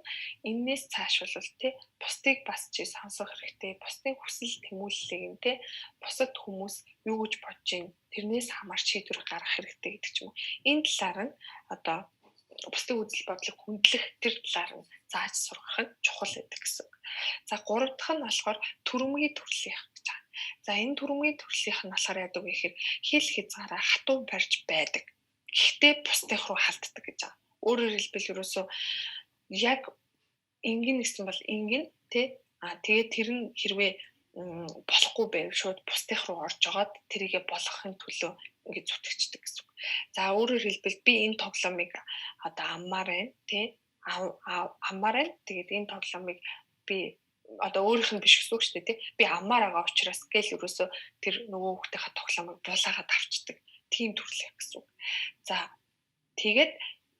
энээс цаашвал те бусдыг бас чи сонсох хэрэгтэй. Бусдын хүсэл тэмүүллийг нь те бусад хүмүүс юу гэж бодож байна тэрнээс хамаарч шийдвэр гаргах хэрэгтэй гэдэг ч юм уу. Энэ талаар нь одоо бусдын үзэл бодлыг хүндлэх тэр талаар нь зааж сургах нь чухал байдаг гэсэн. За гурав дахь нь болохоор төрөмгийн төрлийнх гэж байна. За энэ төрөмгийн төрлийнх нь болохоор яадаг вэ гэхээр хэл хязгаараа хатуу барьж байдаг. Гэхдээ бусдынх руу халддаг гэж байгаа. Өөрөөр хэлбэл ерөөсөө яг ингэн гэсэн бол ингэн тий тэгээд тэр нь хэрвээ болохгүй байв шууд бусдынх руу орж жагаад тэрийгэ болгохын төлөө ингэж зүтгэждэг гэсэн. За өөрөөр хэлбэл би энэ тоглоомыг одоо аммаар байна тий аммаар байна. Тэгээд энэ тоглоомыг би одоо өөрийнх нь биш гэсэн үг шүү дээ тий би аммаар байгаа учраас гэл ерөөсөө тэр нөгөө хүүхдийнхээ тоглоомыг булаагаад авчдаг. Тийм төрлөх гэсэн. За тэгээд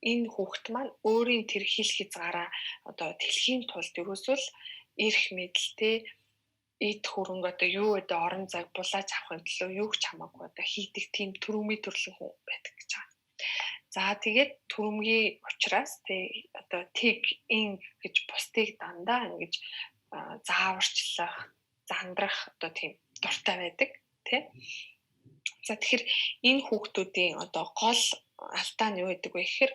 энэ хүүхэд маань өөрийн тэр хэл хязгаараа одоо тэлхийн тулд ерөөсөө л эрх мэдэлтэй эд хөрөнгө одоо юу гэдэг орон зайг булааж авахын төлөө юу ч хамаагүй одоо хийдэг тийм төрөмгийн төрлийн хүн байдаг гэж байна. За тэгээд төрөмгийн учраас тий одоо тэг ин гэж бусдыг дандаа ингэж зааварчлах, зандрах одоо тийм дуртай байдаг тий. За тэгэхээр энэ хүүхдүүдийн одоо гол алдаа нь юу гэдэг вэ гэхээр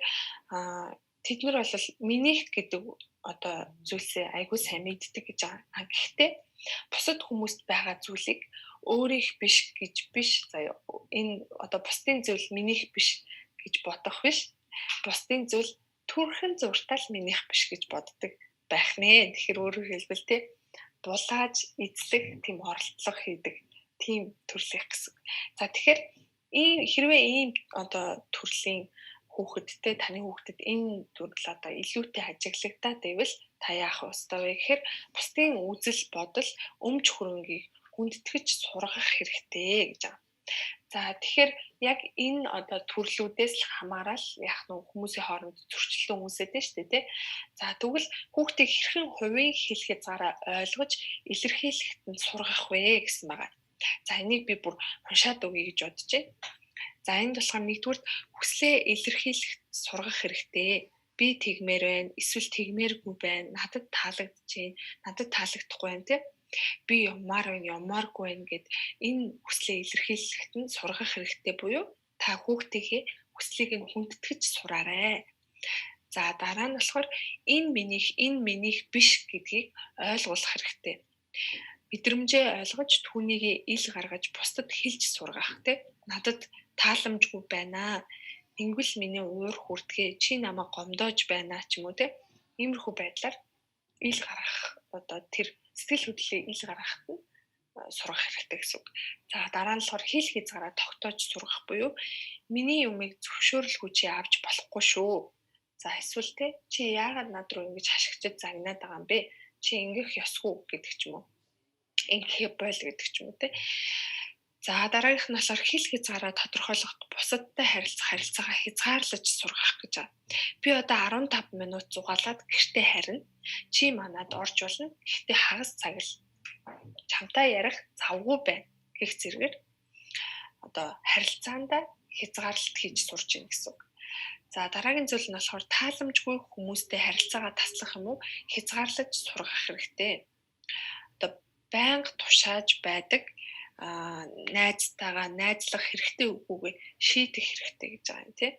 тэд нар бол минийх гэдэг одоо зүйлсээ айгүй сайн мэддэг гэж байгаа. Гэхдээ бусад хүмүүст байгаа зүйлийг өөрийнх биш гэж биш заяа энэ одоо бусдын зүйл минийх биш гэж бодох биш. Бусдын зүйл төрхөн зуртал минийх биш гэж боддог байх нэ. Тэгэхээр өөрөөр хэлбэл те булааж эзлэх тийм оролдлого хийдэг тийм төрлийнх гэсэн. За тэгэхээр хэрвээ ийм одоо төрлийн хүүхэдтэй таны хүүхдэд энэ төрөл одоо илүүтэй ажиглагдаад байвал та яах ёстой вэ гэхээр бусдын үзэл бодол өмч хөрөнгийг хүндэтгэж сургах хэрэгтэй гэж байна. За тэгэхээр яг энэ одоо төрлүүдээс л хамаарал яг нь хүмүүсийн хооронд зөрчилдөөн үүсэдэг шүү дээ тий. За тэгвэл хүүхдийг хэрхэн хувийн хэл хязгаараа ойлгож илэрхийлэхэд нь сургах вэ гэсэн байгаа. За энийг би бүр уншаад өгье гэж бодож байна. За энд болохоор нэгдүгээр хүслээ илэрхийлэх сургах хэрэгтэй. Би тэгмээр байна, эсвэл тэгмээргүй байна. Надад таалагдж байна, надад таалагдахгүй байна тий. Би ямаар байна, ямааргүй байна гэд энэ хүслээ илэрхийлэхэд нь сургах хэрэгтэй буюу та хүүхдийнхээ хүслийг нь хүндэтгэж сураарай. За дараа нь болохоор энэ минийх биш гэдгийг ойлгуулах хэрэгтэй. Мэдрэмжээ ойлгож түүнийг ил гаргаж бусдад хэлж сургах тий. Надад тааламжгүй байна. Ингүүл миний уур хүртгээ чи намайг гомдоож байна ч юм уу тий. Иймэрхүү байдлаар ил гаргах одоо тэр сэтгэл хөдлөлийг ил гаргахад нь сургах хэрэгтэй гэсэн үг. За дараа нь болохоор хэл хязгаараа тогтоож сургах буюу миний юмыг зөвшөөрлгүй чи авч болохгүй шүү. За эсвэл тий чи яагаад над руу ингэж хашигчд загнаад байгаа юм бэ? Чи ингэх ёсгүй гэдэг ч юм уу. Ингэх бойл гэдэг ч юм уу тий. За дараагийнх нь болохоор хэл хязгаараа тодорхойлоход бусадтай харилцаагаа хязгаарлаж сургах гэж байна. Би одоо 15 минут зугаалаад гэртээ харина. Чи манад орж болно. Гэхдээ хагас цаг л чамтай ярих завгүй байна гэх зэргээр одоо харилцаанда хязгаарлалт хийж сурч ийн гэсэн үг. За дараагийн зүйл нь болохоор тааламжгүй хүмүүстэй харилцаагаа таслах юм уу хязгаарлаж сургах хэрэгтэй. Одоо байнга тушааж байдаг найзтайгаа найзлах хэрэгтэй үгүйгээ шийдэх хэрэгтэй гэж байгаа юм тий.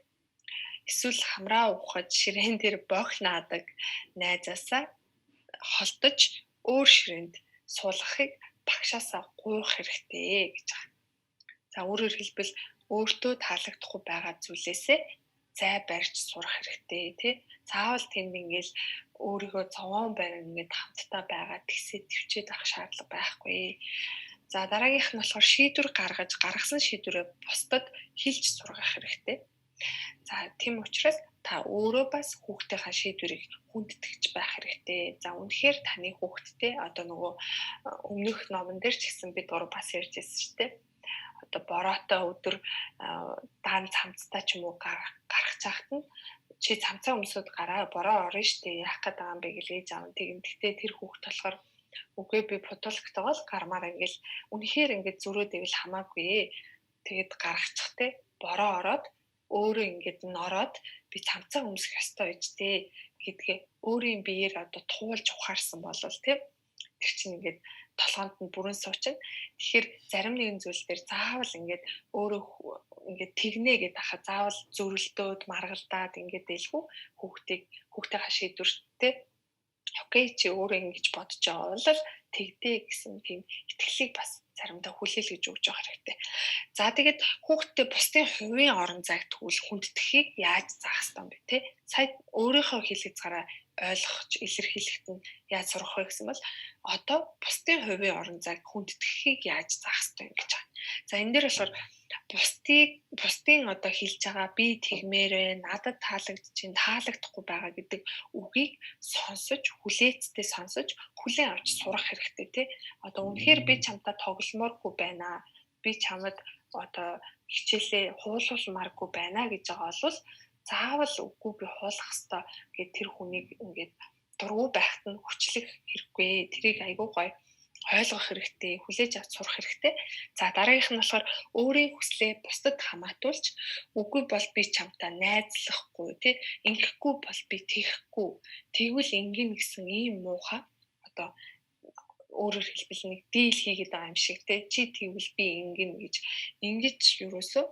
Эсвэл хамраа ухаж ширээн дээр богнаадаг найзаасаа холдож өөр ширээнд суулгахыг багшаасаа гуйх хэрэгтэй гэж байгаа. За өөрөөр хэлбэл өөртөө таалагдахгүй байгаа зүйлээсээ зай барьж сурах хэрэгтэй тий. Заавал тэнд ингээл өөрийгөө зовоон байр ингээд хамтдаа байгаа тэгсээ төвчээд авах шаардлага байхгүй. За дараагийнх нь болохоор шийдвэр гаргасан шийдвэрээ бусдад хэлж сургах хэрэгтэй. За тийм учраас та өөрөө бас хүүхдийнхаа шийдвэрийг хүндэтгэж байх хэрэгтэй. За үнэхээр таны хүүхдтэй одоо нөгөө өмнөх номон дээр ч гэсэн бид гур бас ярьж байсан шүү дээ. Одоо бороотой өдөр даан цамцтай ч юм уу гарах цагт нь чи цамцаа өмсөд гараа бороо орно штэ яах гээд байгаа юм бэ гэж ээж аав нь тэгтээ тэр хүүхд болохоор үгүй би путуулгатайгаа л гармаар ингээл үнэхээр ингээд зөрөөд ивэл хамаагүй. Тэгээд гаргачих те бороо ороод өөрөө ингээд нороод би цамцаа өмсөх ёстой байж тээ гэдгээ өөрийн биеэр одоо туулж ухаарсан болол тийм тэр чинь ингээд толгоонд нь бүрэн суучин. Тэгэхээр зарим нэгэн зүйл дээр заавал ингээд өөрөө ингээд тэгнэ гэдэг хаа заавал зөрөлдөөд маргалдаад ингээд дэлгүү хүүхдийнхаа шийдвэртэй окей чи өөрөө ингэж бодож байгаа бол тэгдэ гэсэн тийм итгэлийг бас заримдаа хүлээлгэж өгч явах хэрэгтэй. За тэгээд хүүхдтэй бусдын хувийн орон зайг тэгвэл хүнддэхийг яаж заах ёстой юм бэ те? Сая өөрийнхөө хэлэх цагаараа ойлгож илэрхийлэхэд нь яаж сурах вэ гэсэн бол одоо бусдын хувийн орон зайг хүнддэхийг яаж заах ёстой юм гэж байна. За энэ дээр болохоор бусдын одоо хэлж байгаа би тэгмээрээ надад таалагдахгүй байгаа гэдэг үгийг сонсож хүлээцтэй сонсож хүлээн авч сурах хэрэгтэй тий. Одоо үнэхээр би чамтай тогломооргүй байна. Би чамд одоо хичээлээ хуулуулмааргүй байна гэж байгаа бол заавал үгүй би хуулах ёстой гэд тэр хүнийг ингээд дургу байхад нь хүчлэх хэрэггүй. Тэрийг айгүй гоё ойлгох хэрэгтэй, хүлээж авч сурах хэрэгтэй. За дараагийнх нь болохоор өөрийн хүслээ бусдад хамаатуулж үгүй бол би чамтай найзлахгүй тий ингэхгүй бол би тийхгүй. Тэгвэл ингэн гэсэн ийм муухай одоо өөрөөр хэлбэл нэг дийл хийгээд байгаа юм шиг тий чи тэгвэл би ингэн гэж ингэж юусоо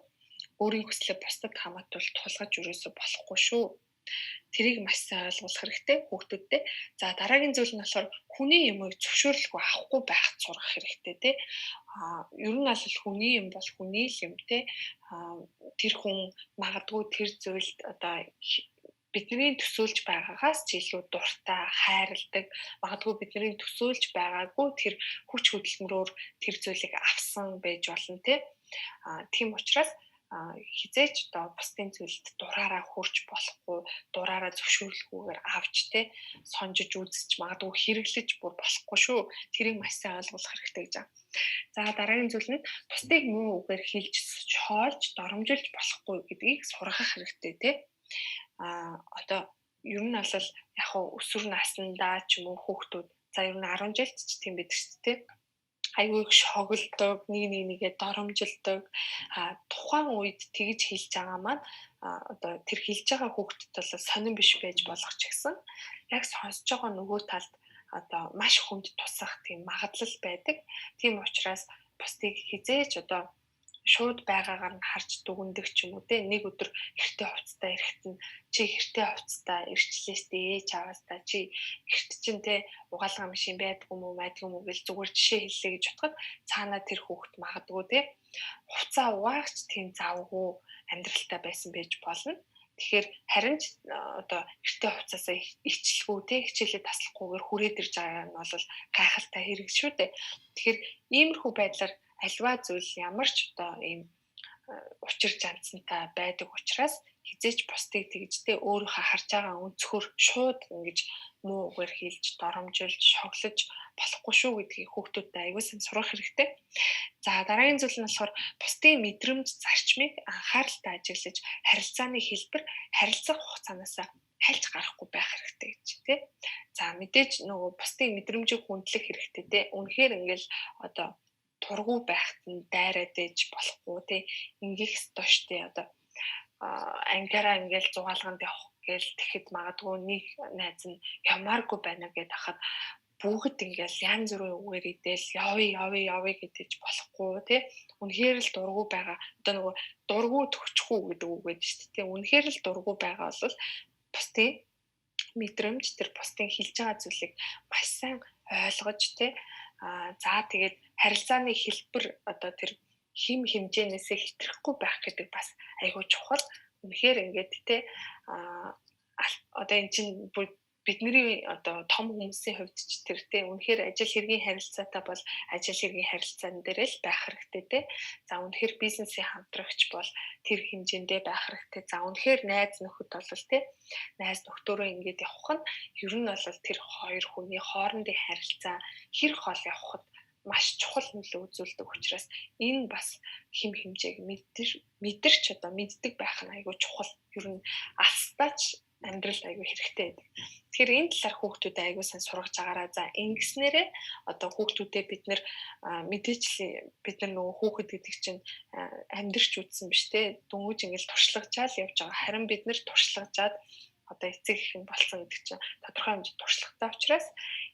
өөрийн хүслээ бусдад хамаатуулж тулгаж юусоо болохгүй шүү. Тэрийг маш сайн ойлгох хэрэгтэй хүүхдүүдтэй. За дараагийн зүйл нь болохоор хүний юмыг зөвшөөрлгүй авахгүй байхад сургах хэрэгтэй тий. Ер нь бол хүний юм бол хүний л юм тий. Тэр хүн магадгүй тэр зүйлд одоо бидний төсөөлж байгаагаас ч илүү дуртай, хайрладаг, магадгүй бидний төсөөлж байгаагүй тэр хүч хөдөлмөрөөр тэр зүйлийг авсан байж болно тий. Тийм учраас хизээч одоо бусдын зүйлд дураараа хурж болохгүй, дураараа зөвшөөрлгүйгээр авч те сонжиж үзэж магадгүй хэрэглэж бүр болохгүй шүү. Тэрийг маш сайн ойлгох хэрэгтэй гэж байна. За дараагийн зүйл нь бусдыг муу үгээр хэлж хоолж доромжилж болохгүй гэдгийг сургах хэрэгтэй те. Одоо ер нь бол яг хуу өсвөр наснда ч юм уу хүүхдүүд за ер нь 10 жилд ч тийм байдаг шүү дээ. Аюу их шоглдог, нэгээ доромжилдог. Тухайн үед тэгж хэлж байгаа маань одоо тэр хэлж байгаа хүүхдэд бол сонирн биш байж болох ч гэсэн яг сонсож байгаа нөгөө талд одоо маш хүнд тусах тийм магадлал байдаг. Тийм учраас бусдыг хизээч одоо шууд байгаагаар нь харж дүгндэг ч юм уу те нэг өдөр эртээ хувцастай ирэхэд нь чи эртээ хувцастай ирчлээс ээж аваастай чи эрт чин те угаалгаа машин байдгүй мүү гэж зүгээр жишээ хэллээ гэж бодоход цаанаа тэр хүүхэд магадгүй те хувцас угаагч тийм завгүй амьдралтай байсан байж болно. Тэгэхээр харин ч одоо эртээ хувцасаа ичлгүй те хичээлээ таслахгүйгээр хүрээд ирж байгаа нь бол гайхалтай хэрэг шүү дээ. Тэгэхээр иймэрхүү байдлаар альва зүйл ямар ч одоо ийм учир жанцантай байдаг учраас хизээч бусдыг тэгжтэй өөрийнхөө харж байгаа өнцгөр шууд ингэж муу үгээр хэлж доромжилж шоглож болохгүй шүү гэдгийг хүүхдүүдтэй аягүй сайн сурах хэрэгтэй. За дараагийн зүйл нь болохоор бусдын мэдрэмж зарчмыг анхааралтай ажиглаж харилцааны хэлбэр харилцах хугацаанаас хальж гарахгүй байх хэрэгтэй гэж тий. За мэдээж нөгөө бусдын мэдрэмжийг хүндлэх хэрэгтэй тий. Үнэхээр ингээл одоо тургуу байхад нь дайраад ээж болохгүй тий. Ингээх ёстой штэ одоо ангиараа ингээл зугаалганд явах гээл тэгэхэд магадгүй нэг найз нь ямааргүй байна гэдээ хахад бүгд ингээл янз бүрийн үгээр идэл явъя гэдэж болохгүй тий. Үнэхээр л дургу байгаа. Одоо нөгөө дургу төгчхүү гэдэг үг байдаг шүү дээ. Үнэхээр л дургу байгаа бол бусдын мэдрэмж тэр бусдын хэлж байгаа зүйлийг маш сайн ойлгож тий. За тэгээд харилцааны хэлбэр одоо тэр хим хэмжээнээсээ хэтрэхгүй байх гэдэг бас айгүй чухал. үнэхээр ингээд те одоо эн чинь бидний одоо том хүмүүсийн хувьд ч тэр те үнэхээр ажил хэргийн харилцаатай бол ажил хэргийн харилцаан дээр л байх хэрэгтэй те. За үнэхээр бизнесийн хамтрагч бол тэр хэмжээндээ байх хэрэгтэй. За үнэхээр найз нөхөд бол те найз нөхдөөрөө ингээд явах нь ер нь бол тэр хоёр хүний хоорондын харилцаа хэр хол явахад маш чухал нөлөө үзүүлдэг учраас энэ бас хим хэмжээг мэдэрч одоо мэддэг байх нь айгүй чухал. Ер нь алстаач амьдрал айгүй хэрэгтэй байдаг. Тэгэхээр энэ талаар хүүхдүүдэд айгүй сайн сургаж агаараа. За ингэснээрээ одоо хүүхдүүдэд бид нар мэдээч бид нар нөгөө хүүхэд гэдэг чинь амьдрч үтсэн биш те. Дөнгөж ингээл туршлагажаал явж байгаа. Харин бид нар туршлагажаад одоо эцэг их юм болсон гэдэг чинь тодорхой хэмжээнд туршлагатай учраас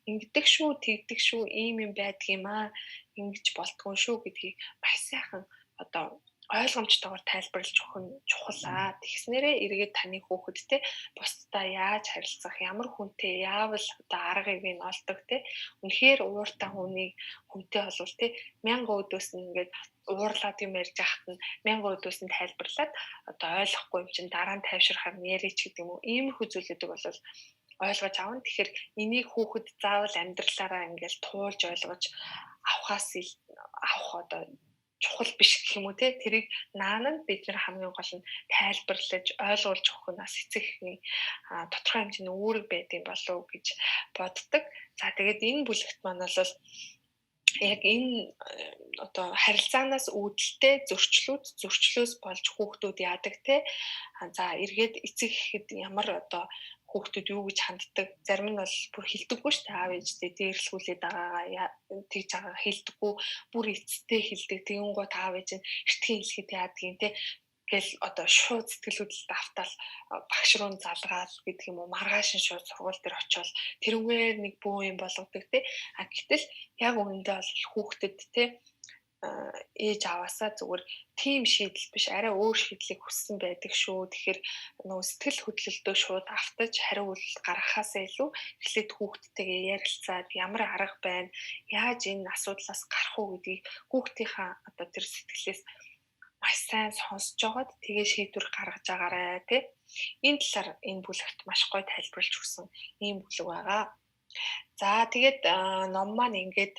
ингэдэг шүү, тэгдэг шүү, ийм юм байдаг юм аа, ингэж болтгоо шүү гэдгийг маш сайхан одоо ойлгомжтойгоор тайлбарлаж өгөх нь чухал аа. Тэгснээрээ эргээд таны хүүхэдтэй бусдаа яаж харилцах, ямар хүнтэй яавал одоо арга ивийг олдог те. Үнэхээр ууртай хүнтэй болвол те 1000 өдөөс нь ингээд уурлаад юм ярьж байхад нь 1000 өдөөс нь тайлбарлаад одоо ойлгохгүй юм чинь дараа нь тайвширхаар нэрэж гэдэг юм уу. Иймэрхүү зүйлүүдийг бол ойлгож авна. Тэгэхээр энийг хүүхэд заавал амьдралаараа ингээл туулж ойлгож авах одоо чухал биш гэх юм уу те. Тэрийг наанад бид нар хамгийн гол нь тайлбарлаж ойлгуулж өгөх нь бас эцэг эхний тодорхой хэмжээний үүрэг байдсан болов гэж боддог. За тэгээд энэ бүлэгт маань бол яг энэ одоо харилцаанаас үүдэлтэй зөрчлөөс болж хүүхдүүд яадаг те. За эргээд эцэг эхэд ямар одоо хүүхдүүд юу гэж ханддаг, зарим нь бол бүр хэлдэггүй шүү дээ. Аав ээжтэй дээрлэхүүлээд байгаагаа тэгж байгаа хэлдэггүй, бүр эцтэй хэлдэг. Тэгэнгუთ аав ээж нь эртхэн хэлэхэд яадаг юм те. Гэл одоо шууд сэтгэл хөдлөлт автал багш руу залгаал гэдэг юм уу, маргааш нь шууд сургууль дээр очиод тэрүүгээр нэг бөө юм болгодог те. Гэтэл яг үүндээ бол хүүхдэд те ээж аваасаа зүгээр тийм шийдэл биш, арай өөр шийдлийг хүссэн байдаг шүү. Тэгэхээр нөгөө сэтгэл хөдлөлтөө шууд автаж хариу үйлдэл гаргахаасаа илүү эхлээд хүүхдтэйгээ ярилцаад ямар арга байна, яаж энэ асуудлаас гарах уу гэдгийг хүүхдийнхаа одоо тэр сэтгэлээс маш сайн сонсож жагаад тэгээ шийдвэр гаргаж агаарай тий. Энэ талаар энэ бүлэгт маш гоё тайлбарлаж өгсөн ийм бүлэг байгаа. За тэгээд ном маань ингээд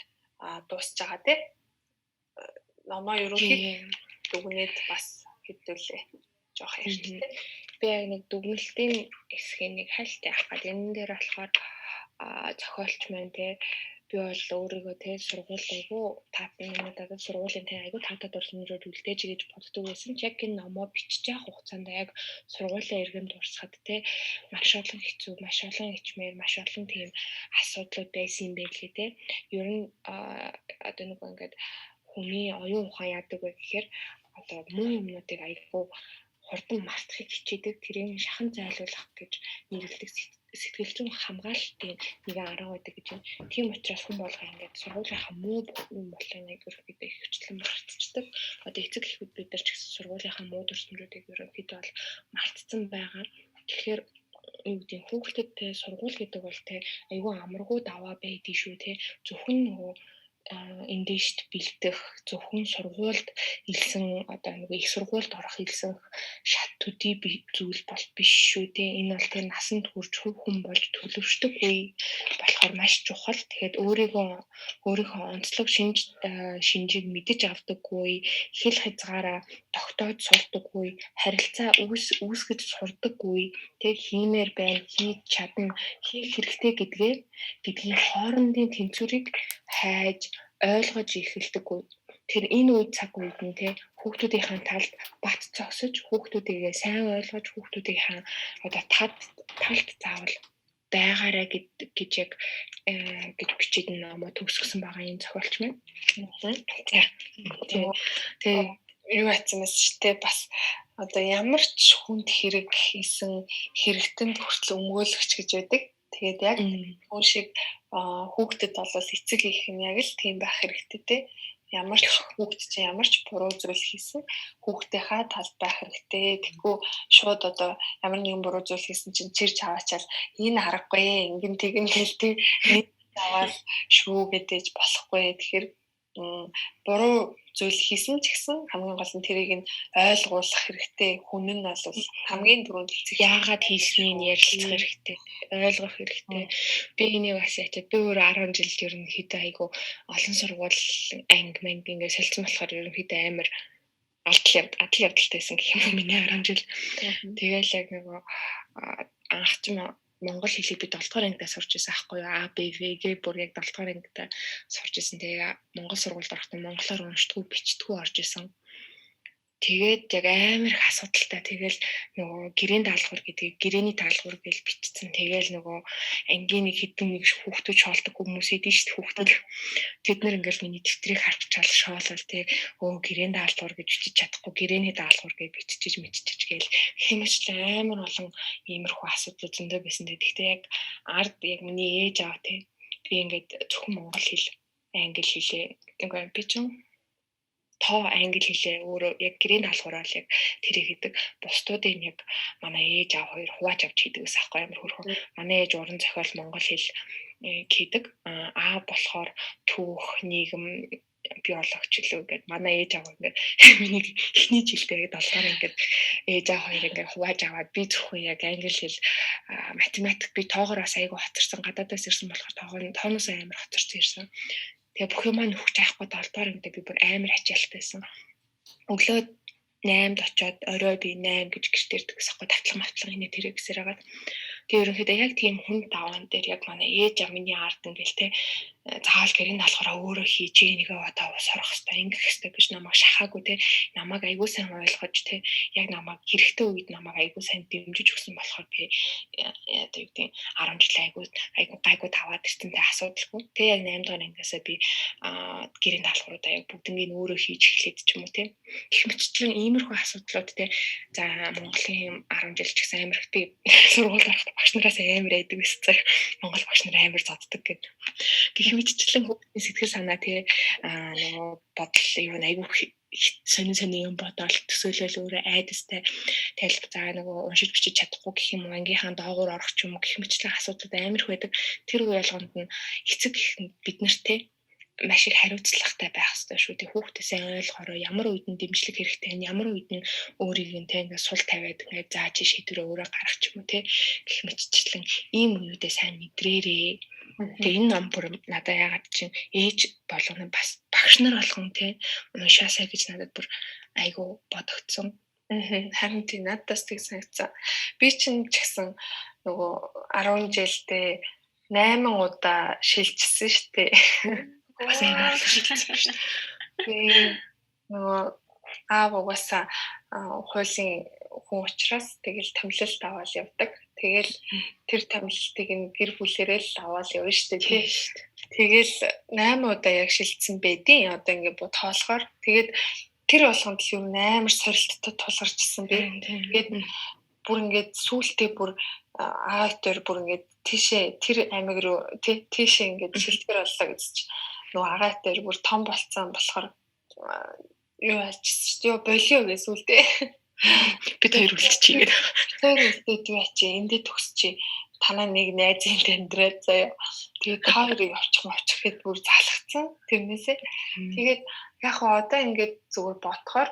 дуусж байгаа тий. Номоо ерөнхийдөө дүгнээд бас хэвдүүлээ. Жоох ярьж тий. Би яг нэг дүгнэлтийн хэсгийн нэг хальт яах гэдэг. Энэ дээр болохоор зохиолч маань тий би бол өөрийгөө тий сургууль айгу таатан надад сургуулийн тий айгу таатад орсноор үлдээж гэж боддог байсан ч яг энэ номоо бичиж явах хугацаанд яг сургуулийн иргэм дурсахад тий маш олон хэцүү, маш олон ичмээр, маш олон тийм асуудлууд байсан юм байл лээ тий. Ер нь одоо нэг ингээд хүний оюун ухаан яадаг вэ гэхээр одоо муу юмнуудыг айгу хурдан мартахыг хичээдэг, тэрийг шахан зайлуулах гэж нэрлэдэг сэтгэл зүйн хамгаалалтын нэгэн арга байдаг гэж байна. Тийм учраас хүн болго ингээд сургуулийнхаа муу юм болоныг ерөөхдөө их хвчлэн мартчихдаг. Одоо эцэг эхүүд бид нар ч гэсэн сургуулийнхаа муу дурсамжуудыг ерөөхдөө бол мартсан байгаа. Тэгэхээр юу гэдэг хүүхдэд те сургууль гэдэг бол те айгүй амаргүй даваа байдгийг шүү те. Зөвхөн нөгөө эндээшт бэлдэх зөвхөн сургуульд илсэн одоо нэг их сургуульд орох илсэн шат төдий зүйл бол биш шүү дээ. Энэ бол тэр насанд хүрч хүн болж төлөвшдөг үе болохоор маш чухал. Тэгэхээр өөрийнхөө онцлог шинжийг мэдэж авдаг үе, хэл хязгаараа тогтоож сурдаг үе, харилцаа үүсгэж сурдаг үе, тэг хиймээр байна, хийж чадна, хийх хэрэгтэй гэдгийн хоорондын тэнцвэрийг хайж ойлгож эхэлдэг үе. Тэр энэ үе цаг үед нь те хүүхдүүдийн талд бат зогсож хүүхдүүдийгээ сайн ойлгож хүүхдүүдийн одоо талд заавал байгаарай гэж яг гэж бичиж намайг төгсгсөн байгаа юм зохиолч маань. Тэгээ юу атсанаас ч те бас одоо ямар ч хүнд хэрэг хийсэн хэрэгтэнд хүртэл өмгөөлөгч гэж байдаг. Тэгээд яг хүн шиг хүүхдэд бол эцэг их юм яг л тийм байх хэрэгтэй те. Ямар ч хүүхд чинь ямар ч буруу зүйл хийсэн хүүхдийнхаа талд байх хэрэгтэй. Тэгэхгүй шууд одоо ямар нэгэн буруу зүйл хийсэн чинь чирч аваачаал энэ аргагүй ингэн тэгнэ гэлтэй аваад шүү гэдэж болохгүй. Тэгэхээр буруу зүйл хийсэн ч гэсэн хамгийн гол нь тэрийг нь ойлгуулах хэрэгтэй. Хүн нь бол хамгийн түрүүнд эцэг яагаад хийснийг нь ярилцах хэрэгтэй, ойлгох хэрэгтэй. Би энийг бас ячаад би өөр 10 жил ерөнхийдөө айгу олон сургууль анги манг ингээд солилцсон болохоор ерөнхийдөө амар адал явдалтайсэн гэх юм миний 10 жил. Тэгэл яг нөгөө анх ч Монгол хэлийг би 7 дугаар ангидаа сурч байсан аахгүй юу. А, Б, В, Г бүр яг 7 дугаар ангидаа сурч байсан. Тэгээ Монгол сургуульд орохдоо монголоор уншдаггүй, бичдэггүй орж исэн. Тэгээд яг амар их асуудалтай. Тэгэл нөгөө гэрээний даалгавар гэдэг гэрээний даалгавар гэж бичсэн. Тэгэл нөгөө ангийн нэг хэдэн нэг хүүхдүүд шоолдог хүмүүс идэв шүү дээ хүүхдүүд. Тэд нэр ингээл миний дэвтрийг харчаал шоолол тэг гэрээний даалгавар гэж бичиж чадахгүй гэрээний даалгавар гэж бичиж гээл хэмжлээ амар олон иймэрхүү асуудал зөндөө байсан. Тэгэхдээ яг ард яг миний ээж аваа тэг би ингээд зөвхөн монгол хэл англи хэлээ ингээд би ч тоо англи хэлээ өөрөө яг гэрээний даалгавраар яг тэрийг хийдэг. Бусдуудын яг манай ээж аав хоёр хувааж авч хийдэг гэсэн аахгүй амар хөрхөн. Манай ээж уран зохиол монгол хэл хийдэг. Аа болохоор түүх нийгэм биологч лөө гэдэг манай ээж аав ингээд миний эхний жилдээ 7 дугаар ингээд ээж аав хоёр ингээд хувааж аваад би зөвхөн яг англи хэл математик би тоогоор бас айгу хоцорсон гадаадаас ирсэн болохоор тооноос амар хоцорсон ирсэн. Тэгээ бүх юм нөхч яахгүй 7 дугаар ангидаа би бүр амар ачаалтайсэн. Өглөө 8-д очиод орой би 8 гэж гэртэрдэг гэсэхгүй татлага инээ тэрэг гэсээр хагаад. Тэгээ ерөнхийдөө яг тийм хүн даваан дээр яг манай ээж аав миний ард ингээл те заавал гэрийн даалгавраа өөрөө хийж нэгэ одоо сурах хэрэгтэй ингэх хэрэгтэй гэж намайг шахаагүй те намайг аягүй сайн ойлгож те яг намайг хэрэгтэй үед намайг аягүй сайн дэмжиж өгсөн болохоор би одоо юу гэдэг 10 жил аягүй гайгүй таваад ирсэн те асуудалгүй те яг 8 дугаар ангиасаа би гэрийн даалгавруудаа яг бүгднийг өөрөө хийж эхлэхэд ч юм уу те гэх мэтчлэн иймэрхүү асуудлууд те за Монголын 10 жил ч гэсэн амар их би сургууль гарахад багш нараас амар айдаг байсан цаа Монгол багш нар амар зоддаг гэдэг гэх мэтчлэн хүүхдийн сэтгэл санаа тий нөгөө бодол юу айгүй сонин юм бодоол төсөөлөл өөрөө айдастай тэгэл за нөгөө уншиж бичиж чадахгүй гэх юм уу ангийнхаа доогуур орох ч юм уу гэх мэтчлэн асуудууд амар их байдаг. Тэр үе болгонд нь эцэг бид нарт тий маш их хариуцлагатай байх хэрэгтэй шүү. Тэг хүүхдээ сайн ойлгохороо ямар үед нь дэмжлэг хэрэгтэй нь ямар үед нь өөрийг нь тэ ингээд сул тавиад ингээд зааж шийдвэрээ өөрөө гаргах ч юм уу тэ гэх мэтчлэн ийм үедээ сайн мэдрээрээ. Тэг энэ ном бүр надад яагаад чинь ээж болгоно бас багш нар болгон тэ уншаасаа гэж надад бүр айгу бодогдсон. Харин тийм надаас тийг санагцсан. Би чинь ч гэсэн нөгөө 10 жилдээ 8 удаа шилжсэн штэ. Бас амар шилжсэн шүү. Тэгээ нөгөө аав угаасаа хуулийн хүн учраас тэгэл томилолт аваад явдаг. Тэгэл тэр томилолтыг нь гэр бүлээрээ л аваад явна штэ тий. Тэгэл 8 удаа яг шилжсэн байдیں۔ Одоо ингээд бодхоолохоор тэгээд тэр болгонд л юм амар сорилттой тулгарчсан би. Тэгээд бүр ингээд сүултээ бүр аав дээр бүр ингээд тийшээ тэр аймаг руу тийшээ ингээд шилтгэр боллоо гэж чинь нөгөө агаа дээр бүр том болцсон болохоор юу ачиж ёо болио гэсэн үлдээ. Бид хоёр үлдчихье гэдэг. Тэр үлдээд юу ачи эндээ төгсчи танаа нэг найзын тандраад заяа. Тэгээд каврыг очих гэхэд бүр залхацсан. Тэрнээсээ тэгээд яг одоо ингээд зүгээр бодохоор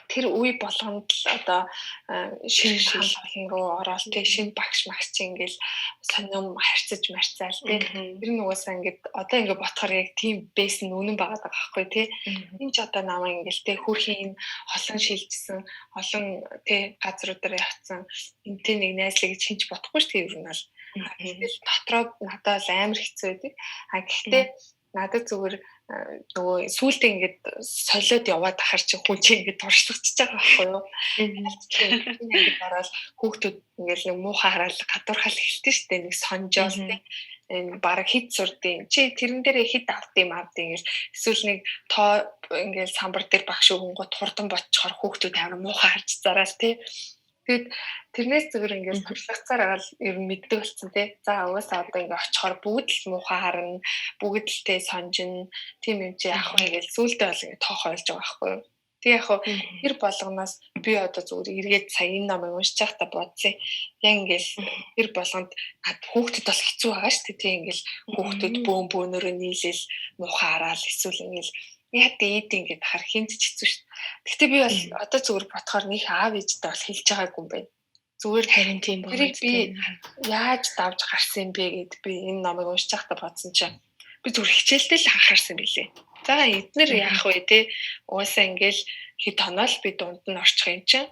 тэр үе болгонд л одоо шинэ шалгалт руу ороод тэг шинэ багш магч ингээл сонирм харьцаж марцаал тэг тэр нь угаасаа ингээд одоо ингээд бодохоор яг тийм бэйс нь үнэн байгаа байхгүй тий энэ ч одоо намаа ингээл тэг хөрхийн холон шилжсэн олон тэг газруудаар явцсан энтэй нэг найзлаа гэж хинч бодохгүй шүү дээ ер нь бол тэгэл дотроо надад л амар хэцүү байдаг гэхдээ надад зүгээр нөгөө сүултээ ингээд солиод яваад ахаар чи хүн чи ингээд туршлагачж байгаа байхгүй юу. Ингээд ороод хүүхдүүд ингээд нэг муухай хараад гадуурхал эхэлтэн штэ нэг сонжоос тий. Энэ баг хит сурдیں۔ Чи тэрэн дээрээ хит авдیں۔ Ингээд эсвэл нэг тоо ингээд самбар дээр багш өгөнгөт хурдан ботчоор хүүхдүүд амар муухай харж зараал тий. Тэгэд тэрнээс зүгээр ингээд туршлагацаар агаал ер нь мэддэг болсон тий. За угаасаа одоо ингээд очихоор бүгд л муухай харна, бүгд л тий сонжин, тийм юм чи яах вэ гэж сүултээ бол ингээд тоох ойлж байгаа байхгүй юу. Тэгээ яг тэр болгоноос би одоо зүгээр эргээд сая энэ номыг уншиж байхдаа бодсон. Яг ингээл тэр болгонд хүүхдэд бол хэцүү байгаа шүү дээ. Тийм ингээл хүүхдүүд бөөнөрөө нийлээл муухай араал эсвэл ингээл яа дээд ингээд хар хинт ч хэцүү шүү. Гэхдээ би бол одоо зүгээр бодохоор нэг аав ээжтэй бол хэлж байгаагүй юм байна. Зүгээр харин тийм байна. Би яаж давж гарсан бэ гэд би энэ номыг уншиж байхдаа бодсон чинь би зүгээр хичээлдээ л анхаарсан билээ. За эднэр яах вэ те? Уусаа ингээл хэд тоноол би дунд нь орчих юм чинь.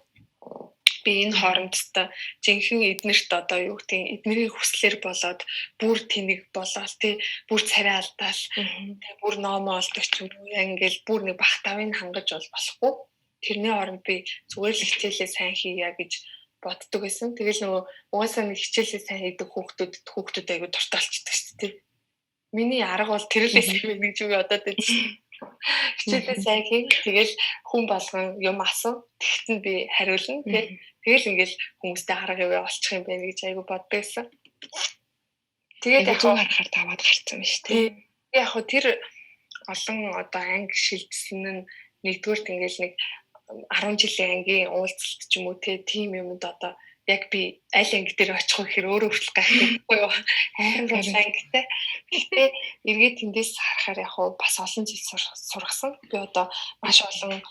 Би энэ хоорондоо жинхэнэ эднэрт одоо юу гэдэг эднэрийн хүслээр болоод бүр тэнэг болоод тий бүр царай алдаал бүр номоо олдог ч юм уу ингээл бүр нэг бах тавыг хангаж болохгүй. Тэрний оронд би зүгээр л хичээлээ сайн хийя гэж боддог байсан. Тэгэл нөгөө угаасаа нэг хичээлээ сайн хийдэг хүүхдүүд айгу дурталчдаг шүү дээ. Миний арга бол тэрэлээс гэж би бодоод байсан. Хичээлээ сайн хийн. Тэгэл хүн болгон юм асуу. Тэгтэн би хариулна тий. Тэгэл ингээл хүмүүстэй арга яваа олчих юм байна гэж айгу боддог байсан. Тэгээд яг харахаар таваад гарцсан шүү дээ. Яг хөө тэр олон одоо анги шилжсэн нь нэгдүгээрт ингээл нэг 10 жилийн ангийн уулзалт ч юм уу тийм юмд одоо яг би аль анги дээр очих вэ гэхээр өөрөө хүртэл гайхахгүй юу. Амар ангитай. Гэхдээ эргээд тэндээс харахаар яг хөө бас олон жил сургасан. Би одоо маш олон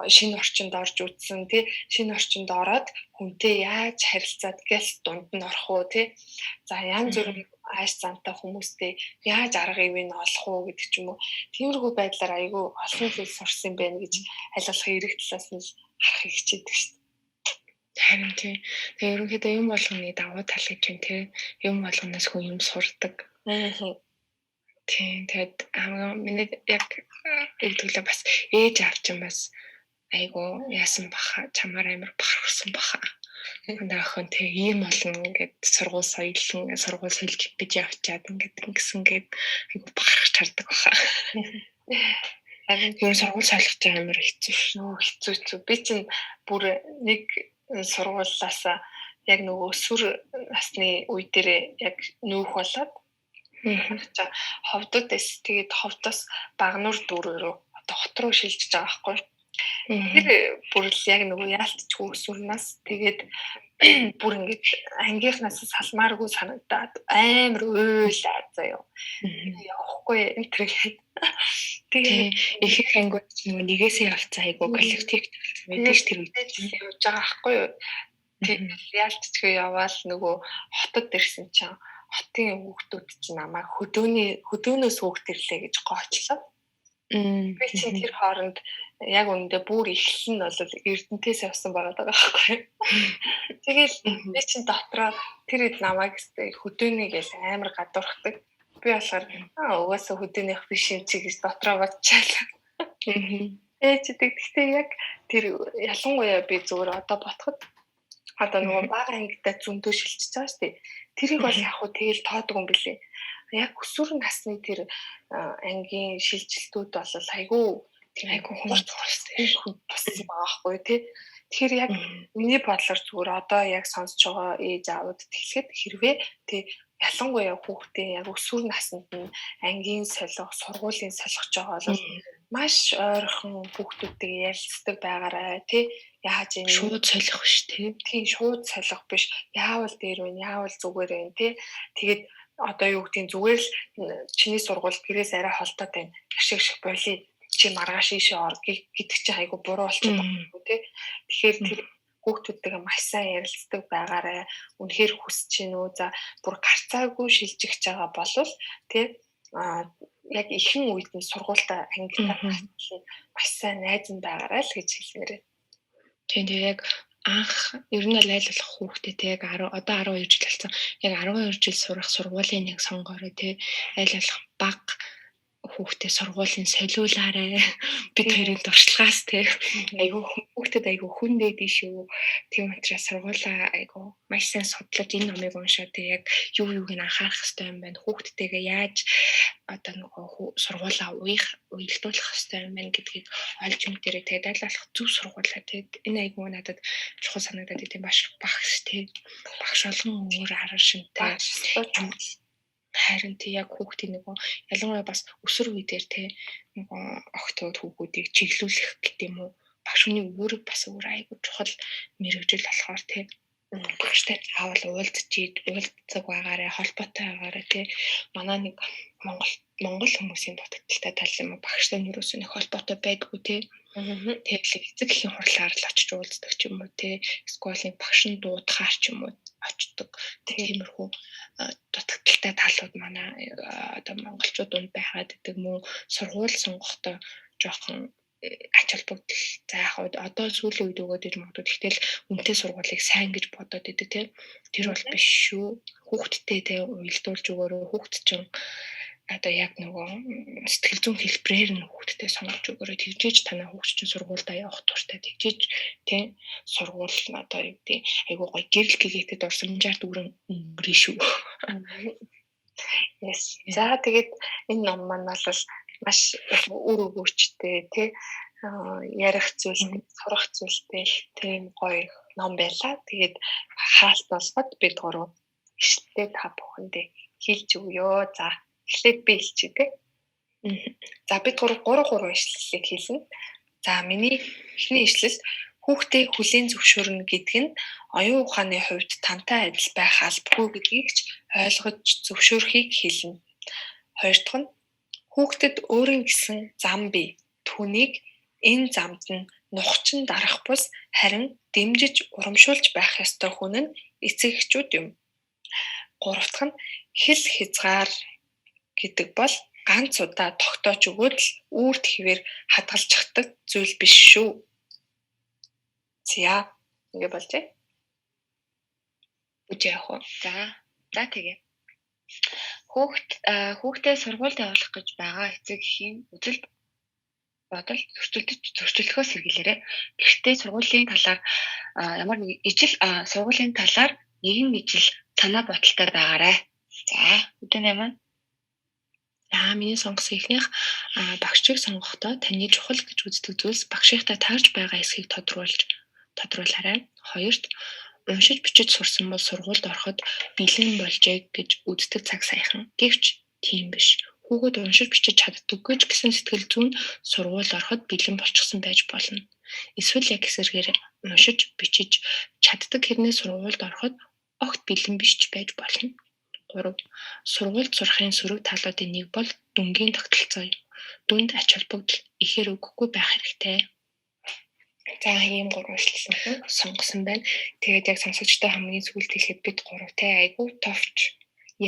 шинэ орчинд орж үзсэн тий шинэ орчинд ороод хүнтэй яаж харилцаад гэлс дунд нь орох уу тий за янз бүрийн ааш замтай хүмүүстэй яаж арга ивэн олох уу гэдэг ч юм уу тиймэрхүү байдлаар айгүй олон зүйл сурсан байна гэж аль болох эрэг талаас нь харахыг хичээдэг шүү дээ. Харин тий. Тэгээ ерөнхийдөө юм болгоны давуу тал гэж юм тий юм болгоноос хүн юм сурдаг. Тийм тэгэд миний яг өвдөлөө бас ээж авч юм бас айгу яасан баха чамаар амар бахархсан баха. Энд охин тэг ийм олон ингээд сургууль соёлж гэж явчаад ингээд ингэсэнгээд айгу бахархаж хардаг баха. Харин тийм сургууль соёлж амар хэцүү шүү. Хэцүү. Би чинь бүр нэг сургуулиас яг нөгөө өсвөр насны үе дээр яг нүүх болоод ховдодээс тэгээд ховдоос Багнуур дүүрээ рүү одоо хот руу шилжиж байгаа байхгүй. Тэр бүр л яг нөгөө яалтчгүй өсвөрнаас тэгээд бүр ингээд ангийнхнаас салмааргүй санагдаад амар уйлаад заяа. Явахгүй энэ төргээд. Тэгээд ихэнх ангиуд нөгөө нэгээсээ явцсан айгу коллектив мэдээж тэр үед явж байгаа байхгүй юу. Тэгээд яалтчгүй яваал нөгөө хотод ирсэн чинь хотын хүүхдүүд чинь намайг хөдөөнөөс хүүхдэрлээ гэж гоочлоо. Би чинь тэр хооронд яг үүндээ бүр эхлэл нь бол Эрдэнэтээс явсан байгаа байхгүй. Тэгэл би чинь дотроо тэр хэд намайг хөдөөний гэж амар гадуурхдаг. Би болохоор угаасаа хөдөөнийх биш юм чи гэж дотроо бодчихлаа. Гэхдээ яг тэр ялангуяа би зүгээр одоо ботход одоо нөгөө бага ангитай зөндөө шилжиж байгаа шүү дээ. Тэрийг бол яг хөө тэгэл тоодог юм билээ. Яг өсвөр насны тэр ангийн шилжилтүүд бол айгүй хурц болсон байхгүй тий. Тэгэхээр яг миний бодлоор зүгээр одоо яг сонсож байгаа ээж аавд тэлхэд хэрвээ тий ялангуяа хүүхдээ яг өсвөр наснд нь ангийн солих, сургуулийн солих ч байгаа бол маш ойрхон хүүхдүүдтэй ярилцдаг байгаарай тий. Яаж юм шууд солих биш тий. Тийм шууд солих биш. Яавал дээр вэ? Яавал зүгээр вэ тий. Тэгээд одоо юу гэдгийг зүгээр л чиний сургууль гэрээс арай холдоод байна. Ашиг боли чи маргааш ийшээ ор гэдэг чинь айгу буруу болчиход байгаа тий. Тэгэхээр тэр хүүхдүүдтэйгээ маш сайн ярилцдаг байгаарай. Үнэхээр хүсэж гин үү? За бүр гарцаагүй шилжиж байгаа болвол тий яг ихэнх үед нь сургуультай ангитай маш сайн найз нь байгаарай л гэж хэлмээр. Тийм яг анх ер нь аль болох хүүхдтэй яг одоо 12 жил болсон. Яг 12 жил сурах сургуулийн нэг сонгоорой тий аль болох бага хүүхдээ сургуулийн солиулаарай. Бид хоёрын туршлагаас тий айгу хүүхдэд айгу хүн дээдээ шүү. Тийм учраас сургуулаа айгу маш сайн судлаж энэ номыг уншаад тий яг юу юуг нь анхаарах хэрэгтэй юм байна. Хүүхдтэйгээ яаж одоо нөгөө сургуулаа уялдуулах хэрэгтэй юм байна гэдгийг олж мэдэрэй. Тэгээд аль болох зөв сургуулаа тий энэ айгу надад чухал санагдаад идэв багш тий багш олон өөр арга шинтэй харин тий яг хүүхдийн нөгөө ялангуяа бас өсвөр үе дээр тий нөгөө огтуд хүүхдүүдийг чиглүүлэх гэдэг юм уу багш хүний үүрэг бас өөр айгүй чухал мэрэгжил болохоор тий багштай заавал уулзах байгаарэ холбоотой байгаарэ тий манай нэг Монгол хүмүүсийн дутагдaltaй тал юм багштай нэрөөс нэг холбоотой байдгүй тий тэгэл эцэг эхийн хурлаар л очиж уулздаг ч юм уу тий эсвэл нэг багшин дуудахаар ч юм уу очдог тиймэрхүү дутагдaltaй талууд манай одоо монголчууд дунд байгаад гэдэг мөн сургууль сонгохдоо жоохон ач холбогдол за яг одоо сүүлийн үед өгөөд иж магадгүй тэгтэл үнэтэй сургуулийг сайн гэж бодоод идэг тийм тэр бол биш шүү хүүхдтэй тийм уйлдуулж өгөөрөө хүүхд чинь одоо яг нөгөө сэтгэл зүйн хэлбэрээр нь хүүхдтэй сонгож өгөөрөө тэгжиж танаа хүүхд чинь сургуультай явах тууштай тэгжиж тийм сургууль одоо юу гэдэг айгуу гоё гэрэл гэгээтэд орсомжаар дүүрэн өнгөрөө шүү. Yes. За тэгээд энэ ном маань бол маш өөр өгөөчтэй тий ярих зүйлтэй сурах зүйлтэй тийм гоё ном байлаа. Тэгээд хаалт болгоод бид гурав ихтэй та бүхэндээ хэлж өгөө. За эхлээд би хэлчихье тий. За бид гурав ишлэлийг хэлнэ. За миний эхний ишлэл хүүхдээ хүлийн зөвшөөрнө гэдэг нь оюун ухааны хувьд тантай адил байх албагүй гэдгийг ч ойлгож зөвшөөрөхийг хэлнэ. Хоёр дахь нь хүүхдэд өөрийн гэсэн зам бий. Түүнийг энэ замд нь нухчин дарах бус харин дэмжиж урамшуулж байх ёстой хүн нь эцэг эхчүүд юм. Гурав дахь нь хэл хязгаар гэдэг бол ганц удаа тогтоож өгөөд л үрд хэвээр хадгалчихдаг зүйл биш шүү. За ингэ болжээ. Үгүй яах вэ? За тэгээ. Хүүхдээ сургуульд явуулах гэж байгаа эцэг эхийн үзэл бодол зөрчилдөхөөс сэргийлээрэй. Гэхдээ сургуулийн талаар ямар нэг сургуулийн талаар нэгэн ижил санаа бодолтой байгаарай. За, үдэн юм. Миний сонгосон ихнийх багшийг сонгохдоо таны чухал гэж үздэг зүйлс багшийнхтай таарж байгаа эсхийг тодруулаарай. Хоёрт уншиж бичиж сурсан бол сургуульд ороход бэлэн болжээ гэж үздэг цаг сайхан. Гэвч тийм биш. Хүүхэд уншиж бичиж чаддаггүй ч гэсэн сэтгэл зүйн сургуульд ороход бэлэн болчихсон байж болно. Эсвэл яг эсэргээр уншиж бичиж чаддаг хэрнээ сургуульд ороход огт бэлэн биш ч байж болно. 3. Сургуульд сурахын сөрөг талуудын нэг бол дүнгийн тогтолцоо юм. Дүнд ач холбогдол ихээр өгөхгүй байх хэрэгтэй. За ийм 3 ишлэл сонгосон байна. Тэгээд яг сонсогчтой хамгийн сүүлд хэлэхэд бид гуравтай айгүй товч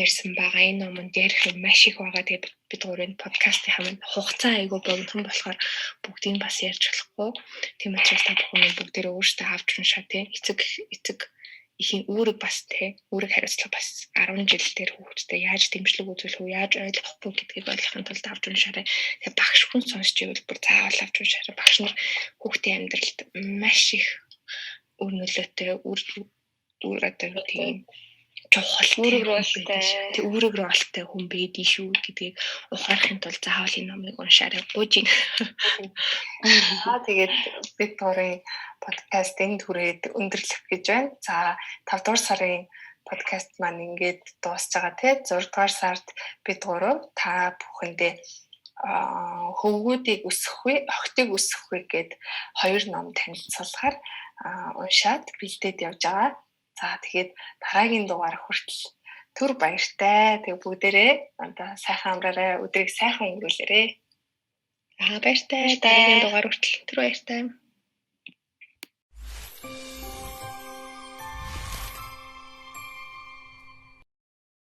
ярьсан байгаа. Энэ номонд ярих юм маш их байгаа. Тэгээд бид гурвын подкастын хамт хугацаа айгүй богинохон болохоор бүгдийг бас ярьж болохгүй. Тийм учраас та бүхэн бүгдээрээ өөрсдөө авч уншаа тий. Эцэг ихийн үүрэг бас тий үүрэг хариуцлага бас 10 жил дээр хүүхдтэй яаж дэмжлэг үзүүлэх вэ, яаж ойлгох вэ гэдгийг ойлгохын тулд авч уншаарай. Тэгээ багш хүн сонсч ивэл бүр заавал авч уншаарай. Багш нар хүүхдийн амьдралд маш их үр нөлөөтэй үр одоо тийм чухал үүрэг ролтой хүн байдаг шүү гэдгийг ухаарахын тулд заавал энэ номыг уншаарай. Гуйжин. Тэгээд бид гурийн подкаст энд хүрээд өндөрлөх гэж байна. За 5 дугаар сарын подкаст маань ингээд дуусж байгаа тий 6 дугаар сард бид гурав та бүхэндээ хөвгүүдийг өсгөх вэ, охтыг өсгөх вэ гэд 2 ном танилцуулахаар уншаад бэлдээд явж байгаа. За тэгээд дараагийн дугаар хүртэл түр баяртай. Тэг бүгдээрээ одоо сайхан амраарай. Өдрийг сайхан өнгөрүүлээрэй. Баяртай. Дараагийн дугаар хүртэл түр баяртай.